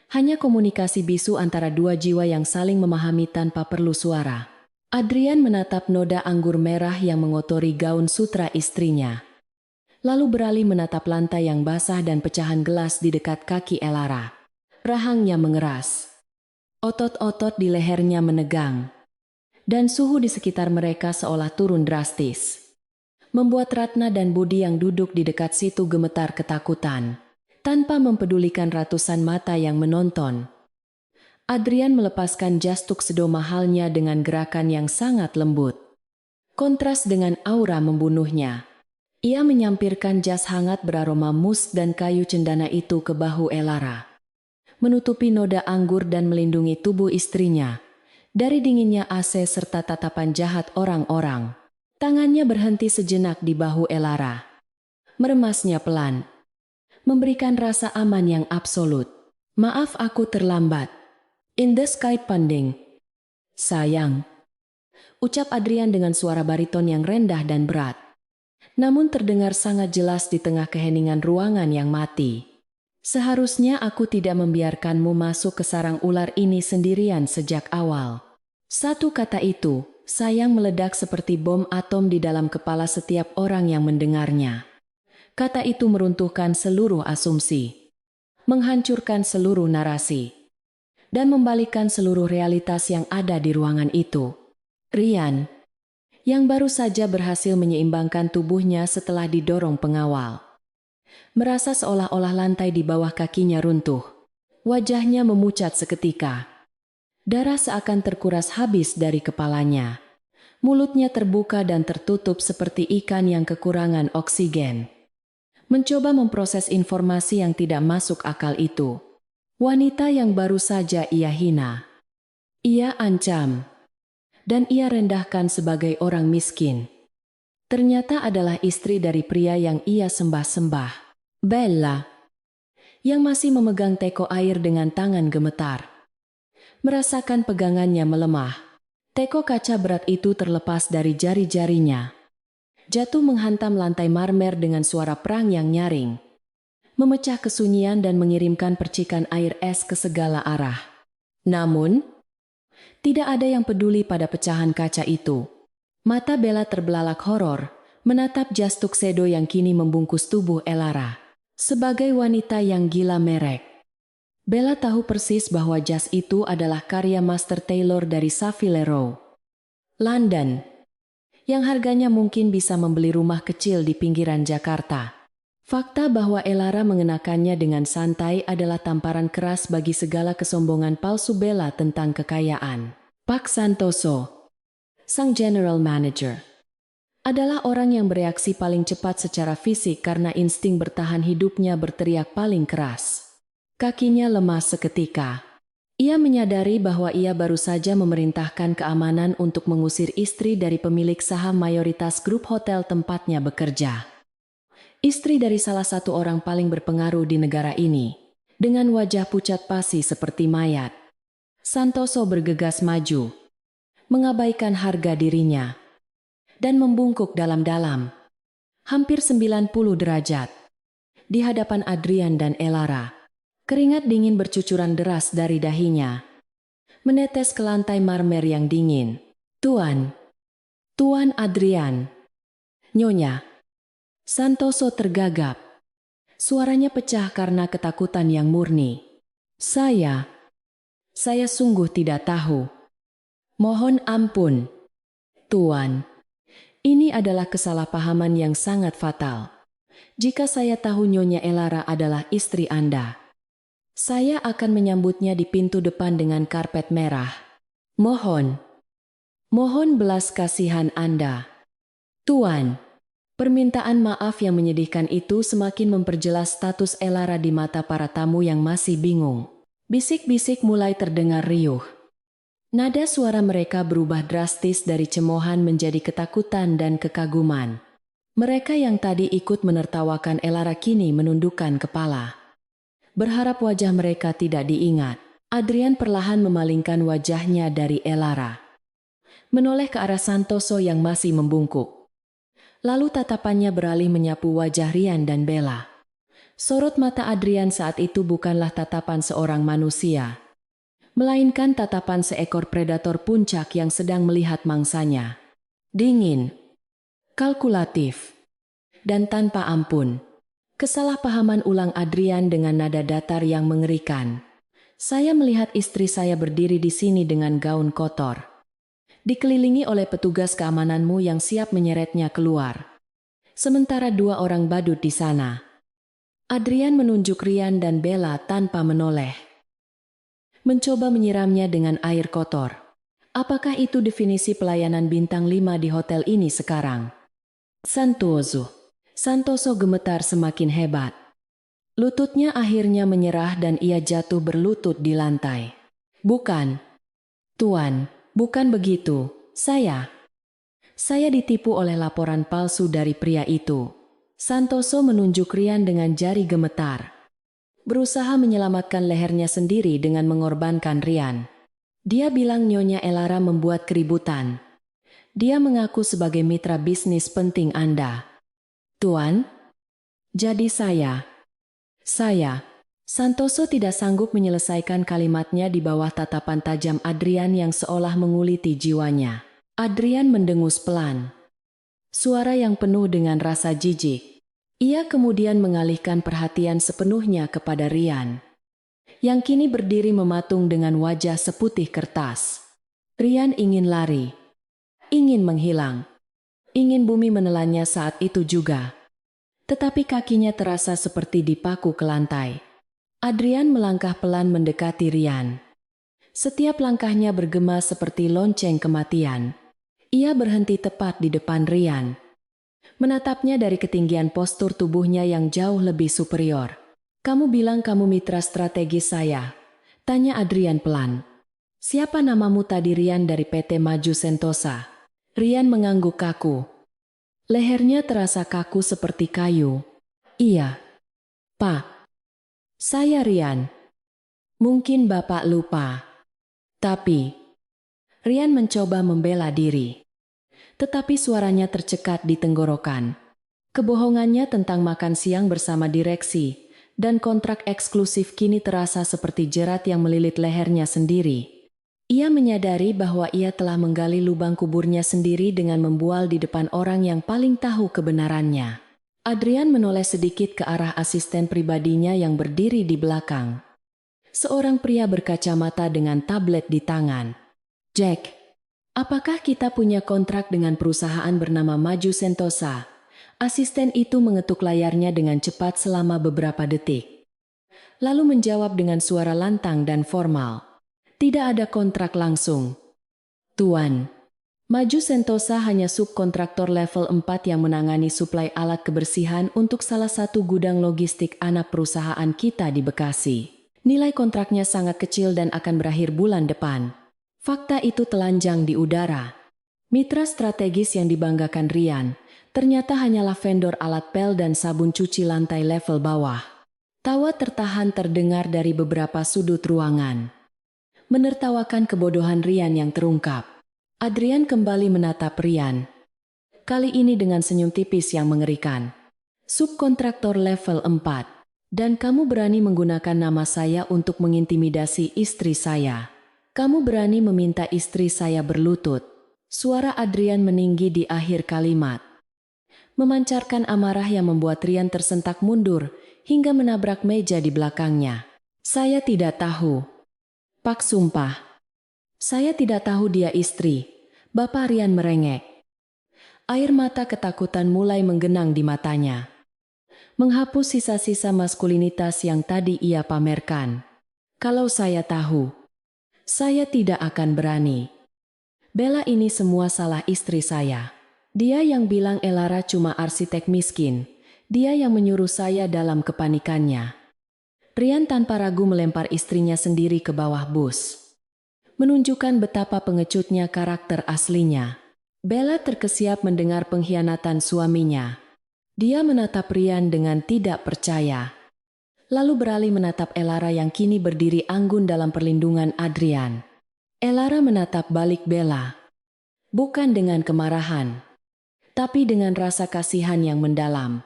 S1: Hanya komunikasi bisu antara dua jiwa yang saling memahami tanpa perlu suara. Adrian menatap noda anggur merah yang mengotori gaun sutra istrinya. Lalu beralih menatap lantai yang basah dan pecahan gelas di dekat kaki Elara. Rahangnya mengeras. Otot-otot di lehernya menegang. Dan suhu di sekitar mereka seolah turun drastis. membuat Ratna dan Budi yang duduk di dekat situ gemetar ketakutan. Tanpa mempedulikan ratusan mata yang menonton, Adrian melepaskan jas tuxedo mahalnya dengan gerakan yang sangat lembut. Kontras dengan aura membunuhnya. Ia menyampirkan jas hangat beraroma mus dan kayu cendana itu ke bahu Elara, menutupi noda anggur dan melindungi tubuh istrinya dari dinginnya AC serta tatapan jahat orang-orang. Tangannya berhenti sejenak di bahu Elara, meremasnya pelan, memberikan rasa aman yang absolut. Maaf aku terlambat. In the sky pending. Sayang, ucap Adrian dengan suara bariton yang rendah dan berat, namun terdengar sangat jelas di tengah keheningan ruangan yang mati. Seharusnya aku tidak membiarkanmu masuk ke sarang ular ini sendirian sejak awal. Satu kata itu, sayang, meledak seperti bom atom di dalam kepala setiap orang yang mendengarnya. Kata itu meruntuhkan seluruh asumsi, menghancurkan seluruh narasi, dan membalikkan seluruh realitas yang ada di ruangan itu. Rian, yang baru saja berhasil menyeimbangkan tubuhnya setelah didorong pengawal, merasa seolah-olah lantai di bawah kakinya runtuh. Wajahnya memucat seketika. Darah seakan terkuras habis dari kepalanya. Mulutnya terbuka dan tertutup seperti ikan yang kekurangan oksigen, mencoba memproses informasi yang tidak masuk akal itu. Wanita yang baru saja ia hina, ia ancam, dan ia rendahkan sebagai orang miskin, ternyata adalah istri dari pria yang ia sembah-sembah. Bella, yang masih memegang teko air dengan tangan gemetar, merasakan pegangannya melemah. Teko kaca berat itu terlepas dari jari-jarinya, jatuh menghantam lantai marmer dengan suara perang yang nyaring, memecah kesunyian dan mengirimkan percikan air es ke segala arah. Namun, tidak ada yang peduli pada pecahan kaca itu. Mata Bella terbelalak horor, menatap jas tuxedo yang kini membungkus tubuh Elara. Sebagai wanita yang gila merek, Bella tahu persis bahwa jas itu adalah karya Master Tailor dari Savile Row, London, yang harganya mungkin bisa membeli rumah kecil di pinggiran Jakarta. Fakta bahwa Elara mengenakannya dengan santai adalah tamparan keras bagi segala kesombongan palsu Bella tentang kekayaan. Pak Santoso, sang general manager, adalah orang yang bereaksi paling cepat secara fisik karena insting bertahan hidupnya berteriak paling keras. Kakinya lemas seketika. Ia menyadari bahwa ia baru saja memerintahkan keamanan untuk mengusir istri dari pemilik saham mayoritas grup hotel tempatnya bekerja. Istri dari salah satu orang paling berpengaruh di negara ini, dengan wajah pucat pasi seperti mayat. Santoso bergegas maju, mengabaikan harga dirinya, dan membungkuk dalam-dalam, hampir 90 derajat, di hadapan Adrian dan Elara. Keringat dingin bercucuran deras dari dahinya, menetes ke lantai marmer yang dingin. Tuan Adrian. Nyonya. Santoso tergagap. Suaranya pecah karena ketakutan yang murni. Saya sungguh tidak tahu. Mohon ampun, Tuan. Ini adalah kesalahpahaman yang sangat fatal. Jika saya tahu Nyonya Elara adalah istri Anda, saya akan menyambutnya di pintu depan dengan karpet merah. Mohon belas kasihan Anda. Tuan, permintaan maaf yang menyedihkan itu semakin memperjelas status Elara di mata para tamu yang masih bingung. Bisik-bisik mulai terdengar riuh. Nada suara mereka berubah drastis dari cemoohan menjadi ketakutan dan kekaguman. Mereka yang tadi ikut menertawakan Elara kini menundukkan kepala, berharap wajah mereka tidak diingat. Adrian perlahan memalingkan wajahnya dari Elara, menoleh ke arah Santoso yang masih membungkuk. Lalu tatapannya beralih menyapu wajah Rian dan Bella. Sorot mata Adrian saat itu bukanlah tatapan seorang manusia, melainkan tatapan seekor predator puncak yang sedang melihat mangsanya. Dingin, kalkulatif, dan tanpa ampun. Kesalahpahaman ulang Adrian dengan nada datar yang mengerikan. Saya melihat istri saya berdiri di sini dengan gaun kotor, dikelilingi oleh petugas keamananmu yang siap menyeretnya keluar. Sementara dua orang badut di sana. Adrian menunjuk Rian dan Bella tanpa menoleh. Mencoba menyiramnya dengan air kotor. Apakah itu definisi pelayanan bintang 5 di hotel ini sekarang? Santoso gemetar semakin hebat. Lututnya akhirnya menyerah dan ia jatuh berlutut di lantai. Bukan. Tuan, bukan begitu. Saya ditipu oleh laporan palsu dari pria itu. Santoso menunjuk Rian dengan jari gemetar. Berusaha menyelamatkan lehernya sendiri dengan mengorbankan Rian. Dia bilang Nyonya Elara membuat keributan. Dia mengaku sebagai mitra bisnis penting Anda. Tuan? Jadi saya. Santoso tidak sanggup menyelesaikan kalimatnya di bawah tatapan tajam Adrian yang seolah menguliti jiwanya. Adrian mendengus pelan. Suara yang penuh dengan rasa jijik. Ia kemudian mengalihkan perhatian sepenuhnya kepada Rian, yang kini berdiri mematung dengan wajah seputih kertas. Rian ingin lari. Ingin menghilang. Ingin bumi menelannya saat itu juga. Tetapi kakinya terasa seperti dipaku ke lantai. Adrian melangkah pelan mendekati Rian. Setiap langkahnya bergema seperti lonceng kematian. Ia berhenti tepat di depan Rian. Menatapnya dari ketinggian postur tubuhnya yang jauh lebih superior. Kamu bilang kamu mitra strategis saya? Tanya Adrian pelan. Siapa namamu tadi? Rian dari PT Maju Sentosa. Rian mengangguk kaku. Lehernya terasa kaku seperti kayu. Iya, Pak. Saya Rian. Mungkin Bapak lupa. Tapi, Rian mencoba membela diri. Tetapi suaranya tercekat di tenggorokan. Kebohongannya tentang makan siang bersama direksi dan kontrak eksklusif kini terasa seperti jerat yang melilit lehernya sendiri. Ia menyadari bahwa ia telah menggali lubang kuburnya sendiri dengan membual di depan orang yang paling tahu kebenarannya. Adrian menoleh sedikit ke arah asisten pribadinya yang berdiri di belakang. Seorang pria berkacamata dengan tablet di tangan. Jack, apakah kita punya kontrak dengan perusahaan bernama Maju Sentosa? Asisten itu mengetuk layarnya dengan cepat selama beberapa detik. Lalu menjawab dengan suara lantang dan formal. Tidak ada kontrak langsung. Tuan, Maju Sentosa hanya subkontraktor level 4 yang menangani suplai alat kebersihan untuk salah satu gudang logistik anak perusahaan kita di Bekasi. Nilai kontraknya sangat kecil dan akan berakhir bulan depan. Fakta itu telanjang di udara. Mitra strategis yang dibanggakan Rian, ternyata hanyalah vendor alat pel dan sabun cuci lantai level bawah. Tawa tertahan terdengar dari beberapa sudut ruangan. Menertawakan kebodohan Rian yang terungkap. Adrian kembali menatap Rian. Kali ini dengan senyum tipis yang mengerikan. Subkontraktor level 4. Dan kamu berani menggunakan nama saya untuk mengintimidasi istri saya. Kamu berani meminta istri saya berlutut. Suara Adrian meninggi di akhir kalimat. Memancarkan amarah yang membuat Rian tersentak mundur hingga menabrak meja di belakangnya. Saya tidak tahu. Pak sumpah. Saya tidak tahu dia istri. Bapak Rian merengek. Air mata ketakutan mulai menggenang di matanya. Menghapus sisa-sisa maskulinitas yang tadi ia pamerkan. Kalau saya tahu, saya tidak akan berani. Bella ini semua salah istri saya. Dia yang bilang Elara cuma arsitek miskin. Dia yang menyuruh saya dalam kepanikannya. Rian tanpa ragu melempar istrinya sendiri ke bawah bus. Menunjukkan betapa pengecutnya karakter aslinya. Bella terkesiap mendengar pengkhianatan suaminya. Dia menatap Rian dengan tidak percaya. Lalu beralih menatap Elara yang kini berdiri anggun dalam perlindungan Adrian. Elara menatap balik Bella. Bukan dengan kemarahan, tapi dengan rasa kasihan yang mendalam.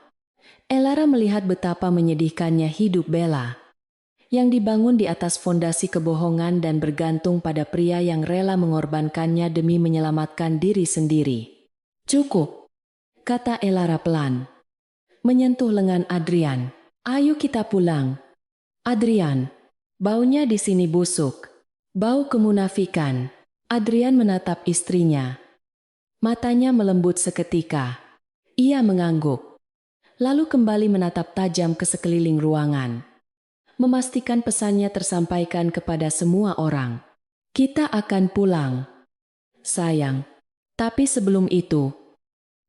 S1: Elara melihat betapa menyedihkannya hidup Bella, yang dibangun di atas fondasi kebohongan dan bergantung pada pria yang rela mengorbankannya demi menyelamatkan diri sendiri. Cukup, kata Elara pelan, menyentuh lengan Adrian. Ayo kita pulang. Adrian, baunya di sini busuk. Bau kemunafikan. Adrian menatap istrinya. Matanya melembut seketika. Ia mengangguk, lalu kembali menatap tajam ke sekeliling ruangan. Memastikan pesannya tersampaikan kepada semua orang. Kita akan pulang, sayang. Tapi sebelum itu,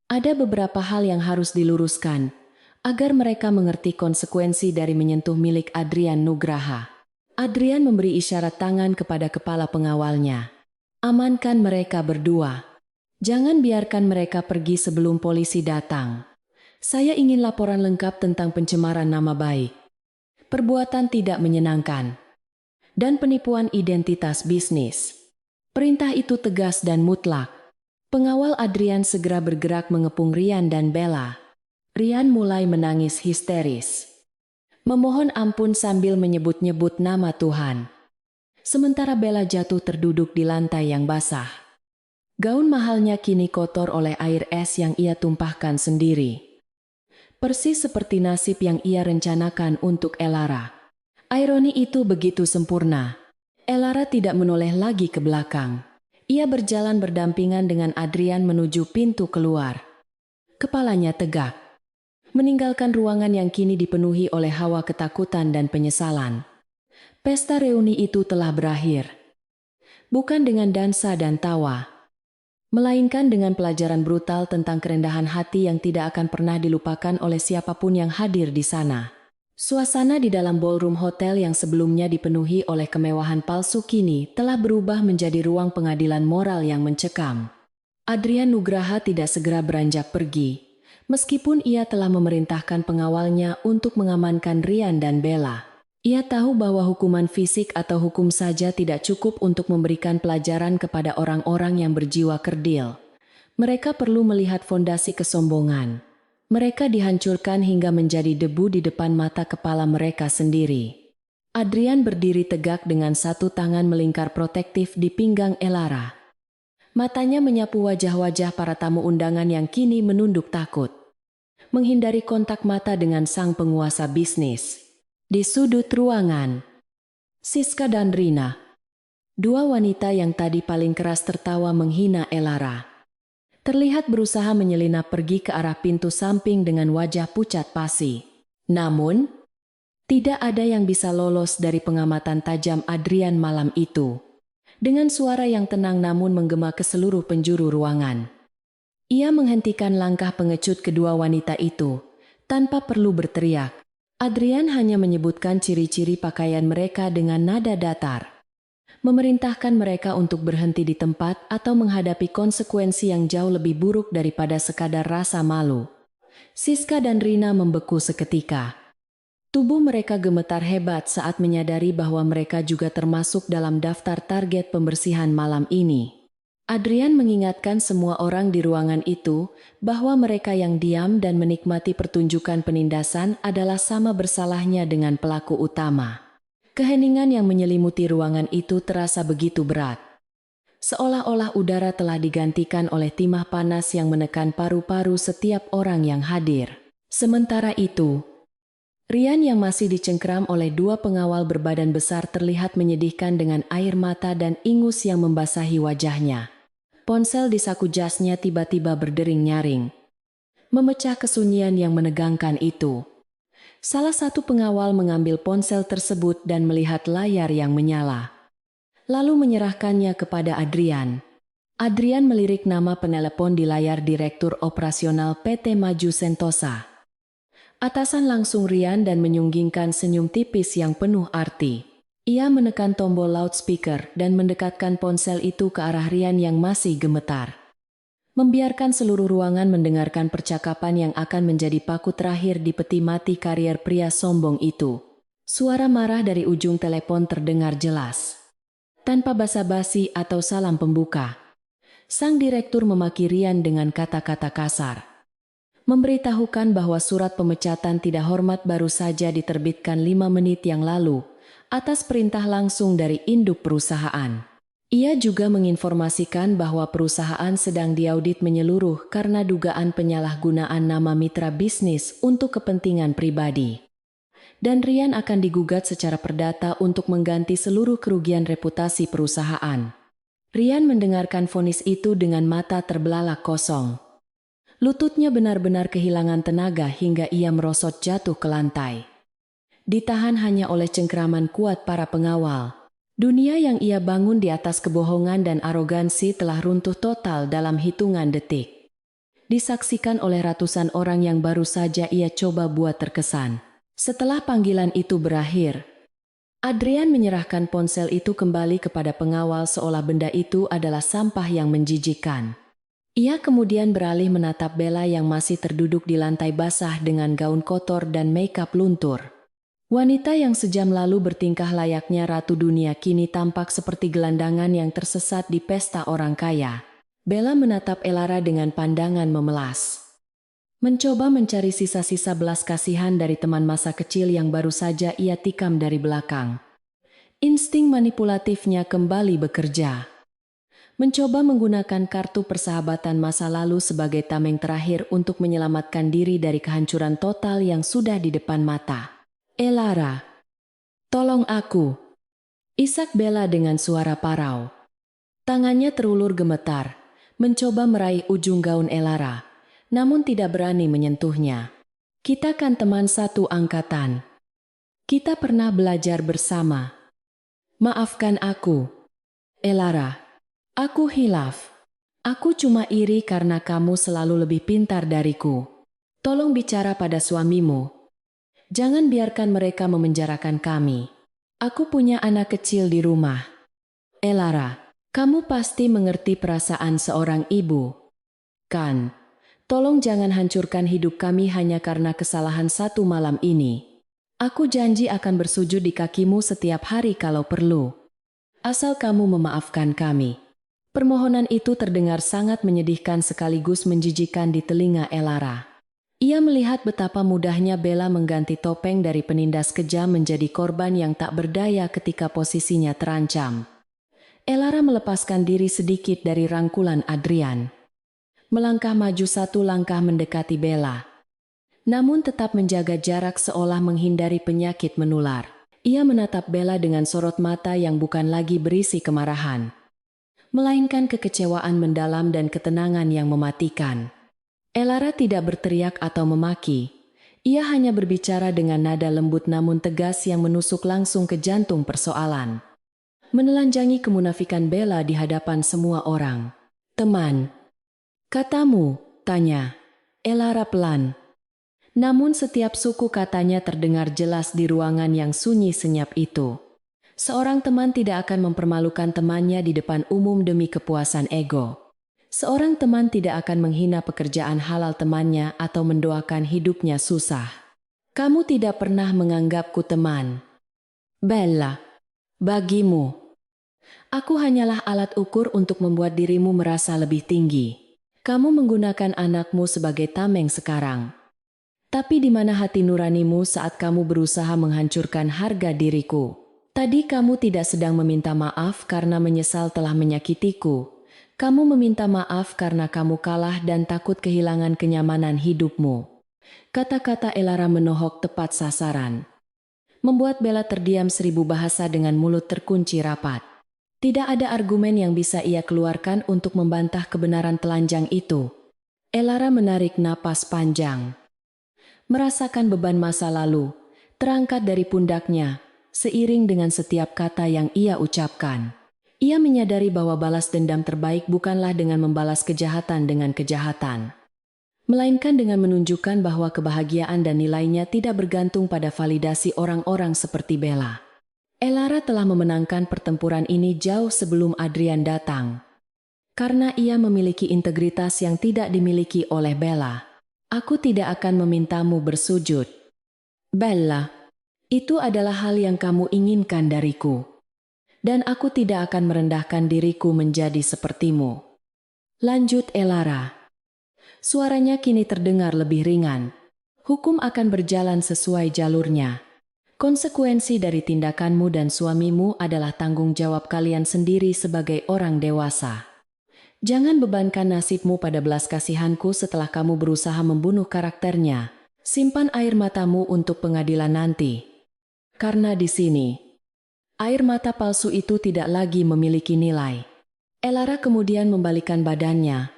S1: ada beberapa hal yang harus diluruskan, agar mereka mengerti konsekuensi dari menyentuh milik Adrian Nugraha. Adrian memberi isyarat tangan kepada kepala pengawalnya. Amankan mereka berdua. Jangan biarkan mereka pergi sebelum polisi datang. Saya ingin laporan lengkap tentang pencemaran nama baik, perbuatan tidak menyenangkan, dan penipuan identitas bisnis. Perintah itu tegas dan mutlak. Pengawal Adrian segera bergerak mengepung Rian dan Bella. Rian mulai menangis histeris, memohon ampun sambil menyebut-nyebut nama Tuhan. Sementara Bella jatuh terduduk di lantai yang basah. Gaun mahalnya kini kotor oleh air es yang ia tumpahkan sendiri. Persis seperti nasib yang ia rencanakan untuk Elara. Ironi itu begitu sempurna. Elara tidak menoleh lagi ke belakang. Ia berjalan berdampingan dengan Adrian menuju pintu keluar. Kepalanya tegak, meninggalkan ruangan yang kini dipenuhi oleh hawa ketakutan dan penyesalan. Pesta reuni itu telah berakhir. Bukan dengan dansa dan tawa, melainkan dengan pelajaran brutal tentang kerendahan hati yang tidak akan pernah dilupakan oleh siapapun yang hadir di sana. Suasana di dalam ballroom hotel yang sebelumnya dipenuhi oleh kemewahan palsu kini telah berubah menjadi ruang pengadilan moral yang mencekam. Adrian Nugraha tidak segera beranjak pergi, meskipun ia telah memerintahkan pengawalnya untuk mengamankan Rian dan Bella. Ia tahu bahwa hukuman fisik atau hukum saja tidak cukup untuk memberikan pelajaran kepada orang-orang yang berjiwa kerdil. Mereka perlu melihat fondasi kesombongan. Mereka dihancurkan hingga menjadi debu di depan mata kepala mereka sendiri. Adrian berdiri tegak dengan satu tangan melingkar protektif di pinggang Elara. Matanya menyapu wajah-wajah para tamu undangan yang kini menunduk takut, menghindari kontak mata dengan sang penguasa bisnis. Di sudut ruangan, Siska dan Rina, dua wanita yang tadi paling keras tertawa menghina Elara, terlihat berusaha menyelinap pergi ke arah pintu samping dengan wajah pucat pasi. Namun, tidak ada yang bisa lolos dari pengamatan tajam Adrian malam itu. Dengan suara yang tenang namun menggema ke seluruh penjuru ruangan, ia menghentikan langkah pengecut kedua wanita itu, tanpa perlu berteriak. Adrian hanya menyebutkan ciri-ciri pakaian mereka dengan nada datar, memerintahkan mereka untuk berhenti di tempat atau menghadapi konsekuensi yang jauh lebih buruk daripada sekadar rasa malu. Siska dan Rina membeku seketika. Tubuh mereka gemetar hebat saat menyadari bahwa mereka juga termasuk dalam daftar target pembersihan malam ini. Adrian mengingatkan semua orang di ruangan itu bahwa mereka yang diam dan menikmati pertunjukan penindasan adalah sama bersalahnya dengan pelaku utama. Keheningan yang menyelimuti ruangan itu terasa begitu berat. Seolah-olah udara telah digantikan oleh timah panas yang menekan paru-paru setiap orang yang hadir. Sementara itu, Rian yang masih dicengkram oleh dua pengawal berbadan besar terlihat menyedihkan dengan air mata dan ingus yang membasahi wajahnya. Ponsel di saku jasnya tiba-tiba berdering nyaring, memecah kesunyian yang menegangkan itu. Salah satu pengawal mengambil ponsel tersebut dan melihat layar yang menyala, lalu menyerahkannya kepada Adrian. Adrian melirik nama penelepon di layar Direktur Operasional PT Maju Sentosa. Atasan langsung Rian dan menyunggingkan senyum tipis yang penuh arti. Ia menekan tombol loudspeaker dan mendekatkan ponsel itu ke arah Rian yang masih gemetar, membiarkan seluruh ruangan mendengarkan percakapan yang akan menjadi paku terakhir di peti mati karier pria sombong itu. Suara marah dari ujung telepon terdengar jelas. Tanpa basa-basi atau salam pembuka, sang direktur memaki Rian dengan kata-kata kasar, memberitahukan bahwa surat pemecatan tidak hormat baru saja diterbitkan 5 menit yang lalu, atas perintah langsung dari induk perusahaan. Ia juga menginformasikan bahwa perusahaan sedang diaudit menyeluruh karena dugaan penyalahgunaan nama mitra bisnis untuk kepentingan pribadi. Dan Rian akan digugat secara perdata untuk mengganti seluruh kerugian reputasi perusahaan. Rian mendengarkan vonis itu dengan mata terbelalak kosong. Lututnya benar-benar kehilangan tenaga hingga ia merosot jatuh ke lantai. Ditahan hanya oleh cengkeraman kuat para pengawal. Dunia yang ia bangun di atas kebohongan dan arogansi telah runtuh total dalam hitungan detik. Disaksikan oleh ratusan orang yang baru saja ia coba buat terkesan. Setelah panggilan itu berakhir, Adrian menyerahkan ponsel itu kembali kepada pengawal seolah benda itu adalah sampah yang menjijikkan. Ia kemudian beralih menatap Bella yang masih terduduk di lantai basah dengan gaun kotor dan makeup luntur. Wanita yang sejam lalu bertingkah layaknya ratu dunia kini tampak seperti gelandangan yang tersesat di pesta orang kaya. Bella menatap Elara dengan pandangan memelas. Mencoba mencari sisa-sisa belas kasihan dari teman masa kecil yang baru saja ia tikam dari belakang. Insting manipulatifnya kembali bekerja. Mencoba menggunakan kartu persahabatan masa lalu sebagai tameng terakhir untuk menyelamatkan diri dari kehancuran total yang sudah di depan mata. Elara, tolong aku. Isak Bella dengan suara parau. Tangannya terulur gemetar, mencoba meraih ujung gaun Elara, namun tidak berani menyentuhnya. Kita kan teman satu angkatan. Kita pernah belajar bersama. Maafkan aku, Elara. Aku hilaf. Aku cuma iri karena kamu selalu lebih pintar dariku. Tolong bicara pada suamimu. Jangan biarkan mereka memenjarakan kami. Aku punya anak kecil di rumah. Elara, kamu pasti mengerti perasaan seorang ibu. Kan? Tolong jangan hancurkan hidup kami hanya karena kesalahan satu malam ini. Aku janji akan bersujud di kakimu setiap hari kalau perlu. Asal kamu memaafkan kami. Permohonan itu terdengar sangat menyedihkan sekaligus menjijikkan di telinga Elara. Ia melihat betapa mudahnya Bella mengganti topeng dari penindas kejam menjadi korban yang tak berdaya ketika posisinya terancam. Elara melepaskan diri sedikit dari rangkulan Adrian. Melangkah maju satu langkah mendekati Bella. Namun tetap menjaga jarak seolah menghindari penyakit menular. Ia menatap Bella dengan sorot mata yang bukan lagi berisi kemarahan, melainkan kekecewaan mendalam dan ketenangan yang mematikan. Elara tidak berteriak atau memaki. Ia hanya berbicara dengan nada lembut namun tegas yang menusuk langsung ke jantung persoalan. Menelanjangi kemunafikan Bella di hadapan semua orang. Teman, katamu, tanya Elara pelan. Namun setiap suku katanya terdengar jelas di ruangan yang sunyi senyap itu. Seorang teman tidak akan mempermalukan temannya di depan umum demi kepuasan ego. Seorang teman tidak akan menghina pekerjaan halal temannya atau mendoakan hidupnya susah. Kamu tidak pernah menganggapku teman. Bella, bagimu, aku hanyalah alat ukur untuk membuat dirimu merasa lebih tinggi. Kamu menggunakan anakmu sebagai tameng sekarang. Tapi di mana hati nuranimu saat kamu berusaha menghancurkan harga diriku? Tadi kamu tidak sedang meminta maaf karena menyesal telah menyakitiku. Kamu meminta maaf karena kamu kalah dan takut kehilangan kenyamanan hidupmu. Kata-kata Elara menohok tepat sasaran. Membuat Bella terdiam 1000 bahasa dengan mulut terkunci rapat. Tidak ada argumen yang bisa ia keluarkan untuk membantah kebenaran telanjang itu. Elara menarik napas panjang. Merasakan beban masa lalu, terangkat dari pundaknya, seiring dengan setiap kata yang ia ucapkan. Ia menyadari bahwa balas dendam terbaik bukanlah dengan membalas kejahatan dengan kejahatan, melainkan dengan menunjukkan bahwa kebahagiaan dan nilainya tidak bergantung pada validasi orang-orang seperti Bella. Elara telah memenangkan pertempuran ini jauh sebelum Adrian datang. Karena ia memiliki integritas yang tidak dimiliki oleh Bella. Aku tidak akan memintamu bersujud. Bella, itu adalah hal yang kamu inginkan dariku. Dan aku tidak akan merendahkan diriku menjadi sepertimu. Lanjut Elara. Suaranya kini terdengar lebih ringan. Hukum akan berjalan sesuai jalurnya. Konsekuensi dari tindakanmu dan suamimu adalah tanggung jawab kalian sendiri sebagai orang dewasa. Jangan bebankan nasibmu pada belas kasihanku setelah kamu berusaha membunuh karakternya. Simpan air matamu untuk pengadilan nanti. Karena di sini, air mata palsu itu tidak lagi memiliki nilai. Elara kemudian membalikkan badannya.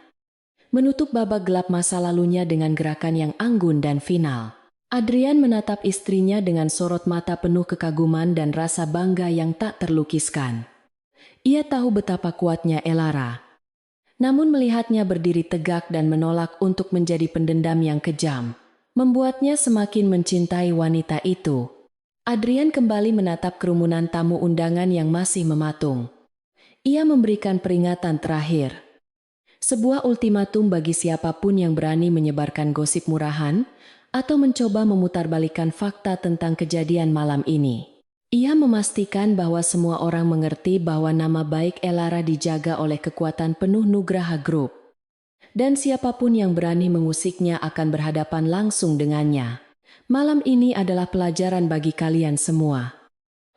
S1: menutup babak gelap masa lalunya dengan gerakan yang anggun dan final. Adrian menatap istrinya dengan sorot mata penuh kekaguman dan rasa bangga yang tak terlukiskan. Ia tahu betapa kuatnya Elara. Namun melihatnya berdiri tegak dan menolak untuk menjadi pendendam yang kejam, membuatnya semakin mencintai wanita itu. Adrian kembali menatap kerumunan tamu undangan yang masih mematung. Ia memberikan peringatan terakhir. Sebuah ultimatum bagi siapapun yang berani menyebarkan gosip murahan atau mencoba memutarbalikkan fakta tentang kejadian malam ini. Ia memastikan bahwa semua orang mengerti bahwa nama baik Elara dijaga oleh kekuatan penuh Nugraha Group. Dan siapapun yang berani mengusiknya akan berhadapan langsung dengannya. Malam ini adalah pelajaran bagi kalian semua,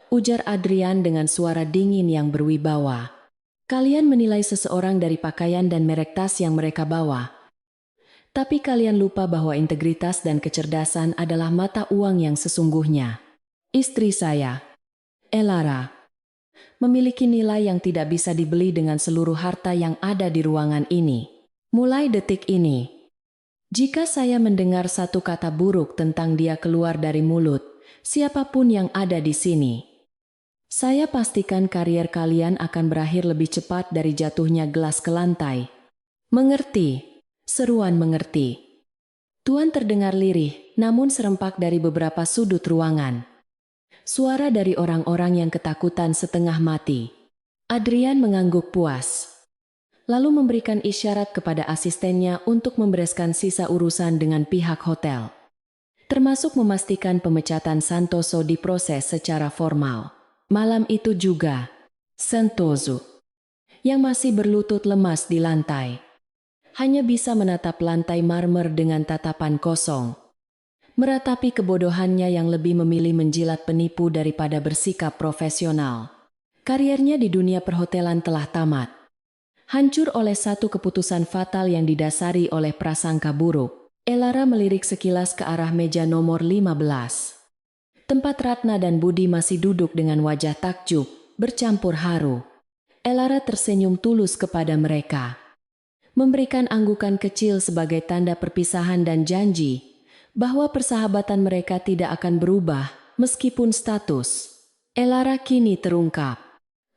S1: ujar Adrian dengan suara dingin yang berwibawa. Kalian menilai seseorang dari pakaian dan merek tas yang mereka bawa. Tapi kalian lupa bahwa integritas dan kecerdasan adalah mata uang yang sesungguhnya. Istri saya, Elara, memiliki nilai yang tidak bisa dibeli dengan seluruh harta yang ada di ruangan ini. Mulai detik ini, jika saya mendengar satu kata buruk tentang dia keluar dari mulut siapapun yang ada di sini, saya pastikan karier kalian akan berakhir lebih cepat dari jatuhnya gelas ke lantai. Mengerti? Seruan mengerti. Tuan terdengar lirih, namun serempak dari beberapa sudut ruangan. Suara dari orang-orang yang ketakutan setengah mati. Adrian mengangguk puas, lalu memberikan isyarat kepada asistennya untuk membereskan sisa urusan dengan pihak hotel, termasuk memastikan pemecatan Santoso diproses secara formal. Malam itu juga, Santoso, yang masih berlutut lemas di lantai, hanya bisa menatap lantai marmer dengan tatapan kosong, meratapi kebodohannya yang lebih memilih menjilat penipu daripada bersikap profesional. Kariernya di dunia perhotelan telah tamat, hancur oleh satu keputusan fatal yang didasari oleh prasangka buruk. Elara melirik sekilas ke arah meja nomor 15. Tempat Ratna dan Budi masih duduk dengan wajah takjub, bercampur haru. Elara tersenyum tulus kepada mereka, memberikan anggukan kecil sebagai tanda perpisahan dan janji bahwa persahabatan mereka tidak akan berubah meskipun status Elara kini terungkap.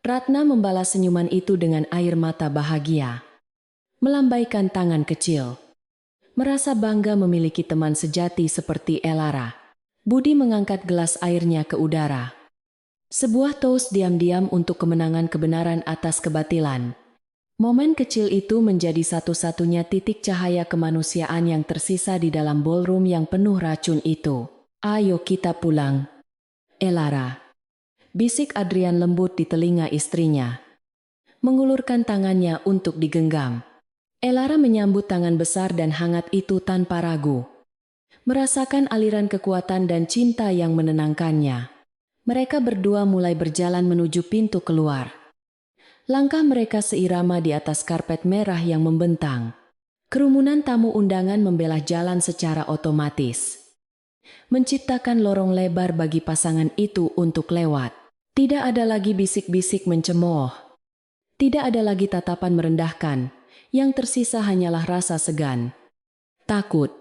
S1: Ratna membalas senyuman itu dengan air mata bahagia, melambaikan tangan kecil, merasa bangga memiliki teman sejati seperti Elara. Budi mengangkat gelas airnya ke udara. Sebuah toast diam-diam untuk kemenangan kebenaran atas kebatilan. Momen kecil itu menjadi satu-satunya titik cahaya kemanusiaan yang tersisa di dalam ballroom yang penuh racun itu. Ayo kita pulang, Elara, bisik Adrian lembut di telinga istrinya, mengulurkan tangannya untuk digenggam. Elara menyambut tangan besar dan hangat itu tanpa ragu, merasakan aliran kekuatan dan cinta yang menenangkannya. Mereka berdua mulai berjalan menuju pintu keluar. Langkah mereka seirama di atas karpet merah yang membentang. Kerumunan tamu undangan membelah jalan secara otomatis, menciptakan lorong lebar bagi pasangan itu untuk lewat. Tidak ada lagi bisik-bisik mencemooh. Tidak ada lagi tatapan merendahkan. Yang tersisa hanyalah rasa segan, takut,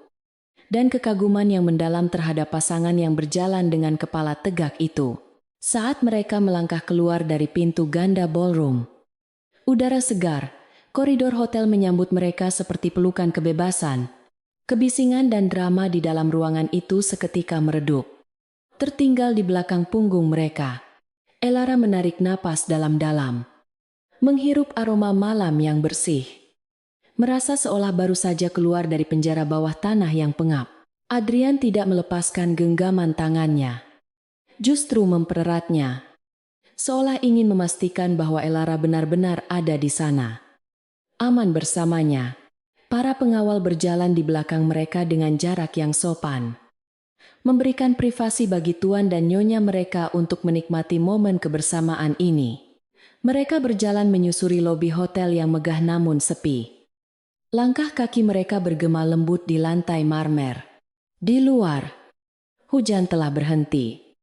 S1: dan kekaguman yang mendalam terhadap pasangan yang berjalan dengan kepala tegak itu. Saat mereka melangkah keluar dari pintu ganda ballroom, udara segar, koridor hotel menyambut mereka seperti pelukan kebebasan. Kebisingan dan drama di dalam ruangan itu seketika meredup, tertinggal di belakang punggung mereka. Elara menarik napas dalam-dalam, menghirup aroma malam yang bersih, merasa seolah baru saja keluar dari penjara bawah tanah yang pengap. Adrian tidak melepaskan genggaman tangannya, justru mempereratnya, seolah ingin memastikan bahwa Elara benar-benar ada di sana, aman bersamanya. Para pengawal berjalan di belakang mereka dengan jarak yang sopan, memberikan privasi bagi tuan dan nyonya mereka untuk menikmati momen kebersamaan ini. Mereka berjalan menyusuri lobi hotel yang megah namun sepi. Langkah kaki mereka bergema lembut di lantai marmer. Di luar, hujan telah berhenti,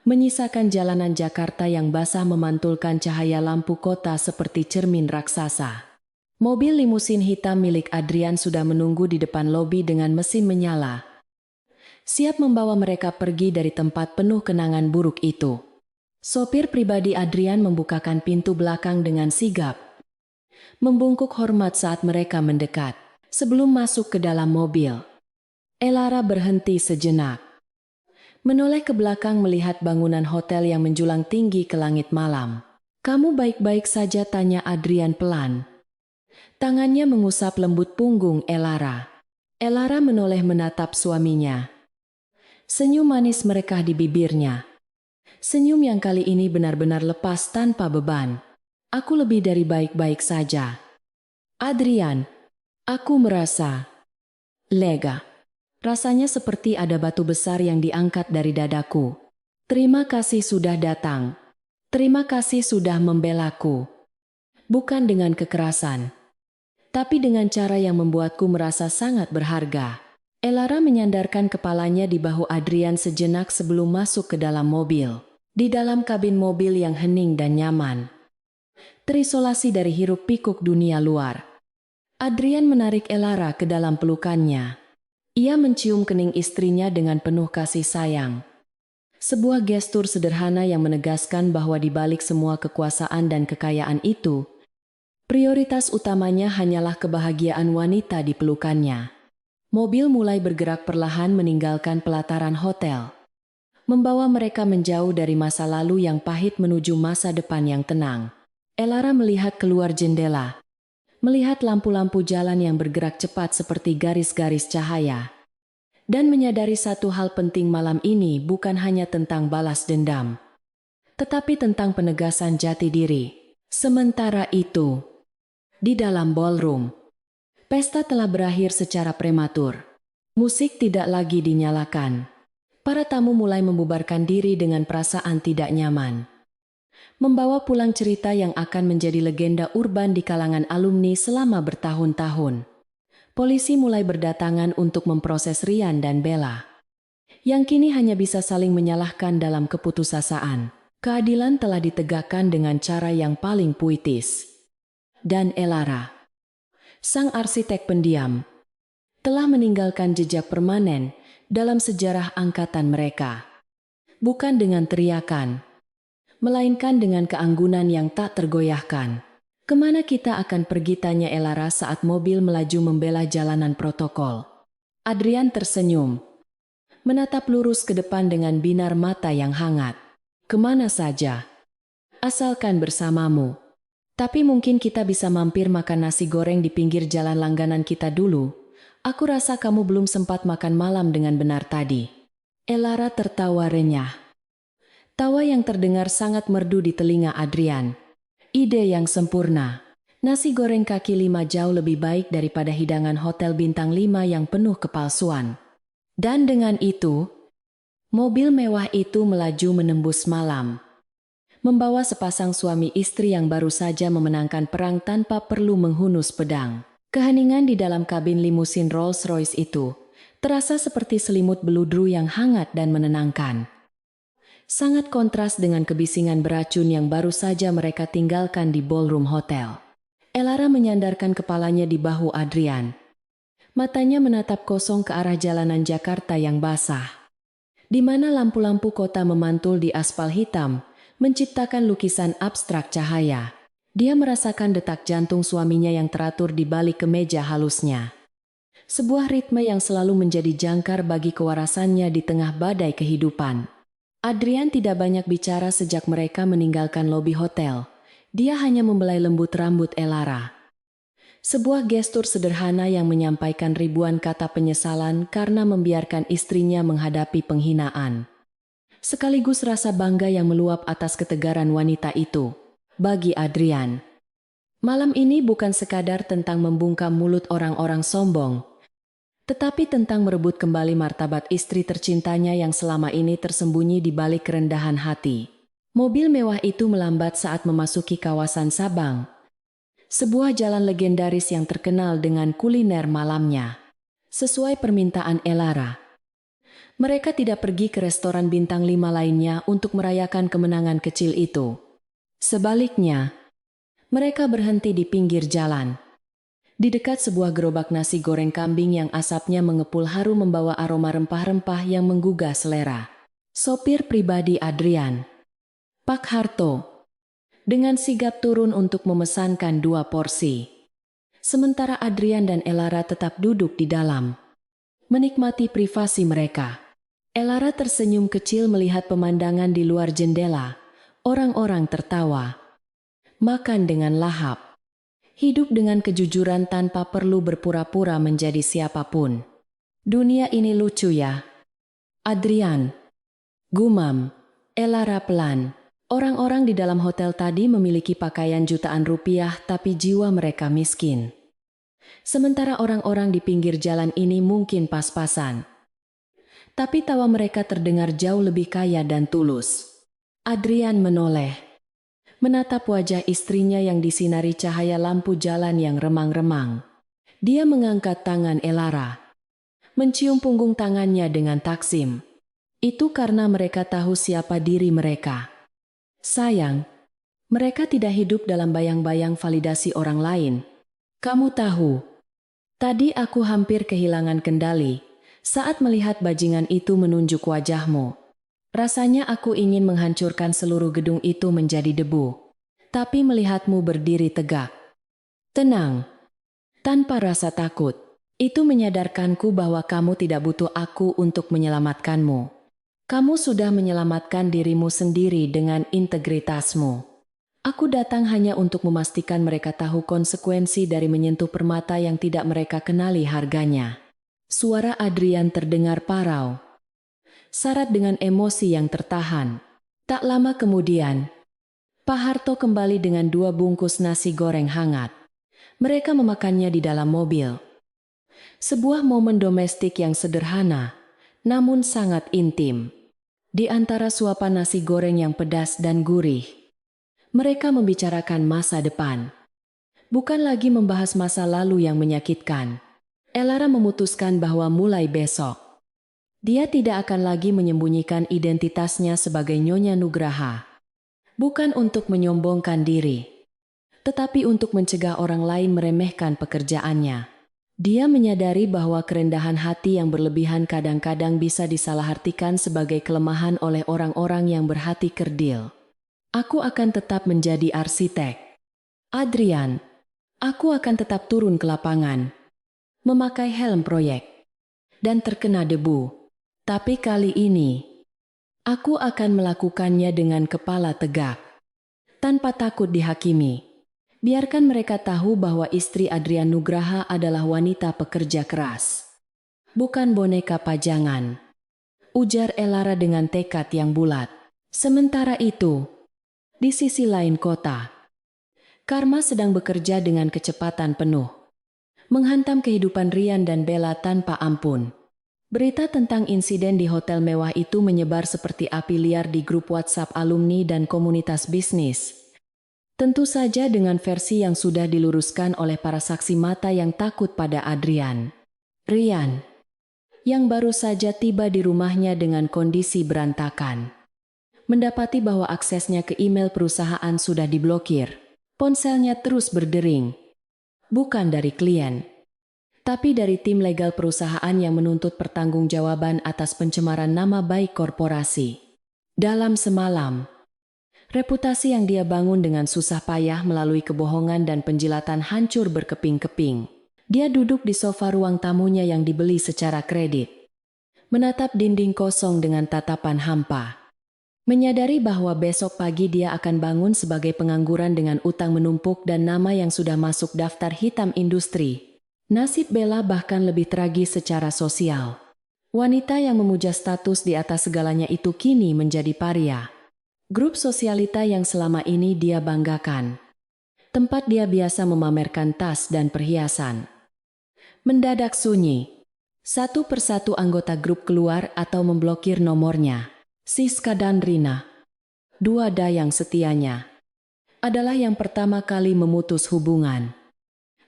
S1: menyisakan jalanan Jakarta yang basah memantulkan cahaya lampu kota seperti cermin raksasa. Mobil limusin hitam milik Adrian sudah menunggu di depan lobi dengan mesin menyala, siap membawa mereka pergi dari tempat penuh kenangan buruk itu. Sopir pribadi Adrian membukakan pintu belakang dengan sigap, membungkuk hormat saat mereka mendekat. Sebelum masuk ke dalam mobil, Elara berhenti sejenak, menoleh ke belakang melihat bangunan hotel yang menjulang tinggi ke langit malam. "Kamu baik-baik saja?" tanya Adrian pelan. Tangannya mengusap lembut punggung Elara. Elara menoleh menatap suaminya. Senyum manis merekah di bibirnya. Senyum yang kali ini benar-benar lepas tanpa beban. "Aku lebih dari baik-baik saja, Adrian. Aku merasa lega. Rasanya seperti ada batu besar yang diangkat dari dadaku. Terima kasih sudah datang. Terima kasih sudah membelaku. Bukan dengan kekerasan, tapi dengan cara yang membuatku merasa sangat berharga." Elara menyandarkan kepalanya di bahu Adrian sejenak sebelum masuk ke dalam mobil. Di dalam kabin mobil yang hening dan nyaman, terisolasi dari hiruk-pikuk dunia luar, Adrian menarik Elara ke dalam pelukannya. Ia mencium kening istrinya dengan penuh kasih sayang. Sebuah gestur sederhana yang menegaskan bahwa di balik semua kekuasaan dan kekayaan itu, prioritas utamanya hanyalah kebahagiaan wanita di pelukannya. Mobil mulai bergerak perlahan meninggalkan pelataran hotel, membawa mereka menjauh dari masa lalu yang pahit menuju masa depan yang tenang. Elara melihat keluar jendela, melihat lampu-lampu jalan yang bergerak cepat seperti garis-garis cahaya, dan menyadari satu hal penting: malam ini bukan hanya tentang balas dendam, tetapi tentang penegasan jati diri. Sementara itu, di dalam ballroom, pesta telah berakhir secara prematur. Musik tidak lagi dinyalakan. Para tamu mulai membubarkan diri dengan perasaan tidak nyaman, membawa pulang cerita yang akan menjadi legenda urban di kalangan alumni selama bertahun-tahun. Polisi mulai berdatangan untuk memproses Rian dan Bella, yang kini hanya bisa saling menyalahkan dalam keputusasaan. Keadilan telah ditegakkan dengan cara yang paling puitis. Dan Elara, sang arsitek pendiam, telah meninggalkan jejak permanen dalam sejarah angkatan mereka. Bukan dengan teriakan, melainkan dengan keanggunan yang tak tergoyahkan. "Kemana kita akan pergi?" tanya Elara saat mobil melaju membela jalanan protokol. Adrian tersenyum, menatap lurus ke depan dengan binar mata yang hangat. "Kemana saja, asalkan bersamamu. Tapi mungkin kita bisa mampir makan nasi goreng di pinggir jalan langganan kita dulu. Aku rasa kamu belum sempat makan malam dengan benar tadi." Elara tertawa renyah. Tawa yang terdengar sangat merdu di telinga Adrian. Ide yang sempurna. Nasi goreng kaki lima jauh lebih baik daripada hidangan hotel bintang 5 yang penuh kepalsuan. Dan dengan itu, mobil mewah itu melaju menembus malam, membawa sepasang suami istri yang baru saja memenangkan perang tanpa perlu menghunus pedang. Keheningan di dalam kabin limusin Rolls-Royce itu terasa seperti selimut beludru yang hangat dan menenangkan. Sangat kontras dengan kebisingan beracun yang baru saja mereka tinggalkan di ballroom hotel. Elara menyandarkan kepalanya di bahu Adrian. Matanya menatap kosong ke arah jalanan Jakarta yang basah, di mana lampu-lampu kota memantul di aspal hitam, menciptakan lukisan abstrak cahaya. Dia merasakan detak jantung suaminya yang teratur di balik kemeja halusnya. Sebuah ritme yang selalu menjadi jangkar bagi kewarasannya di tengah badai kehidupan. Adrian tidak banyak bicara sejak mereka meninggalkan lobi hotel. Dia hanya membelai lembut rambut Elara. Sebuah gestur sederhana yang menyampaikan ribuan kata penyesalan karena membiarkan istrinya menghadapi penghinaan. Sekaligus rasa bangga yang meluap atas ketegaran wanita itu. Bagi Adrian, malam ini bukan sekadar tentang membungkam mulut orang-orang sombong, tetapi tentang merebut kembali martabat istri tercintanya yang selama ini tersembunyi di balik kerendahan hati. Mobil mewah itu melambat saat memasuki kawasan Sabang, sebuah jalan legendaris yang terkenal dengan kuliner malamnya. Sesuai permintaan Elara, mereka tidak pergi ke restoran bintang 5 lainnya untuk merayakan kemenangan kecil itu. Sebaliknya, mereka berhenti di pinggir jalan, Di dekat sebuah gerobak nasi goreng kambing yang asapnya mengepul harum membawa aroma rempah-rempah yang menggugah selera. Sopir pribadi Adrian, Pak Harto, dengan sigap turun untuk memesankan 2 porsi. Sementara Adrian dan Elara tetap duduk di dalam, menikmati privasi mereka. Elara tersenyum kecil melihat pemandangan di luar jendela. Orang-orang tertawa, makan dengan lahap, hidup dengan kejujuran tanpa perlu berpura-pura menjadi siapapun. Dunia ini lucu ya, Adrian, gumam. Elara pelan. Orang-orang di dalam hotel tadi memiliki pakaian jutaan rupiah tapi jiwa mereka miskin. Sementara orang-orang di pinggir jalan ini mungkin pas-pasan. Tapi tawa mereka terdengar jauh lebih kaya dan tulus. Adrian menoleh, menatap wajah istrinya yang disinari cahaya lampu jalan yang remang-remang. Dia mengangkat tangan Elara, mencium punggung tangannya dengan taksim. Itu karena mereka tahu siapa diri mereka. Sayang, mereka tidak hidup dalam bayang-bayang validasi orang lain. Kamu tahu, tadi aku hampir kehilangan kendali saat melihat bajingan itu menunjuk wajahmu. Rasanya aku ingin menghancurkan seluruh gedung itu menjadi debu. Tapi melihatmu berdiri tegak, tenang, tanpa rasa takut, itu menyadarkanku bahwa kamu tidak butuh aku untuk menyelamatkanmu. Kamu sudah menyelamatkan dirimu sendiri dengan integritasmu. Aku datang hanya untuk memastikan mereka tahu konsekuensi dari menyentuh permata yang tidak mereka kenali harganya. Suara Adrian terdengar parau, syarat dengan emosi yang tertahan. Tak lama kemudian, Pak Harto kembali dengan 2 bungkus nasi goreng hangat. Mereka memakannya di dalam mobil. Sebuah momen domestik yang sederhana, namun sangat intim. Di antara suapan nasi goreng yang pedas dan gurih, mereka membicarakan masa depan. Bukan lagi membahas masa lalu yang menyakitkan. Elara memutuskan bahwa mulai besok, dia tidak akan lagi menyembunyikan identitasnya sebagai Nyonya Nugraha. Bukan untuk menyombongkan diri, tetapi untuk mencegah orang lain meremehkan pekerjaannya. Dia menyadari bahwa kerendahan hati yang berlebihan kadang-kadang bisa disalahartikan sebagai kelemahan oleh orang-orang yang berhati kerdil. Aku akan tetap menjadi arsitek, Adrian. Aku akan tetap turun ke lapangan, memakai helm proyek, dan terkena debu. Tapi kali ini, aku akan melakukannya dengan kepala tegak, tanpa takut dihakimi. Biarkan mereka tahu bahwa istri Adrian Nugraha adalah wanita pekerja keras, bukan boneka pajangan, ujar Elara dengan tekad yang bulat. Sementara itu, di sisi lain kota, Karma sedang bekerja dengan kecepatan penuh, menghantam kehidupan Rian dan Bella tanpa ampun. Berita tentang insiden di hotel mewah itu menyebar seperti api liar di grup WhatsApp alumni dan komunitas bisnis. Tentu saja dengan versi yang sudah diluruskan oleh para saksi mata yang takut pada Adrian. Rian, yang baru saja tiba di rumahnya dengan kondisi berantakan, mendapati bahwa aksesnya ke email perusahaan sudah diblokir. Ponselnya terus berdering. Bukan dari klien, tapi dari tim legal perusahaan yang menuntut pertanggungjawaban atas pencemaran nama baik korporasi. Dalam semalam, reputasi yang dia bangun dengan susah payah melalui kebohongan dan penjilatan hancur berkeping-keping. Dia duduk di sofa ruang tamunya yang dibeli secara kredit, menatap dinding kosong dengan tatapan hampa. Menyadari bahwa besok pagi dia akan bangun sebagai pengangguran dengan utang menumpuk dan nama yang sudah masuk daftar hitam industri. Nasib Bella bahkan lebih tragis secara sosial. Wanita yang memuja status di atas segalanya itu kini menjadi paria. Grup sosialita yang selama ini dia banggakan, tempat dia biasa memamerkan tas dan perhiasan, mendadak sunyi. Satu persatu anggota grup keluar atau memblokir nomornya. Siska dan Rina, 2 dayang setianya, adalah yang pertama kali memutus hubungan.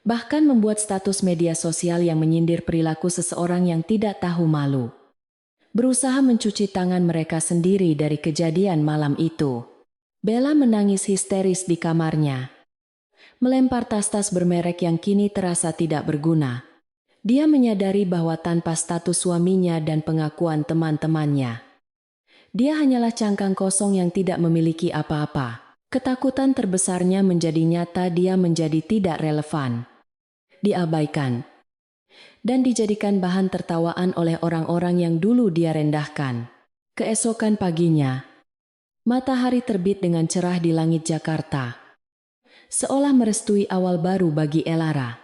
S1: Bahkan membuat status media sosial yang menyindir perilaku seseorang yang tidak tahu malu. Berusaha mencuci tangan mereka sendiri dari kejadian malam itu. Bella menangis histeris di kamarnya, melempar tas-tas bermerek yang kini terasa tidak berguna. Dia menyadari bahwa tanpa status suaminya dan pengakuan teman-temannya, dia hanyalah cangkang kosong yang tidak memiliki apa-apa. Ketakutan terbesarnya menjadi nyata, dia menjadi tidak relevan, diabaikan, dan dijadikan bahan tertawaan oleh orang-orang yang dulu dia rendahkan. Keesokan paginya, matahari terbit dengan cerah di langit Jakarta, seolah merestui awal baru bagi Elara.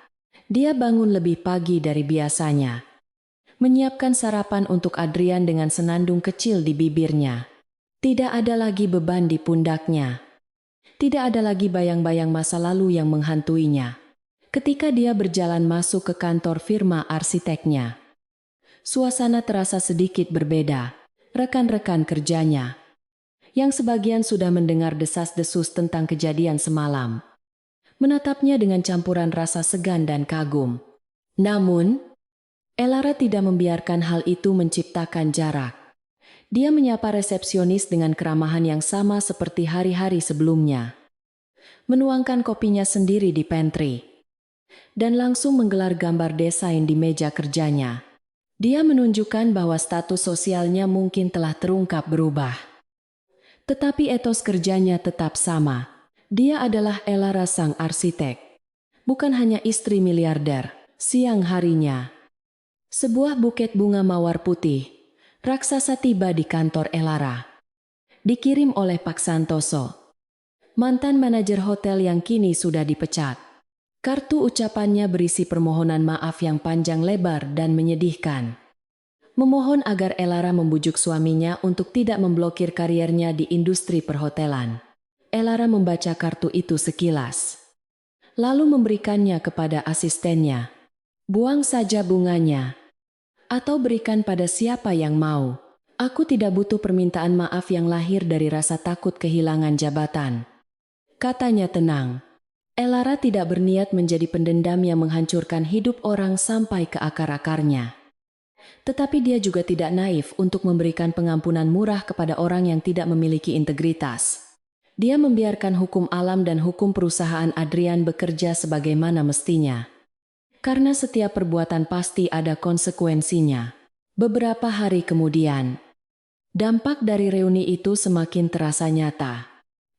S1: Dia bangun lebih pagi dari biasanya, menyiapkan sarapan untuk Adrian dengan senandung kecil di bibirnya. Tidak ada lagi beban di pundaknya. Tidak ada lagi bayang-bayang masa lalu yang menghantuinya. Ketika dia berjalan masuk ke kantor firma arsiteknya, suasana terasa sedikit berbeda. Rekan-rekan kerjanya, yang sebagian sudah mendengar desas-desus tentang kejadian semalam, menatapnya dengan campuran rasa segan dan kagum. Namun, Elara tidak membiarkan hal itu menciptakan jarak. Dia menyapa resepsionis dengan keramahan yang sama seperti hari-hari sebelumnya, menuangkan kopinya sendiri di pantry, dan langsung menggelar gambar desain di meja kerjanya. Dia menunjukkan bahwa status sosialnya mungkin telah terungkap berubah, tetapi etos kerjanya tetap sama. Dia adalah Elara sang arsitek, bukan hanya istri miliarder. Siang harinya, sebuah buket bunga mawar putih raksasa tiba di kantor Elara, dikirim oleh Pak Santoso, mantan manajer hotel yang kini sudah dipecat. Kartu ucapannya berisi permohonan maaf yang panjang lebar dan menyedihkan. Memohon agar Elara membujuk suaminya untuk tidak memblokir kariernya di industri perhotelan. Elara membaca kartu itu sekilas, lalu memberikannya kepada asistennya. Buang saja bunganya, atau berikan pada siapa yang mau. Aku tidak butuh permintaan maaf yang lahir dari rasa takut kehilangan jabatan, katanya tenang. Elara tidak berniat menjadi pendendam yang menghancurkan hidup orang sampai ke akar-akarnya. Tetapi dia juga tidak naif untuk memberikan pengampunan murah kepada orang yang tidak memiliki integritas. Dia membiarkan hukum alam dan hukum perusahaan Adrian bekerja sebagaimana mestinya. Karena setiap perbuatan pasti ada konsekuensinya. Beberapa hari kemudian, dampak dari reuni itu semakin terasa nyata.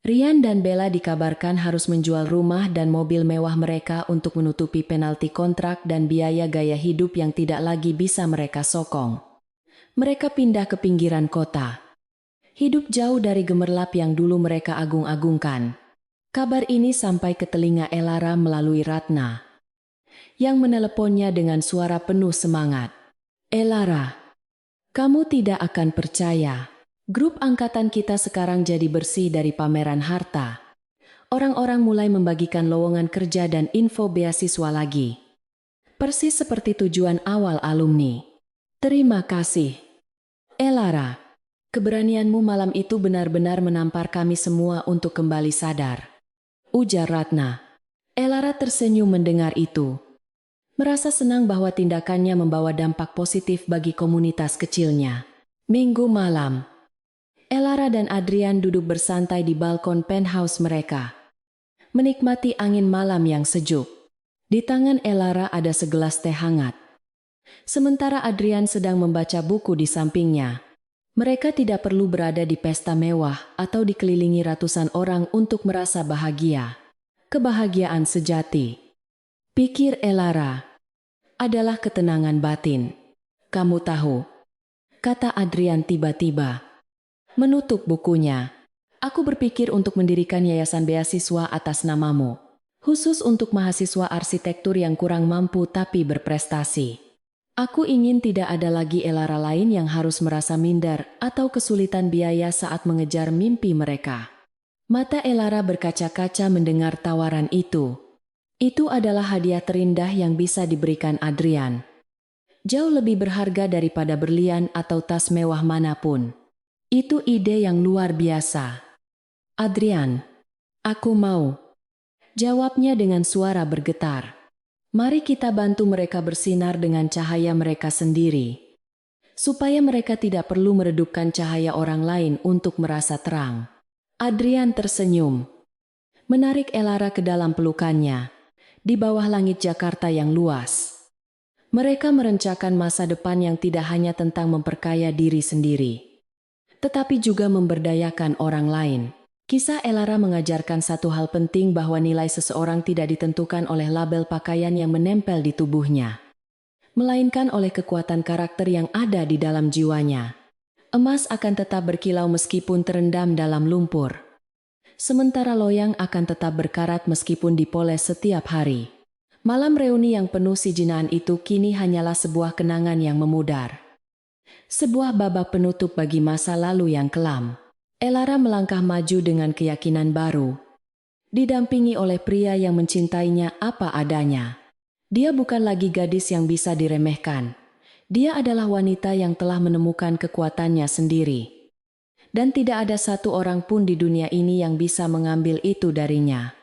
S1: Rian dan Bella dikabarkan harus menjual rumah dan mobil mewah mereka untuk menutupi penalti kontrak dan biaya gaya hidup yang tidak lagi bisa mereka sokong. Mereka pindah ke pinggiran kota, hidup jauh dari gemerlap yang dulu mereka agung-agungkan. Kabar ini sampai ke telinga Elara melalui Ratna, yang meneleponnya dengan suara penuh semangat. Elara, kamu tidak akan percaya. Grup angkatan kita sekarang jadi bersih dari pameran harta. Orang-orang mulai membagikan lowongan kerja dan info beasiswa lagi. Persis seperti tujuan awal alumni. Terima kasih, Elara. Keberanianmu malam itu benar-benar menampar kami semua untuk kembali sadar, ujar Ratna. Elara tersenyum mendengar itu, merasa senang bahwa tindakannya membawa dampak positif bagi komunitas kecilnya. Minggu malam, Elara dan Adrian duduk bersantai di balkon penthouse mereka, menikmati angin malam yang sejuk. Di tangan Elara ada segelas teh hangat, sementara Adrian sedang membaca buku di sampingnya. Mereka tidak perlu berada di pesta mewah atau dikelilingi ratusan orang untuk merasa bahagia. Kebahagiaan sejati, pikir Elara, adalah ketenangan batin. Kamu tahu, kata Adrian tiba-tiba, menutup bukunya. Aku berpikir untuk mendirikan yayasan beasiswa atas namamu, khusus untuk mahasiswa arsitektur yang kurang mampu tapi berprestasi. Aku ingin tidak ada lagi Elara lain yang harus merasa minder atau kesulitan biaya saat mengejar mimpi mereka. Mata Elara berkaca-kaca mendengar tawaran itu. Itu adalah hadiah terindah yang bisa diberikan Adrian. Jauh lebih berharga daripada berlian atau tas mewah manapun. Itu ide yang luar biasa. Adrian, aku mau, jawabnya dengan suara bergetar. Mari kita bantu mereka bersinar dengan cahaya mereka sendiri, supaya mereka tidak perlu meredupkan cahaya orang lain untuk merasa terang. Adrian tersenyum, menarik Elara ke dalam pelukannya. Di bawah langit Jakarta yang luas, mereka merencanakan masa depan yang tidak hanya tentang memperkaya diri sendiri, tetapi juga memberdayakan orang lain. Kisah Elara mengajarkan satu hal penting, bahwa nilai seseorang tidak ditentukan oleh label pakaian yang menempel di tubuhnya, melainkan oleh kekuatan karakter yang ada di dalam jiwanya. Emas akan tetap berkilau meskipun terendam dalam lumpur, sementara loyang akan tetap berkarat meskipun dipoles setiap hari. Malam reuni yang penuh sijinaan itu kini hanyalah sebuah kenangan yang memudar. Sebuah babak penutup bagi masa lalu yang kelam. Elara melangkah maju dengan keyakinan baru, didampingi oleh pria yang mencintainya apa adanya. Dia bukan lagi gadis yang bisa diremehkan. Dia adalah wanita yang telah menemukan kekuatannya sendiri. Dan tidak ada satu orang pun di dunia ini yang bisa mengambil itu darinya.